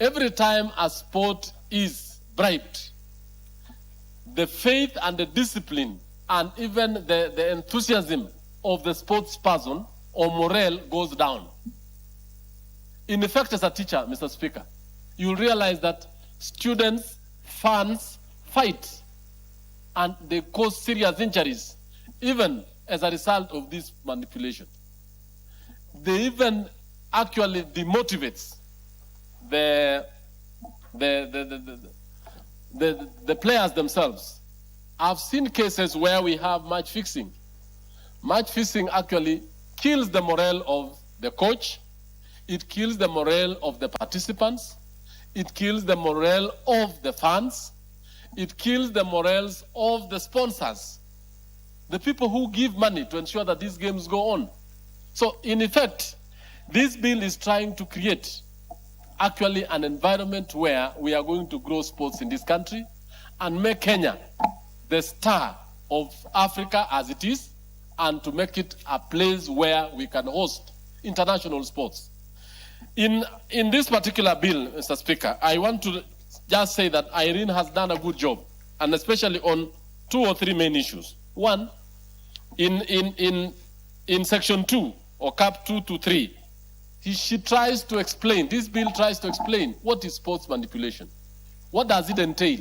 Every time a sport is bribed, the faith and the discipline and even the enthusiasm of the sports person or morale goes down. In effect, as a teacher, Mr. Speaker, you'll realize that students, fans fight and they cause serious injuries, even as a result of this manipulation. They even actually demotivates the players themselves. I've seen cases where we have match fixing. Match fixing actually kills the morale of the coach, it kills the morale of the participants, it kills the morale of the fans, it kills the morales of the sponsors, the people who give money to ensure that these games go on. So in effect, this bill is trying to create actually an environment where we are going to grow sports in this country and make Kenya the star of Africa as it is, and to make it a place where we can host international sports. In this particular bill, Mr. Speaker, I want to just say that Irene has done a good job, and especially on 2 or 3 main issues. One, in section 2 or cap 2 to 3, she tries to explain, this bill tries to explain what is sports manipulation. What does it entail?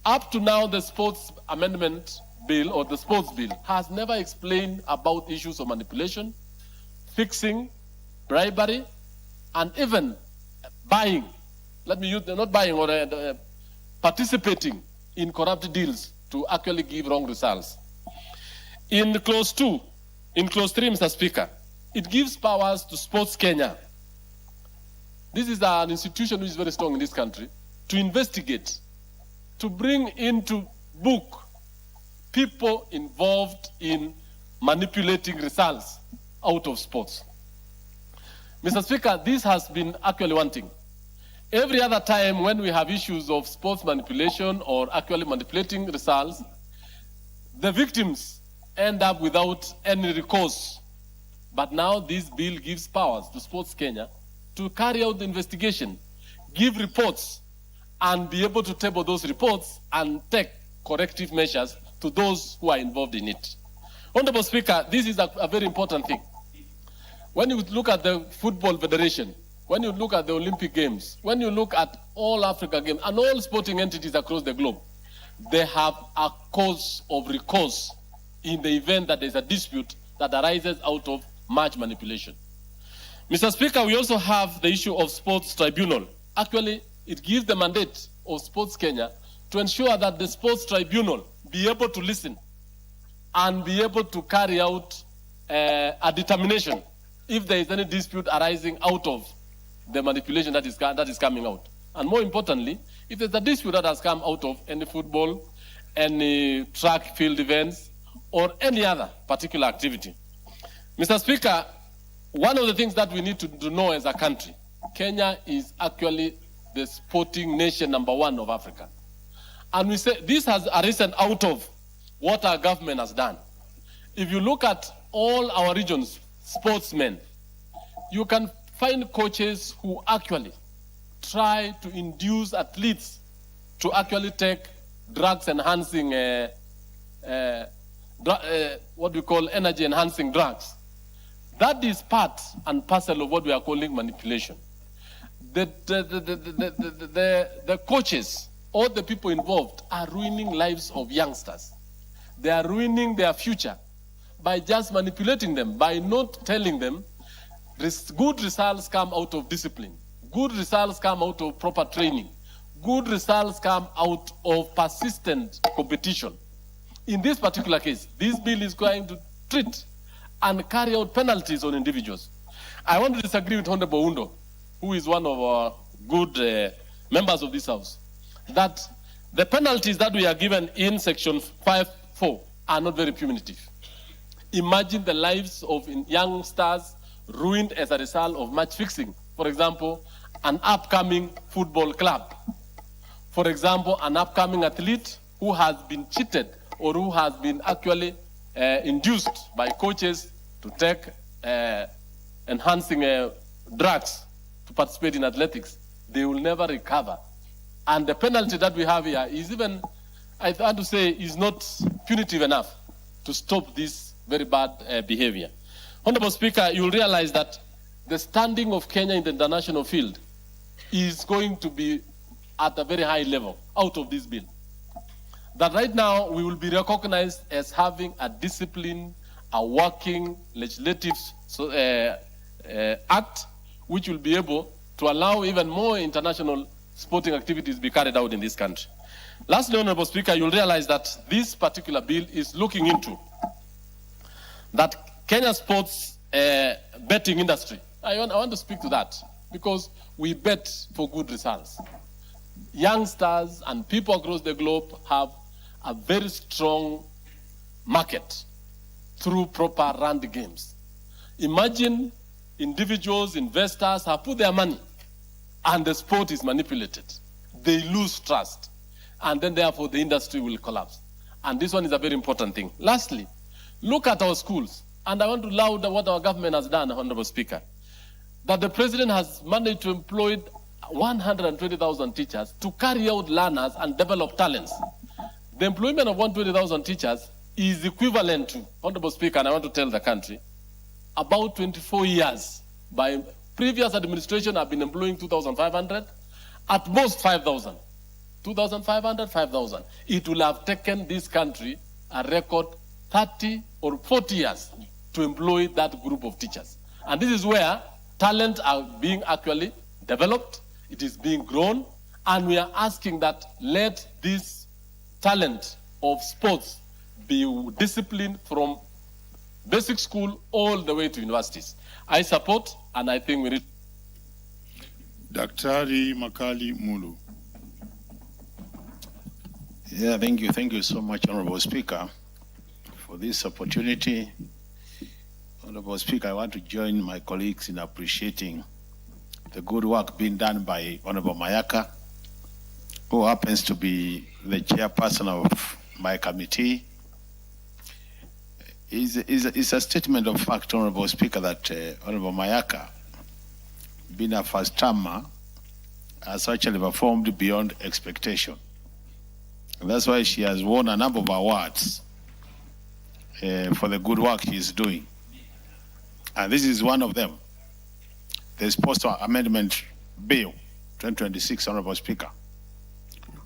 Up to now, the sports amendment bill or the sports bill has never explained about issues of manipulation, fixing, bribery, and even buying. Let me use, not buying or participating in corrupt deals to actually give wrong results. In clause 3, Mr. Speaker, it gives powers to Sports Kenya. This is an institution which is very strong in this country, to investigate, to bring into book people involved in manipulating results out of sports. Mr. Speaker, this has been actually one thing. Every other time when we have issues of sports manipulation or actually manipulating results, the victims end up without any recourse. But now this bill gives powers to Sports Kenya to carry out the investigation, give reports, and be able to table those reports and take corrective measures to those who are involved in it. Honorable Speaker, this is a very important thing. When you look at the Football Federation, when you look at the Olympic Games, when you look at all Africa Games and all sporting entities across the globe, they have a cause of recourse in the event that there's a dispute that arises out of match manipulation. Mr. Speaker, we also have the issue of Sports Tribunal. Actually, it gives the mandate of Sports Kenya to ensure that the Sports Tribunal be able to listen and be able to carry out a determination if there is any dispute arising out of the manipulation that is coming out. And more importantly, if there's a dispute that has come out of any football, any track field events, or any other particular activity. Mr. Speaker, one of the things that we need to know as a country, Kenya is actually the sporting nation #1 of Africa. And we say this has arisen out of what our government has done. If you look at all our regions, sportsmen, you can find coaches who actually try to induce athletes to actually take drugs enhancing, what we call energy enhancing drugs. That is part and parcel of what we are calling manipulation. The coaches, all the people involved are ruining lives of youngsters. They are ruining their future by just manipulating them, by not telling them good results come out of discipline. Good results come out of proper training. Good results come out of persistent competition. In this particular case, this bill is going to treat and carry out penalties on individuals. I want to disagree with Honorable Undo, who is one of our good members of this House, that the penalties that we are given in Section 5(4) are not very punitive. Imagine the lives of youngsters ruined as a result of match fixing. For example, an upcoming football club. For example, an upcoming athlete who has been cheated or who has been actually induced by coaches to take enhancing drugs to participate in athletics. They will never recover. And the penalty that we have here is even, I have to say, is not punitive enough to stop this very bad behavior. Honorable Speaker, you will realize that the standing of Kenya in the international field is going to be at a very high level out of this bill. That right now we will be recognized as having a discipline, a working legislative act, which will be able to allow even more international sporting activities to be carried out in this country. Lastly, Honorable Speaker, you'll realize that this particular bill is looking into that Kenya sports betting industry. I want to speak to that because we bet for good results. Youngsters and people across the globe have a very strong market through proper run games. Imagine individuals, investors have put their money and the sport is manipulated. They lose trust and then therefore the industry will collapse. And this one is a very important thing. Lastly, look at our schools. And I want to laud what our government has done, Honorable Speaker, that the President has managed to employ 120,000 teachers to carry out learners and develop talents. The employment of 120,000 teachers is equivalent to, Honorable Speaker, and I want to tell the country, about 24 years. By previous administration, I've been employing 2,500, at most 5,000. 2,500, 5,000. It will have taken this country a record 30 or 40 years to employ that group of teachers. And this is where talent are being actually developed, it is being grown, and we are asking that let this talent of sports be disciplined from basic school all the way to universities. I support, and I think we need. Daktari Makali Mulu. Yeah, thank you. Thank you so much, Honorable Speaker, for this opportunity. Honorable Speaker, I want to join my colleagues in appreciating the good work being done by Honorable Mayaka, who happens to be the chairperson of my committee. It's a statement of fact, Honorable Speaker, that Honorable Mayaka, being a first-termer, has actually performed beyond expectation. And that's why she has won a number of awards for the good work she's doing. And this is one of them. The Sports Amendment Bill 2026, Honorable Speaker.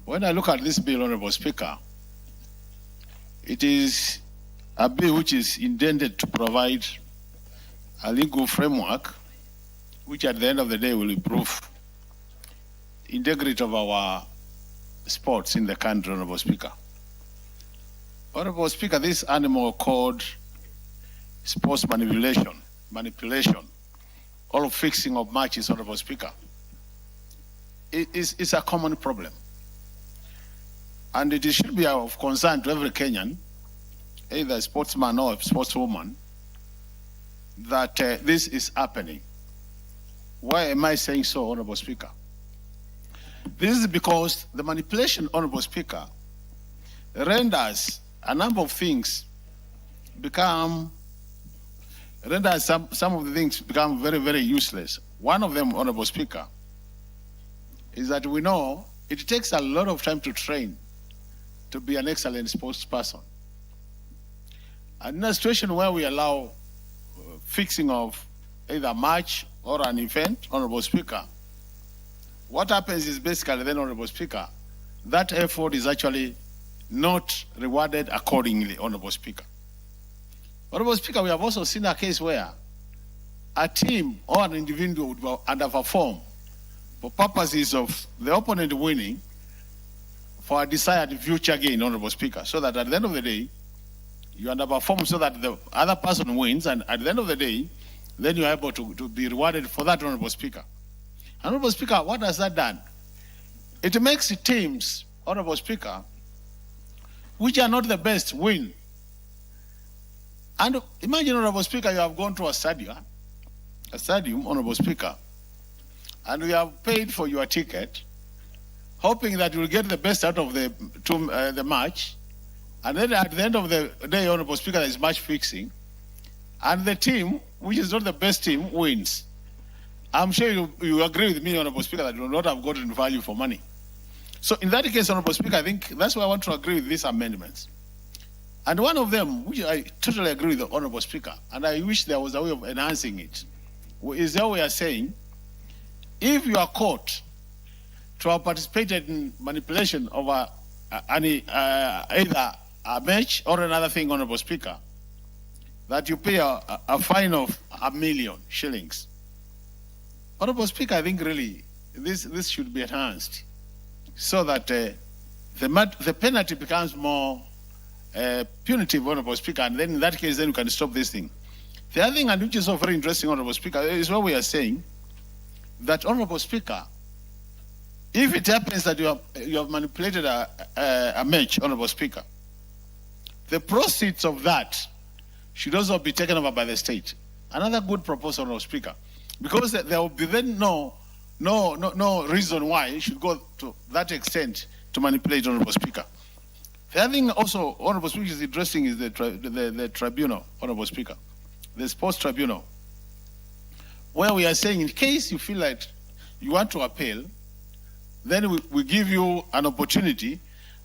When I look at this bill, Honorable Speaker, it is a bill which is intended to provide a legal framework which at the end of the day will improve integrity of our sports in the country, Honorable Speaker. Honorable Speaker, this animal called sports manipulation, or fixing of matches, Honorable Speaker, it's a common problem. And it should be of concern to every Kenyan, either a sportsman or a sportswoman, that this is happening. Why am I saying so, Honorable Speaker? This is because the manipulation, Honorable Speaker, renders a number of things some of the things become very, very useless. One of them, Honorable Speaker, is that we know it takes a lot of time to train to be an excellent sports person. And in a situation where we allow fixing of either a match or an event, Honorable Speaker, what happens is basically then, Honorable Speaker, that effort is actually not rewarded accordingly, Honorable Speaker. Honorable Speaker, we have also seen a case where a team or an individual would underperform for purposes of the opponent winning for a desired future gain, Honorable Speaker, so that at the end of the day, you underperform so that the other person wins, and at the end of the day, then you are able to be rewarded for that, Honorable Speaker. Honorable Speaker, what has that done? It makes teams, Honorable Speaker, which are not the best win. And imagine, Honorable Speaker, you have gone to a stadium, Honorable Speaker, and you have paid for your ticket, hoping that you will get the best out of the match. And then at the end of the day, Honorable Speaker, there is match fixing. And the team, which is not the best team, wins. I'm sure you agree with me, Honorable Speaker, that you will not have gotten value for money. So in that case, Honorable Speaker, I think that's why I want to agree with these amendments. And one of them, which I totally agree with the Honorable Speaker, and I wish there was a way of enhancing it, is that we are saying, if you are caught to have participated in manipulation of either a match or another thing, Honorable Speaker, that you pay a fine of 1 million shillings. Honorable Speaker, I think really this should be enhanced so that the penalty becomes more punitive, Honorable Speaker, and then in that case, then you can stop this thing. The other thing, and which is also very interesting, Honorable Speaker, is what we are saying, that, Honorable Speaker, if it happens that you have manipulated a match, Honorable Speaker, the proceeds of that should also be taken over by the state. Another good proposal, Honorable Speaker, because there will be then no reason why it should go to that extent to manipulate, Honorable Speaker. The other thing also, Honorable Speaker, is interesting is the tribunal, Honorable Speaker, the sports tribunal, where we are saying in case you feel like you want to appeal, then we give you an opportunity,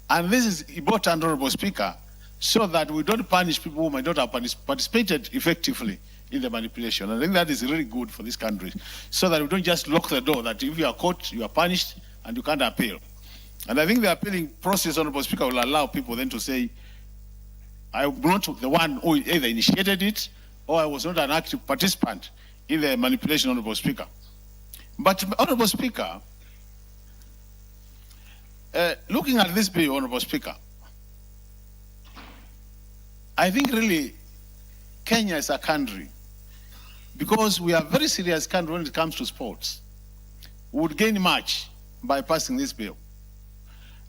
and this is important, Honorable Speaker, so that we don't punish people who might not have participated effectively in the manipulation. I think that is really good for this country, so that we don't just lock the door, that if you are caught, you are punished, and you can't appeal. And I think the appealing process, Honorable Speaker, will allow people then to say, I'm not the one who either initiated it, or I was not an active participant in the manipulation, Honorable Speaker. But, Honorable Speaker, looking at this bill, Honorable Speaker, I think really Kenya is a country, because we are a very serious country when it comes to sports, would gain much by passing this bill.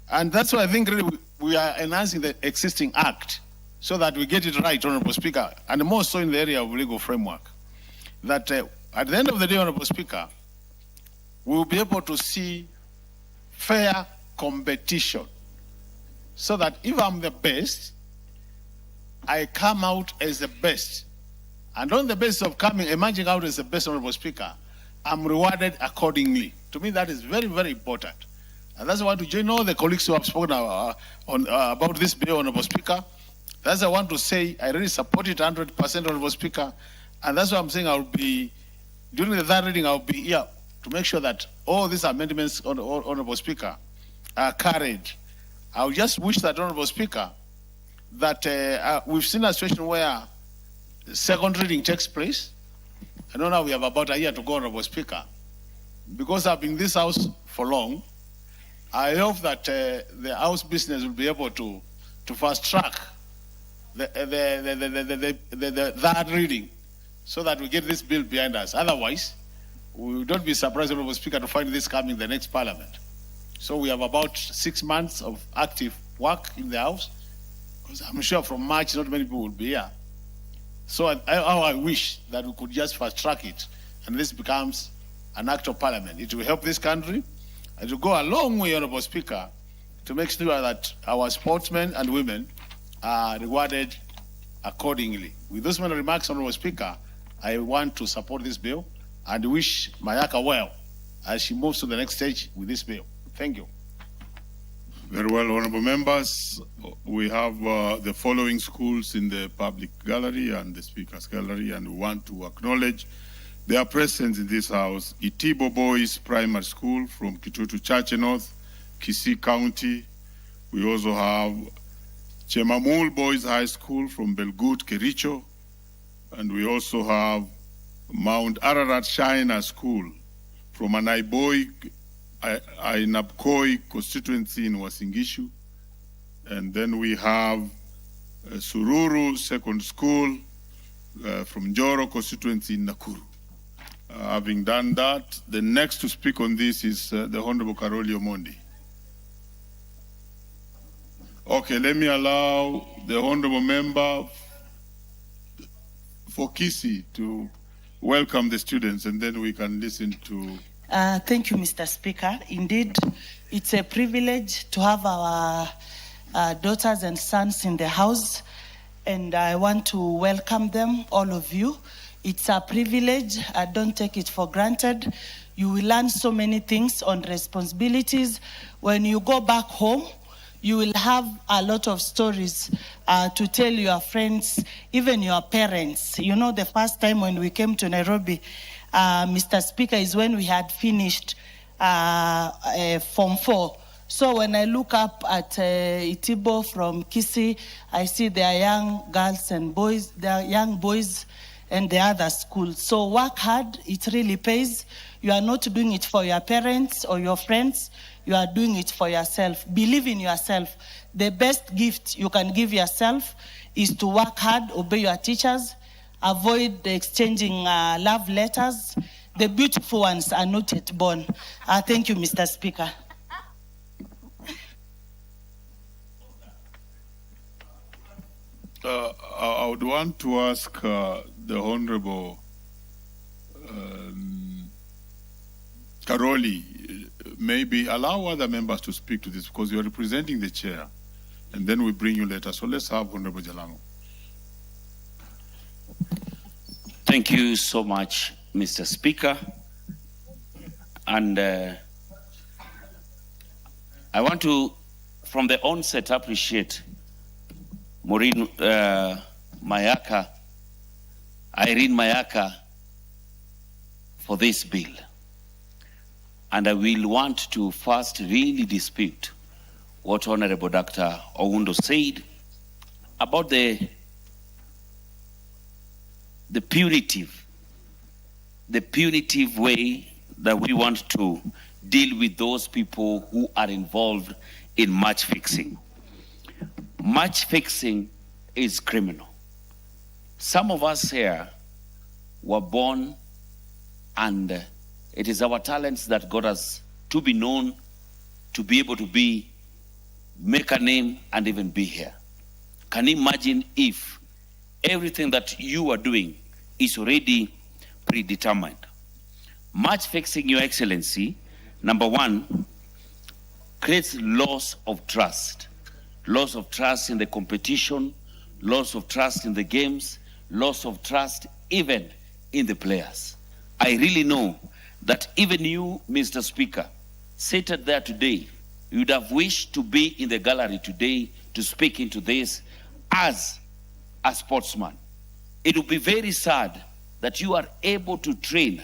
And that's why I think really we are enhancing the existing act so that we get it right, Honorable Speaker, and more so in the area of legal framework. That at the end of the day, Honorable Speaker, we will be able to see fair competition, so that if I'm the best, I come out as the best. And on the basis of emerging out as the best, Honorable Speaker, I'm rewarded accordingly. To me, that is very, very important. And that's why I want to join all the colleagues who have spoken about this bill, Honorable Speaker. That's why I want to say I really support it 100%, Honorable Speaker. And that's why I'm saying I'll be, during the third reading, I'll be here to make sure that all these amendments, Honorable Speaker, are carried. I would just wish that, Honorable Speaker, that we've seen a situation where second reading takes place. I know now we have about a year to go, Honorable Speaker. Because I've been in this house for long, I hope that the House business will be able to fast track the third reading so that we get this bill behind us. Otherwise, we will not be surprised, Honorable Speaker, to find this coming the next Parliament. So we have about 6 months of active work in the House, because I'm sure from March not many people will be here. So I wish that we could just fast track it and this becomes an act of Parliament. It will help this country and it will go a long way, Honorable Speaker, to make sure that our sportsmen and women are rewarded accordingly. With those many remarks, Honorable Speaker, I want to support this bill and wish Mayaka well as she moves to the next stage with this bill. Thank you. Very well, honorable members. We have the following schools in the public gallery and the speaker's gallery, and we want to acknowledge their presence in this house. Itibo Boys Primary School from Kitutu Church North, Kisii County. We also have Chemamul Boys High School from Belgut, Kericho. And we also have Mount Ararat Shiner School from Ainabkoi constituency in Wasingishu. And then we have Sururu Second School from Njoro constituency in Nakuru. Having done that, the next to speak on this is the Honorable Karoli Omondi. Okay, let me allow the Honorable Member for Kisii to welcome the students, and then we can listen to... Thank you, Mr. Speaker. Indeed, it's a privilege to have our daughters and sons in the house, and I want to welcome them, all of you. It's a privilege. I don't take it for granted. You will learn so many things on responsibilities. When you go back home, you will have a lot of stories to tell your friends, even your parents. You know, the first time when we came to Nairobi, Mr. Speaker, is when we had finished Form 4. So when I look up at Itibo from Kisii, I see their young girls and boys, their young boys and the other schools. So work hard, it really pays. You are not doing it for your parents or your friends, you are doing it for yourself. Believe in yourself. The best gift you can give yourself is to work hard, obey your teachers, avoid exchanging love letters. The beautiful ones are not yet born. Thank you, Mr. Speaker. I would want to ask the Honorable Karoli, maybe allow other members to speak to this because you are representing the chair, and then we bring you later. So let's have Honorable Jalango. Thank you so much, Mr. Speaker. And I want to, from the onset, appreciate Irene Mayaka for this bill. And I will want to first really dispute what Honorable Dr. Oundo said about the punitive way that we want to deal with those people who are involved in match fixing. Match fixing is criminal. Some of us here were born and it is our talents that got us to be known, to be able to make a name and even be here. Can you imagine if everything that you are doing is already predetermined? Match fixing, Your Excellency, number one, creates loss of trust. Loss of trust in the competition, loss of trust in the games, loss of trust even in the players. I really know that even you, Mr. Speaker, seated there today, you would have wished to be in the gallery today to speak into this as a sportsman. It would be very sad that you are able to train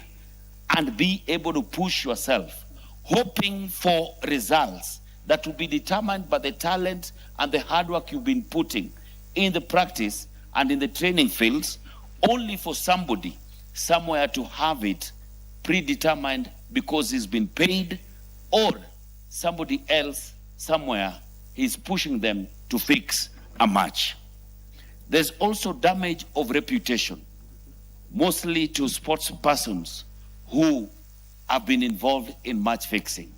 and be able to push yourself, hoping for results that will be determined by the talent and the hard work you've been putting in the practice and in the training fields, only for somebody somewhere to have it predetermined because he's been paid, or somebody else somewhere is pushing them to fix a match. There's also damage of reputation, mostly to sports persons who have been involved in match fixing.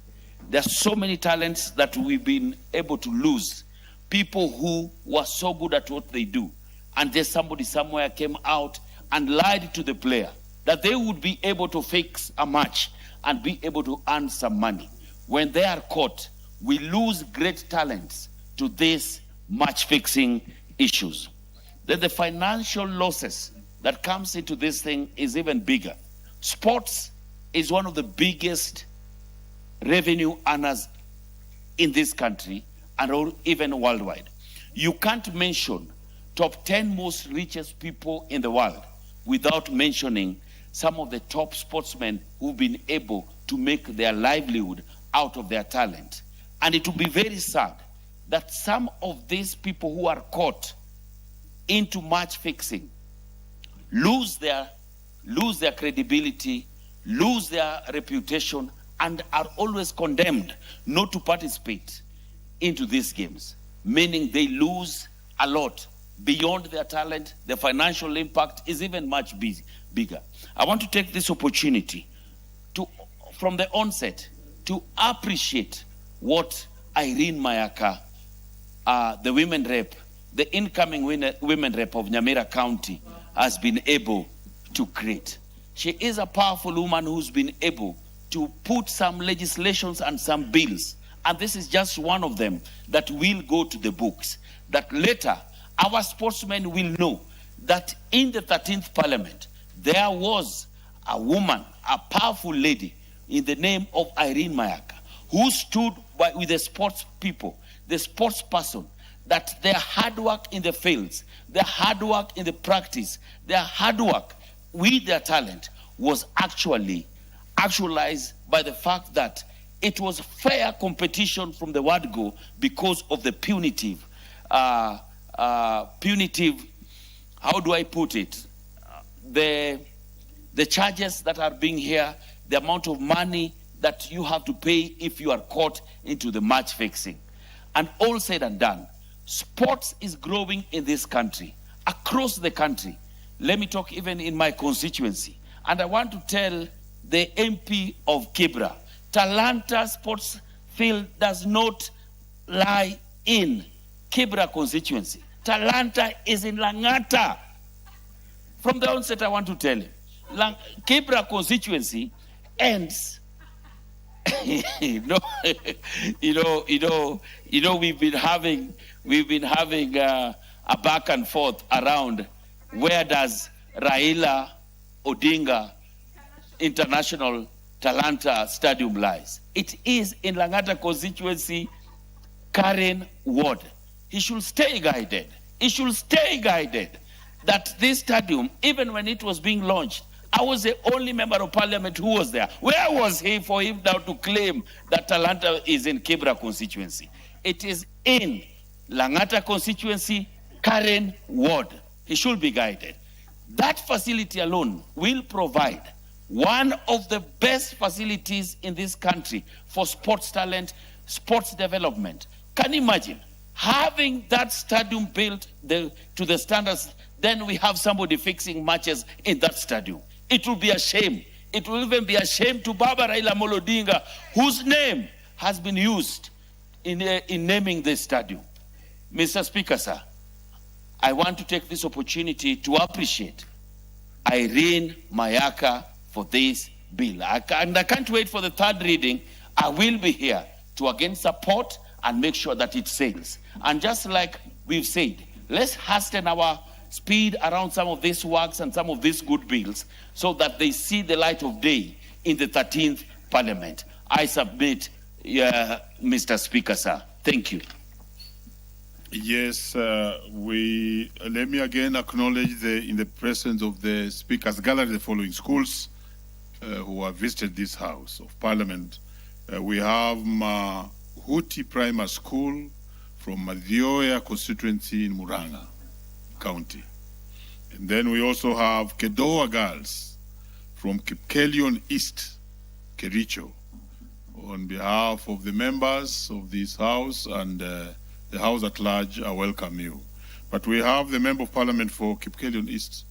There's so many talents that we've been able to lose. People who were so good at what they do, and there's somebody somewhere came out and lied to the player that they would be able to fix a match and be able to earn some money. When they are caught, we lose great talents to these match fixing issues. Then the financial losses that comes into this thing is even bigger. Sports is one of the biggest revenue earners in this country and even worldwide. You can't mention top 10 most richest people in the world without mentioning some of the top sportsmen who've been able to make their livelihood out of their talent. And it will be very sad that some of these people who are caught into match fixing lose their credibility, lose their reputation, and are always condemned not to participate into these games, meaning they lose a lot beyond their talent. The financial impact is even much bigger. I want to take this opportunity to, from the onset, to appreciate what Irene Mayaka, the women rep, the incoming women rep of Nyamira County, has been able to create. She is a powerful woman who's been able to put some legislations and some bills, and this is just one of them that will go to the books, that later our sportsmen will know that in the 13th Parliament, there was a woman, a powerful lady in the name of Irene Mayaka, who stood with the sports people, the sports person, that their hard work in the fields, their hard work in the practice, their hard work with their talent was actualized by the fact that it was fair competition from the word go because of the punitive, how do I put it? The charges that are being here, the amount of money that you have to pay if you are caught into the match fixing. And all said and done, sports is growing in this country, across the country. Let me talk even in my constituency. And I want to tell the MP of Kibra, Talanta Sports Field does not lie in Kibra constituency. Talanta is in Langata. From the onset, I want to tell you, Kibra constituency ends. We've been having a back and forth around where does Raila Odinga International Talanta Stadium lies. It is in Langata constituency, Karen Ward. He should stay guided. He should stay guided that this stadium, even when it was being launched, I was the only member of parliament who was there. Where was he for him now to claim that Talanta is in Kibra constituency? It is in Langata constituency, Karen Ward. He should be guided. That facility alone will provide one of the best facilities in this country for sports talent, sports development. Can you imagine having that stadium built to the standards? Then we have somebody fixing matches in that stadium. It will be a shame. It will even be a shame to Baba Raila Odinga, whose name has been used in naming this stadium. Mr. Speaker, sir, I want to take this opportunity to appreciate Irene Mayaka for this bill. And I can't wait for the third reading. I will be here to again support and make sure that it sails. And just like we've said, let's hasten our speed around some of these works and some of these good bills so that they see the light of day in the 13th Parliament. I submit, Mr. Speaker, sir. Thank you. Yes, let me again acknowledge in the presence of the Speaker's Gallery, the following schools who have visited this House of Parliament. We have Huti Primary School from Madhioya constituency in Muranga County. And then we also have Kedoa Girls from Kipkelion East, Kericho. On behalf of the members of this House and the House at large, I welcome you. But we have the Member of Parliament for Kipkelion East.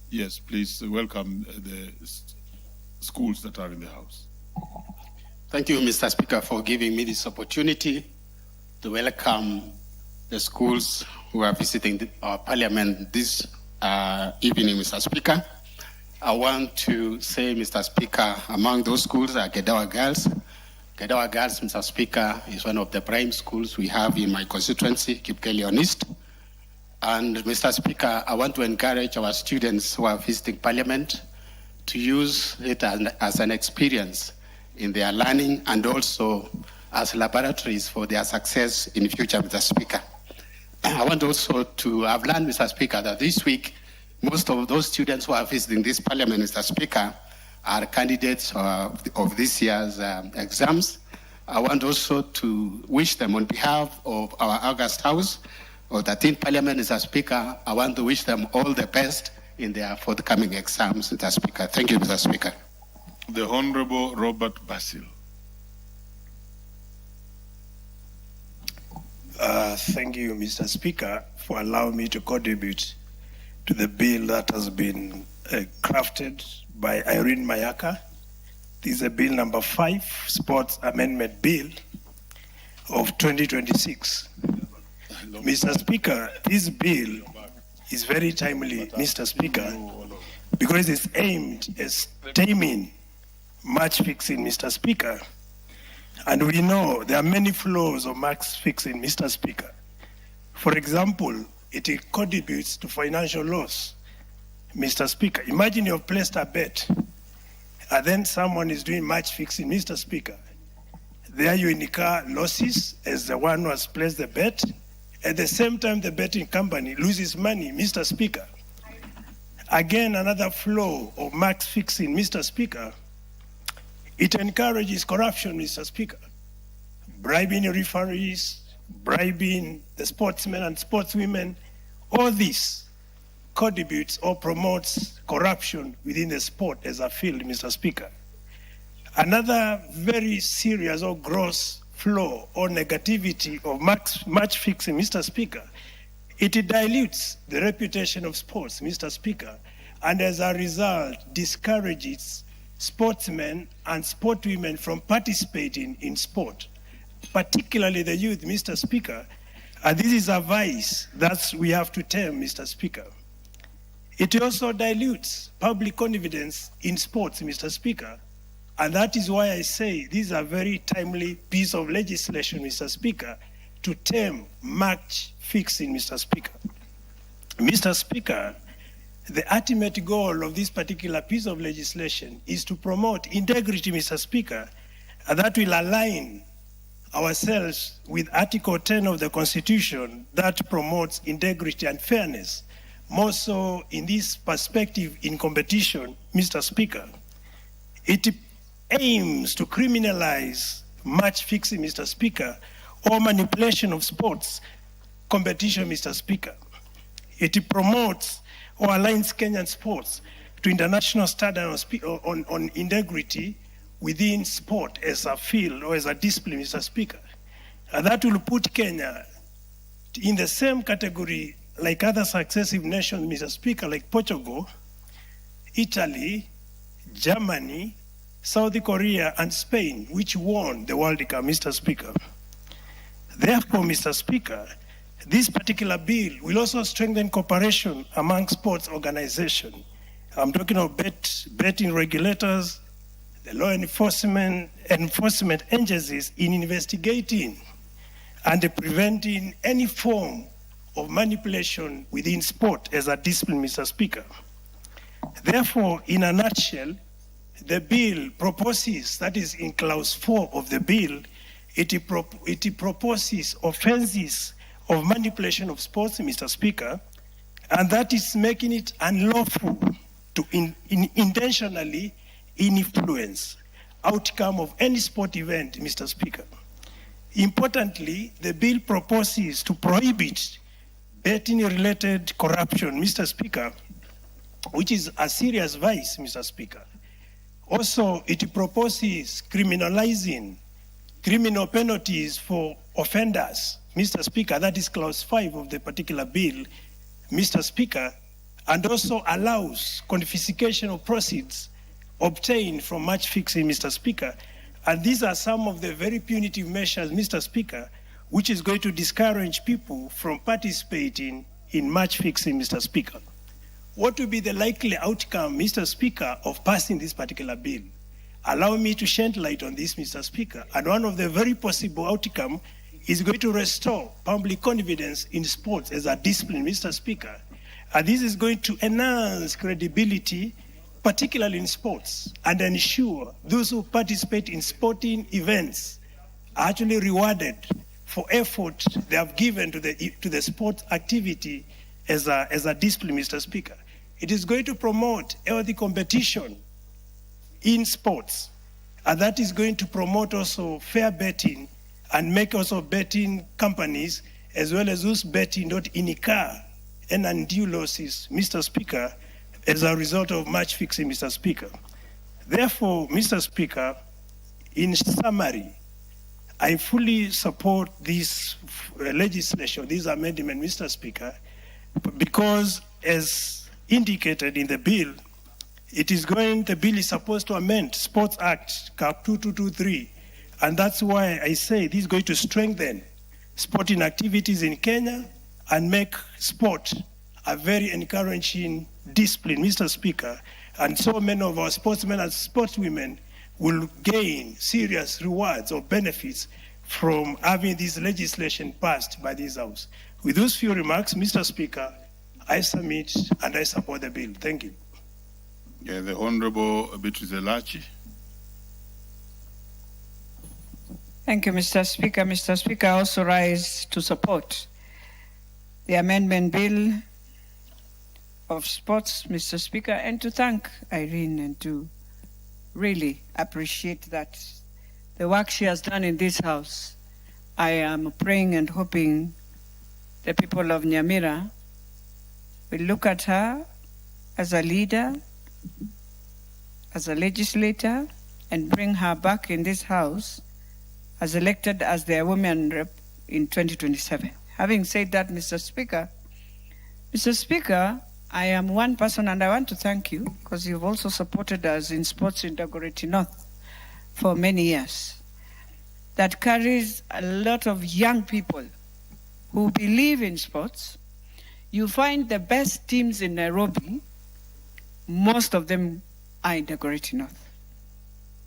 Yes, please welcome the schools that are in the House. Thank you, Mr. Speaker, for giving me this opportunity to welcome the schools who are visiting our Parliament this evening, Mr. Speaker. I want to say, Mr. Speaker, among those schools are Gedawa Girls. Gedawa Girls, Mr. Speaker, is one of the prime schools we have in my constituency, Kipkelion East. And Mr. Speaker, I want to encourage our students who are visiting Parliament to use it as an experience in their learning and also as laboratories for their success in the future, Mr. Speaker. I want also to have learned, Mr. Speaker, that this week, most of those students who are visiting this Parliament, Mr. Speaker, are candidates of this year's exams. I want also to wish them on behalf of our August House, of the 13th Parliament, Mr. Speaker, I want to wish them all the best in their forthcoming exams, Mr. Speaker. Thank you, Mr. Speaker. The Honorable Robert Basil. Thank you, Mr. Speaker, for allowing me to contribute to the bill that has been crafted by Irene Mayaka. This is a bill number 5, Sports Amendment Bill of 2026. Mr. Speaker, this bill is very timely, Mr. Speaker, because it's aimed at stemming match fixing, Mr. Speaker. And we know there are many flaws of match fixing, Mr. Speaker. For example, it contributes to financial loss, Mr. Speaker. Imagine you've placed a bet, and then someone is doing match fixing, Mr. Speaker. There you incur losses as the one who has placed the bet. At the same time, the betting company loses money, Mr. Speaker. Again, another flaw of match fixing, Mr. Speaker. It encourages corruption, Mr. Speaker. Bribing referees, bribing the sportsmen and sportswomen, all this contributes or promotes corruption within the sport as a field, Mr. Speaker. Another very serious or gross flaw or negativity of match fixing, Mr. Speaker, it dilutes the reputation of sports, Mr. Speaker, and as a result discourages sportsmen and sportwomen from participating in sport, particularly the youth, Mr. Speaker. And this is a vice that we have to tame, Mr. Speaker. It also dilutes public confidence in sports, Mr. Speaker. And that is why I say this is a very timely piece of legislation, Mr. Speaker, to tame match fixing, Mr. Speaker. Mr. Speaker, the ultimate goal of this particular piece of legislation is to promote integrity, Mr. Speaker, and that will align ourselves with Article 10 of the Constitution that promotes integrity and fairness. More so in this perspective in competition, Mr. Speaker, it aims to criminalize match fixing, Mr. Speaker, or manipulation of sports competition, Mr. Speaker. It promotes or aligns Kenyan sports to international standards on integrity within sport as a field or as a discipline, Mr. Speaker. And that will put Kenya in the same category like other successive nations, Mr. Speaker, like Portugal, Italy, Germany, South Korea, and Spain, which won the World Cup, Mr. Speaker. Therefore, Mr. Speaker, this particular bill will also strengthen cooperation among sports organizations. I'm talking of betting regulators, the law enforcement agencies in investigating and preventing any form of manipulation within sport as a discipline, Mr. Speaker. Therefore, in a nutshell, the bill proposes, that is in clause 4 of the bill, it proposes offenses of manipulation of sports, Mr. Speaker, and that is making it unlawful to intentionally influence outcome of any sport event, Mr. Speaker. Importantly, the bill proposes to prohibit betting-related corruption, Mr. Speaker, which is a serious vice, Mr. Speaker. Also, it proposes criminalizing criminal penalties for offenders Mr. Speaker, that is clause 5 of the particular bill, Mr. Speaker, and also allows confiscation of proceeds obtained from match fixing, Mr. Speaker. And these are some of the very punitive measures, Mr. Speaker, which is going to discourage people from participating in match fixing, Mr. Speaker. What will be the likely outcome, Mr. Speaker, of passing this particular bill? Allow me to shed light on this, Mr. Speaker. And one of the very possible outcomes is going to restore public confidence in sports as a discipline, Mr. Speaker. And this is going to enhance credibility, particularly in sports, and ensure those who participate in sporting events are actually rewarded for effort they have given to the sport activity as a discipline, Mr. Speaker. It is going to promote healthy competition in sports, and that is going to promote also fair betting and make also betting companies as well as those betting not incur and undue losses, Mr. Speaker, as a result of match fixing, Mr. Speaker. Therefore, Mr. Speaker, in summary, I fully support this legislation, this amendment, Mr. Speaker, because as indicated in the bill, the bill is supposed to amend Sports Act, Cap 2223, and that's why I say this is going to strengthen sporting activities in Kenya and make sport a very encouraging discipline, Mr. Speaker. And so many of our sportsmen and sportswomen will gain serious rewards or benefits from having this legislation passed by this House. With those few remarks, Mr. Speaker, I submit and I support the bill. Thank you. Yeah, the Honorable Beatrice Elachi. Thank you, Mr. Speaker. Mr. Speaker, I also rise to support the amendment bill of sports, Mr. Speaker, and to thank Irene and to really appreciate that the work she has done in this House. I am praying and hoping the people of Nyamira will look at her as a leader, as a legislator, and bring her back in this House as elected as their women rep in 2027. Having said that, Mr. Speaker, I am one person, and I want to thank you because you've also supported us in sports in Dagoretti North for many years. That carries a lot of young people who believe in sports. You find the best teams in Nairobi, most of them are in Dagoretti North.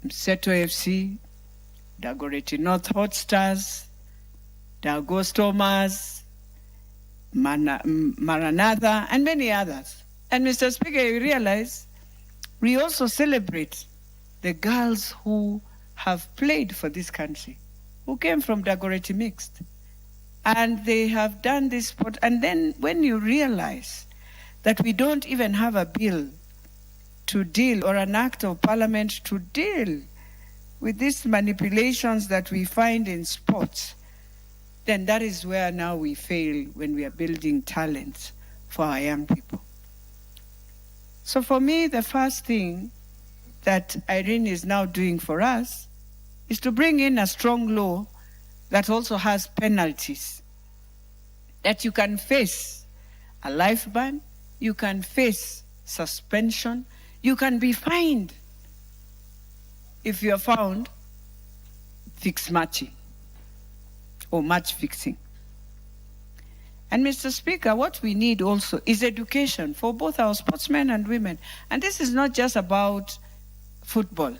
Mseto FC, Dagoretti North Hot Stars, Dago Stormers, Maranatha, and many others. And Mr. Speaker, you realize we also celebrate the girls who have played for this country, who came from Dagoretti Mixed. And they have done this sport. And then when you realize that we don't even have a bill to deal, or an act of parliament to deal with these manipulations that we find in sports, then that is where now we fail when we are building talent for our young people. So for me, the first thing that Irene is now doing for us is to bring in a strong law that also has penalties, that you can face a life ban, you can face suspension, you can be fined if you are found fix matching or match fixing. And Mr. Speaker, what we need also is education for both our sportsmen and women. And this is not just about football.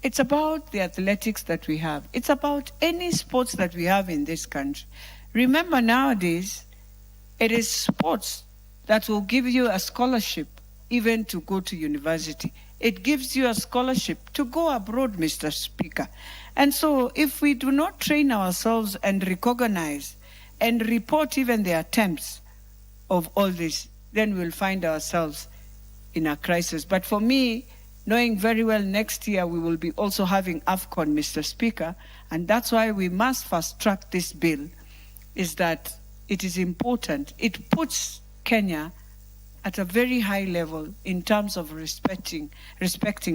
It's about the athletics that we have. It's about any sports that we have in this country. Remember, nowadays, it is sports that will give you a scholarship even to go to university. It gives you a scholarship to go abroad, Mr. Speaker. And so if we do not train ourselves and recognize and report even the attempts of all this, then we'll find ourselves in a crisis. But for me, knowing very well next year we will be also having AFCON, Mr. Speaker, and that's why we must fast track this bill, is that it is important. It puts Kenya at a very high level in terms of respecting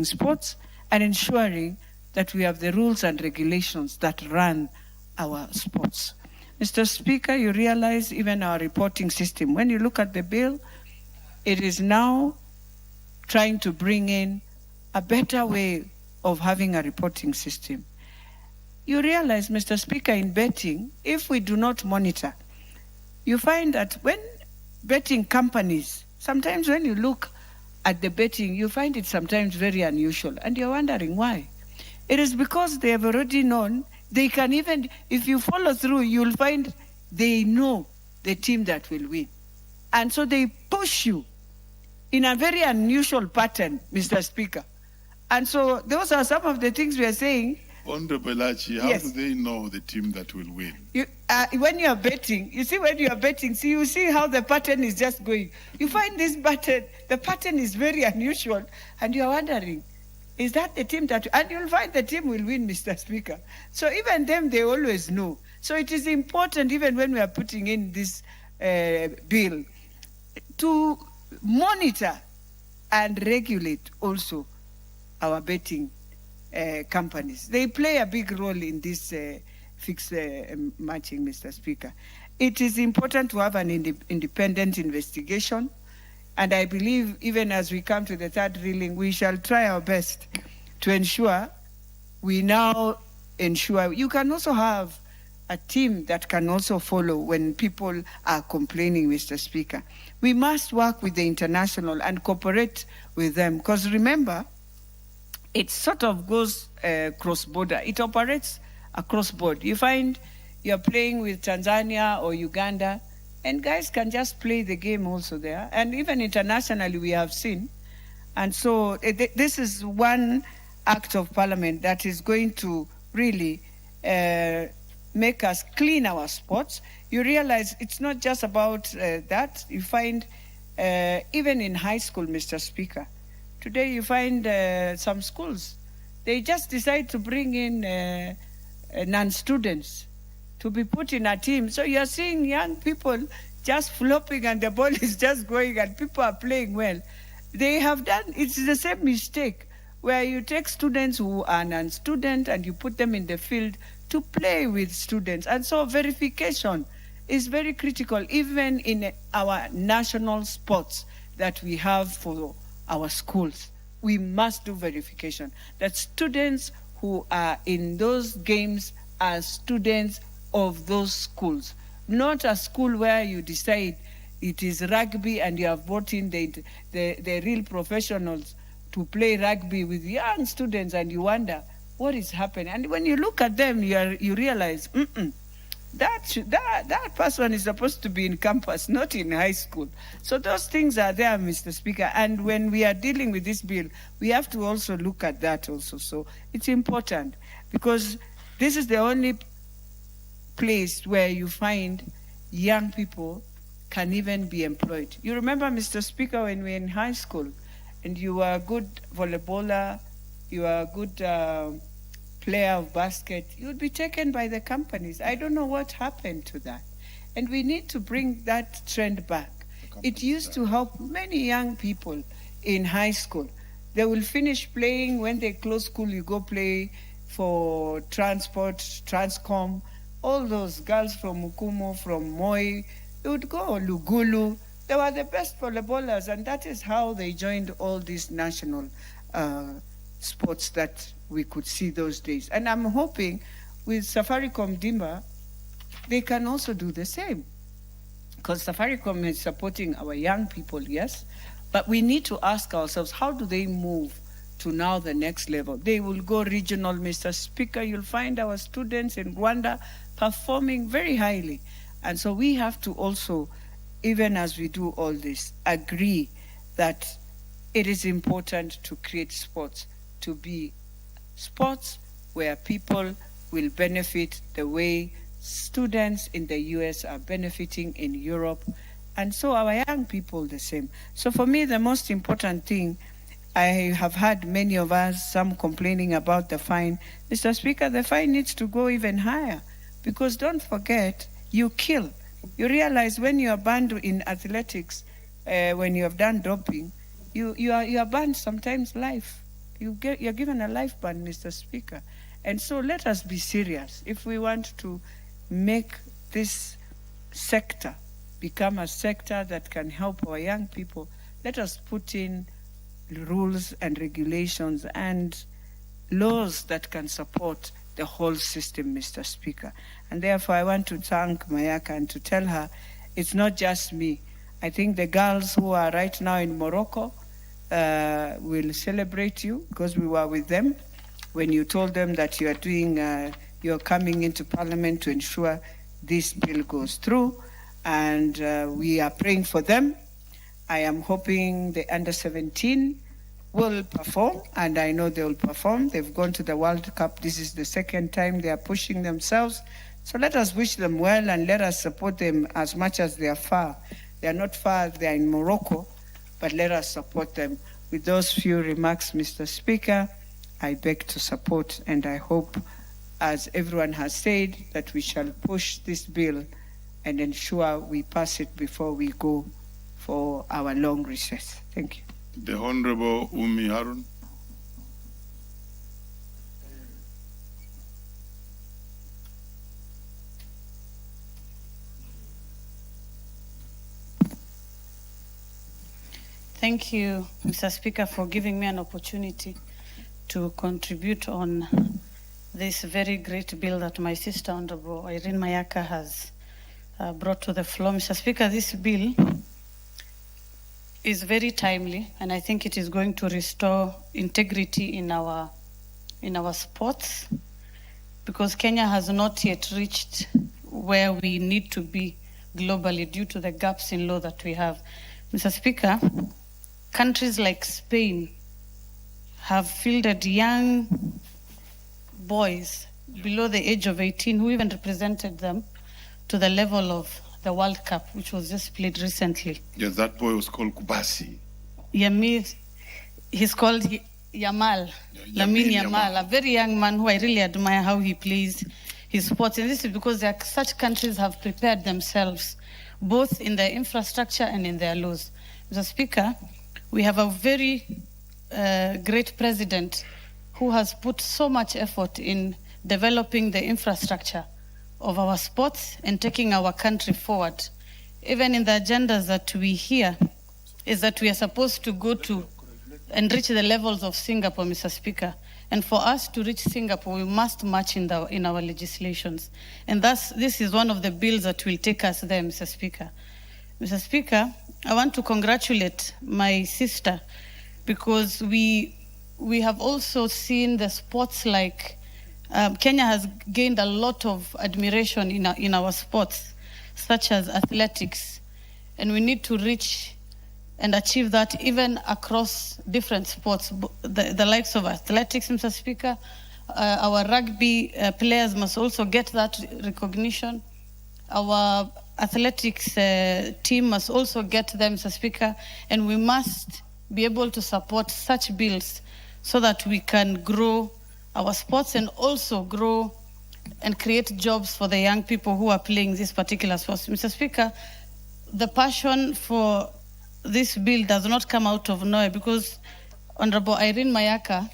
sports and ensuring that we have the rules and regulations that run our sports. Mr. Speaker, you realize even our reporting system, when you look at the bill, it is now trying to bring in a better way of having a reporting system. You realize, Mr. Speaker, in betting, if we do not monitor, you find that when betting companies, sometimes when you look at the betting, you find it sometimes very unusual, and you're wondering why. It is because they have already known, they can even, if you follow through, you'll find they know the team that will win. And so they push you in a very unusual pattern, Mr. Speaker. And so those are some of the things we are saying. Honorable Achi, how do they know the team that will win? When you are betting, you see when you are betting, you see how the pattern is just going. You find this pattern, the pattern is very unusual, and you are wondering, is that the team that, and you'll find the team will win, Mr. Speaker. So even them, they always know. So it is important, even when we are putting in this bill, to monitor and regulate also our betting companies. They play a big role in this fixed matching, Mr. Speaker. It is important to have an independent investigation, and I believe even as we come to the third reeling, we shall try our best to ensure we now ensure you can also have a team that can also follow when people are complaining, Mr. Speaker. We must work with the international and cooperate with them, because remember, it sort of goes cross-border. It operates across board. You find you're playing with Tanzania or Uganda, and guys can just play the game also there. And even internationally, we have seen. And so this is one act of parliament that is going to really make us clean our sports. You realize it's not just about that. You find even in high school, Mr. Speaker, today you find some schools, they just decide to bring in non-students to be put in a team. So you're seeing young people just flopping and the ball is just going and people are playing well. They have done, it's the same mistake where you take students who are non-student and you put them in the field to play with students. And so verification is very critical, even in our national sports that we have for our schools. We must do verification that students who are in those games are students of those schools, not a school where you decide it is rugby and you have brought in the real professionals to play rugby with young students, and you wonder what is happening. And when you look at them, you realize that person is supposed to be in campus, not in high school. So those things are there, Mr. Speaker. And when we are dealing with this bill, we have to also look at that also. So it's important because this is the only place where you find young people can even be employed. You remember, Mr. Speaker, when we were in high school and you were a good volleyballer, you were a good player of basket, you would be taken by the companies. I don't know what happened to that. And we need to bring that trend back. It used to help many young people in high school. They will finish playing. When they close school, you go play for transport, Transcom, all those girls from Mukumo, from Moi, they would go Lugulu. They were the best volleyballers, and that is how they joined all these national sports that we could see those days. And I'm hoping with Safaricom Dimba, they can also do the same. Because Safaricom is supporting our young people, yes, but we need to ask ourselves, how do they move to now the next level? They will go regional, Mr. Speaker. You'll find our students in Rwanda performing very highly. And so we have to also, even as we do all this, agree that it is important to create sports, to be sports where people will benefit the way students in the US are benefiting in Europe, and so our young people the same. So for me, the most important thing, I have had many of us, some complaining about the fine. Mr. Speaker, the fine needs to go even higher, because don't forget, you kill. You realize when you are banned in athletics, when you have done doping, you are banned sometimes life. You're given a life ban, Mr. Speaker. And so let us be serious. If we want to make this sector become a sector that can help our young people, let us put in rules and regulations and laws that can support the whole system, Mr. Speaker. And therefore, I want to thank Mayaka and to tell her it's not just me. I think the girls who are right now in Morocco will celebrate you, because we were with them when you told them that you are doing, you're coming into Parliament to ensure this bill goes through. And we are praying for them. I am hoping the under 17 will perform, and I know they will perform. They've gone to the World Cup. This is the second time they are pushing themselves. So let us wish them well and let us support them as much as they are far. They are not far, they are in Morocco, but let us support them. With those few remarks, Mr. Speaker, I beg to support, and I hope, as everyone has said, that we shall push this bill and ensure we pass it before we go for our long recess. Thank you. The Honorable Umi Harun. Thank you, Mr. Speaker, for giving me an opportunity to contribute on this very great bill that my sister, Honorable Irene Mayaka, has brought to the floor. Mr. Speaker, this bill is very timely, and I think it is going to restore integrity in our sports, because Kenya has not yet reached where we need to be globally due to the gaps in law that we have. Mr. Speaker, countries like Spain have fielded young boys below the age of 18 who even represented them to the level of the World Cup, which was just played recently. Yes, that boy was called Kubasi. He's called Yamal, Lamine Yamal, a very young man who I really admire how he plays his sports. And this is because such countries have prepared themselves, both in their infrastructure and in their laws. Mr. Speaker, we have a very great president who has put so much effort in developing the infrastructure of our sports and taking our country forward. Even in the agendas that we hear is that we are supposed to go to and reach the levels of Singapore, Mr. Speaker. And for us to reach Singapore, we must match in our legislations. And thus, this is one of the bills that will take us there, Mr. Speaker. Mr. Speaker, I want to congratulate my sister, because we have also seen the sports like Kenya has gained a lot of admiration in our sports, such as athletics, and we need to reach and achieve that even across different sports, the likes of athletics, Mr. Speaker. Our rugby players must also get that recognition. Our athletics team must also get them, Mr. Speaker, and we must be able to support such bills so that we can grow our sports and also grow and create jobs for the young people who are playing this particular sports. Mr. Speaker, the passion for this bill does not come out of nowhere, because Honorable Irene Mayaka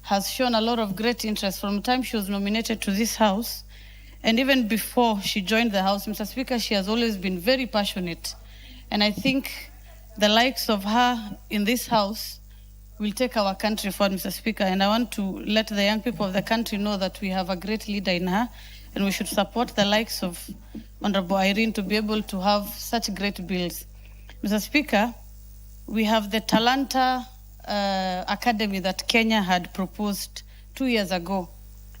has shown a lot of great interest from the time she was nominated to this House. And even before she joined the House, Mr. Speaker, she has always been very passionate. And I think the likes of her in this House will take our country forward, Mr. Speaker. And I want to let the young people of the country know that we have a great leader in her, and we should support the likes of Honorable Irene to be able to have such great bills. Mr. Speaker, we have the Talanta Academy that Kenya had proposed 2 years ago.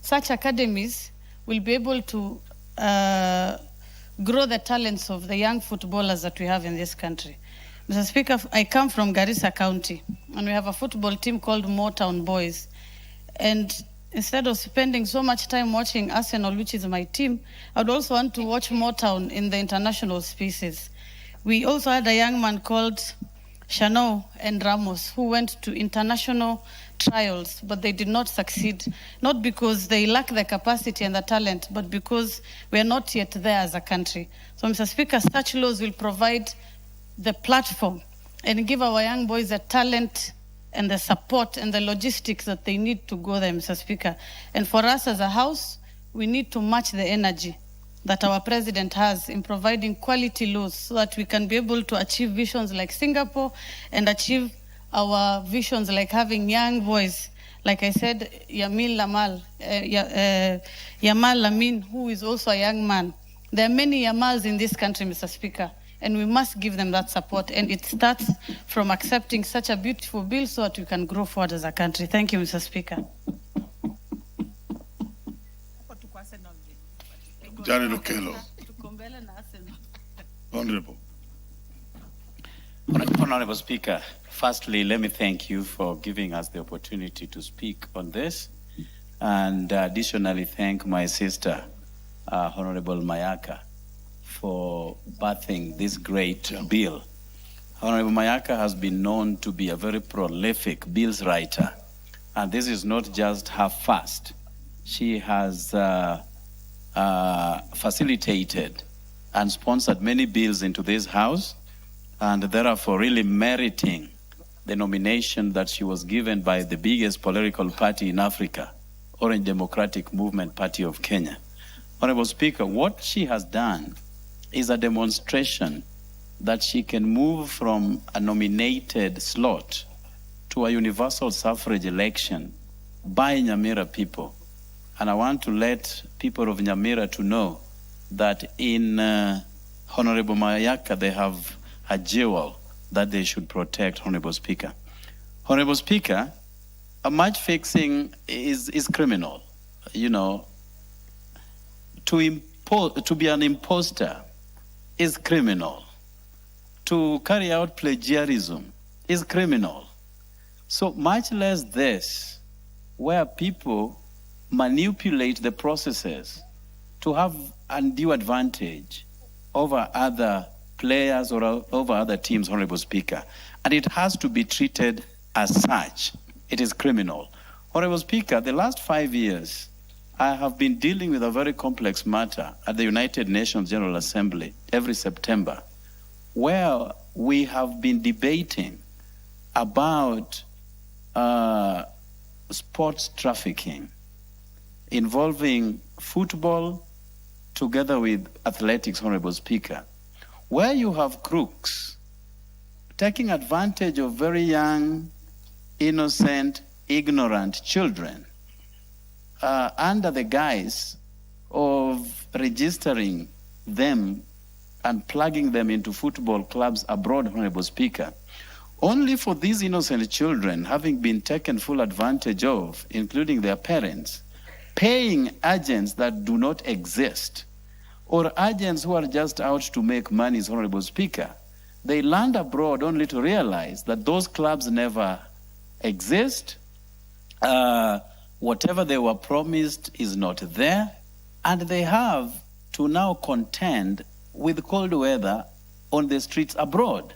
Such academies will be able to grow the talents of the young footballers that we have in this country. Mr. Speaker, I come from Garissa County, and we have a football team called Motown Boys. And instead of spending so much time watching Arsenal, which is my team, I would also want to watch Motown in the international spaces. We also had a young man called Shano and Ramos who went to international trials, but they did not succeed, not because they lack the capacity and the talent, but because we are not yet there as a country. So, Mr. Speaker, such laws will provide the platform and give our young boys the talent and the support and the logistics that they need to go there, Mr. Speaker. And for us as a House, we need to match the energy that our president has in providing quality laws so that we can be able to achieve visions like Singapore and achieve our visions like having young boys, like I said, Yamal Lamin, who is also a young man. There are many Yamals in this country, Mr. Speaker, and we must give them that support. And it starts from accepting such a beautiful bill so that we can grow forward as a country. Thank you, Mr. Speaker. Jared Okello. Honorable. Honorable Speaker, firstly, let me thank you for giving us the opportunity to speak on this, and additionally thank my sister, Honorable Mayaka, for birthing this great bill. Honorable Mayaka has been known to be a very prolific bills writer, and this is not just her first. She has facilitated and sponsored many bills into this House, and therefore really meriting the nomination that she was given by the biggest political party in Africa, Orange Democratic Movement Party of Kenya. Honorable Speaker, what she has done is a demonstration that she can move from a nominated slot to a universal suffrage election by Nyamira people. And I want to let people of Nyamira to know that in Honorable Mayaka, they have a jewel that they should protect, Honorable Speaker. Honorable Speaker, a match fixing is criminal. You know, to be an imposter is criminal. To carry out plagiarism is criminal. So much less this, where people manipulate the processes to have undue advantage over other players or over other teams, Honorable Speaker. And it has to be treated as such. It is criminal. Honorable Speaker, the last 5 years, I have been dealing with a very complex matter at the United Nations General Assembly every September, where we have been debating about sports trafficking involving football together with athletics, Honorable Speaker, where you have crooks taking advantage of very young, innocent, ignorant children under the guise of registering them and plugging them into football clubs abroad, Honorable Speaker, only for these innocent children having been taken full advantage of, including their parents, paying agents that do not exist, or agents who are just out to make money, Honorable Speaker. They land abroad only to realize that those clubs never exist. Whatever they were promised is not there, and they have to now contend with cold weather on the streets abroad.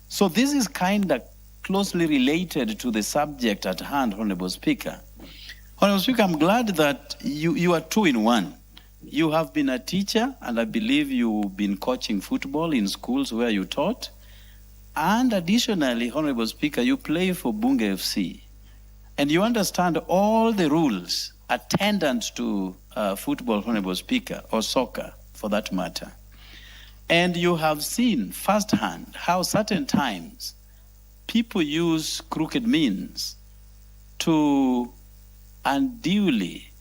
So this is kind of closely related to the subject at hand, Honorable Speaker. Honorable Speaker, I'm glad that you are two in one. You have been a teacher, and I believe you've been coaching football in schools where you taught. And additionally, Honorable Speaker, you play for Bunge FC. And you understand all the rules attendant to football, Honorable Speaker, or soccer for that matter. And you have seen firsthand how certain times people use crooked means to unduly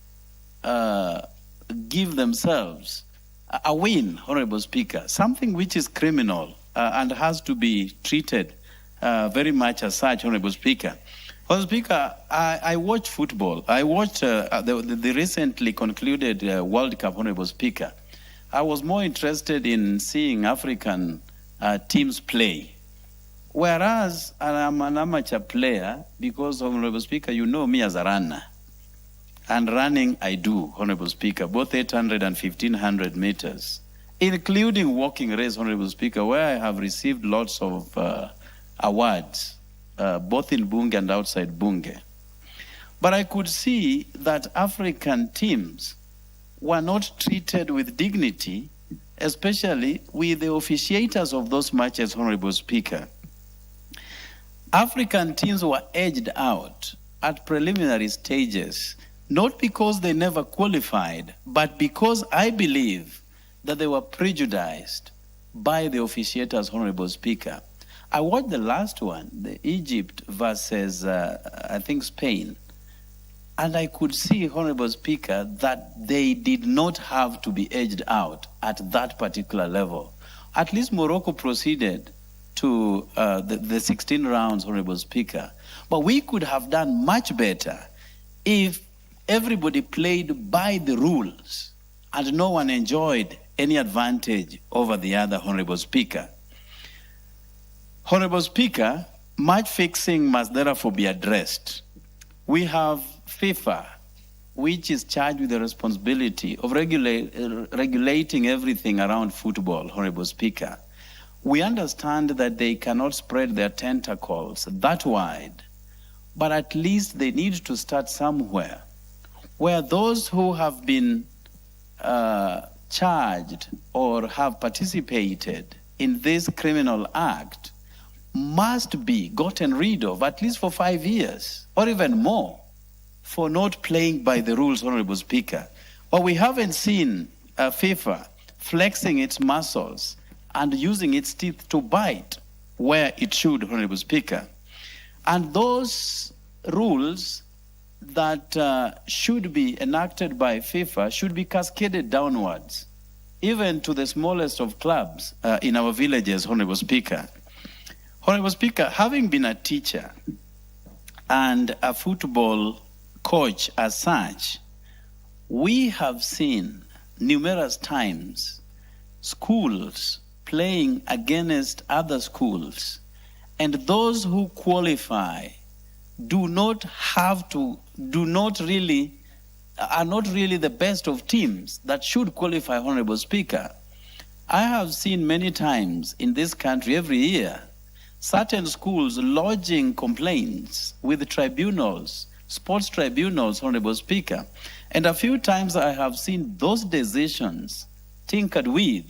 give themselves a win, Honorable Speaker, something which is criminal and has to be treated very much as such, Honorable Speaker. Honorable Speaker, I watch football. I watched the recently concluded World Cup, Honorable Speaker. I was more interested in seeing African teams play. Whereas I'm an amateur player because, Honorable Speaker, you know me as a runner. And running, I do, Honorable Speaker, both 800 and 1,500 meters, including walking race, Honorable Speaker, where I have received lots of awards, both in Bunge and outside Bunge. But I could see that African teams were not treated with dignity, especially with the officiators of those matches, Honorable Speaker. African teams were edged out at preliminary stages, not because they never qualified, but because I believe that they were prejudiced by the officiators, Honorable Speaker. I watched the last one, the Egypt versus, I think, Spain. And I could see, Honorable Speaker, that they did not have to be edged out at that particular level. At least Morocco proceeded to the 16 rounds, Honorable Speaker. But we could have done much better if everybody played by the rules and no one enjoyed any advantage over the other, Honorable Speaker. Honorable Speaker, match fixing must therefore be addressed. We have FIFA, which is charged with the responsibility of regulating everything around football, Honorable Speaker. We understand that they cannot spread their tentacles that wide, but at least they need to start somewhere where those who have been charged or have participated in this criminal act must be gotten rid of, at least for 5 years or even more, for not playing by the rules, Honorable Speaker. But we haven't seen FIFA flexing its muscles and using its teeth to bite where it should, Honorable Speaker. And those rules that should be enacted by FIFA should be cascaded downwards, even to the smallest of clubs in our villages, Honorable Speaker. Honorable Speaker, having been a teacher and a football coach as such, we have seen numerous times schools playing against other schools, and those who qualify are not really the best of teams that should qualify, Honorable Speaker. I have seen many times in this country every year certain schools lodging complaints with tribunals, sports tribunals, Honorable Speaker. And a few times I have seen those decisions tinkered with,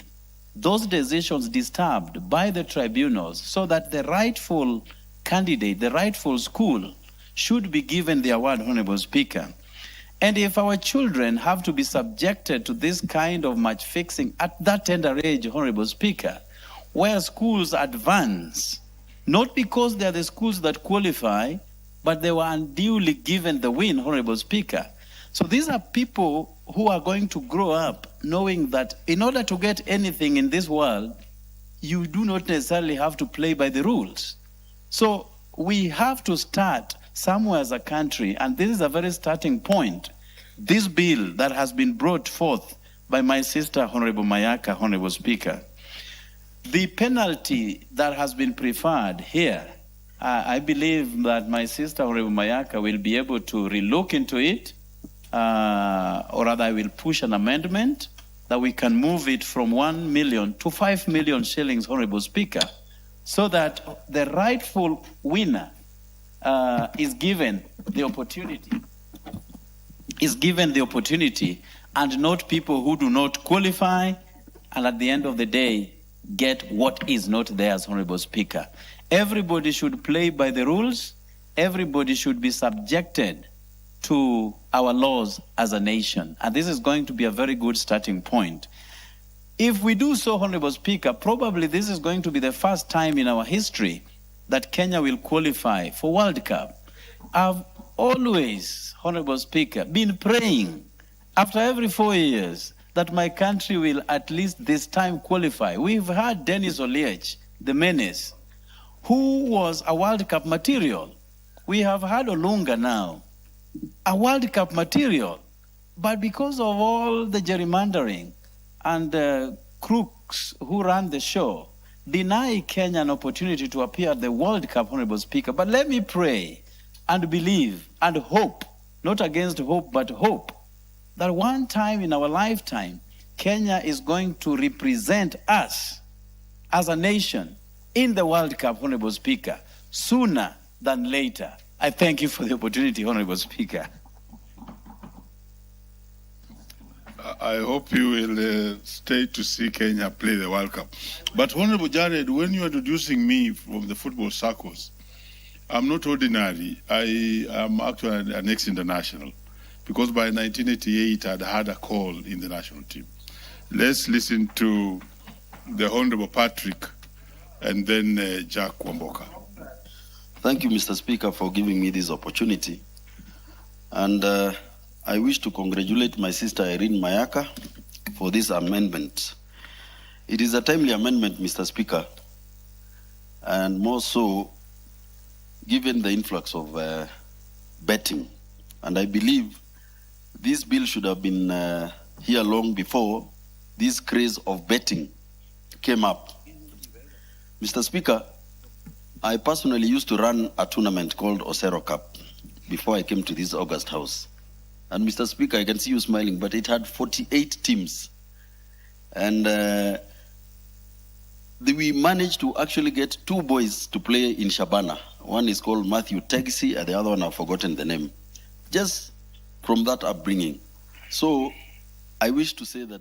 those decisions disturbed by the tribunals, so that the rightful candidate, the rightful school, should be given the award, Honorable Speaker. And if our children have to be subjected to this kind of match fixing at that tender age, Honorable Speaker, where schools advance, not because they are the schools that qualify, but they were unduly given the win, Honorable Speaker. So these are people who are going to grow up knowing that in order to get anything in this world, you do not necessarily have to play by the rules. So we have to start somewhere as a country, and this is a very starting point. This bill that has been brought forth by my sister, Honorable Mayaka, Honorable Speaker, the penalty that has been preferred here, I believe that my sister, Honorable Mayaka, will be able to relook into it, or rather I will push an amendment that we can move it from 1 million to 5 million shillings, Honorable Speaker, so that the rightful winner is given the opportunity, and not people who do not qualify, and at the end of the day, get what is not theirs, Honorable Speaker. Everybody should play by the rules. Everybody should be subjected to our laws as a nation. And this is going to be a very good starting point. If we do so, Honorable Speaker, probably this is going to be the first time in our history that Kenya will qualify for World Cup. I've always, Honorable Speaker, been praying after every 4 years that my country will at least this time qualify. We've had Dennis Oliech, the menace, who was a World Cup material. We have had Olunga now, a World Cup material. But because of all the gerrymandering and crooks who ran the show, deny Kenya an opportunity to appear at the World Cup, Honorable Speaker. But let me pray and believe and hope, not against hope, but hope, that one time in our lifetime, Kenya is going to represent us as a nation in the World Cup, Honorable Speaker, sooner than later. I thank you for the opportunity, Honorable Speaker. I hope you will stay to see Kenya play the World Cup. But Honorable Jared, when you are introducing me from the football circles, I'm not ordinary. I am actually an ex-international, because by 1988 I'd had a call in the national team. Let's listen to the Honorable Patrick and then Jack Wamboka. Thank you, Mr. Speaker, for giving me this opportunity. And I wish to congratulate my sister Irene Mayaka for this amendment. It is a timely amendment, Mr. Speaker, and more so given the influx of betting. And I believe this bill should have been here long before this craze of betting came up. Mr. Speaker, I personally used to run a tournament called Osero Cup before I came to this August House. And Mr. Speaker, I can see you smiling, but it had 48 teams. And we managed to actually get 2 boys to play in Shabana. One is called Matthew Tegsi, and the other one I've forgotten the name. Just from that upbringing. So I wish to say that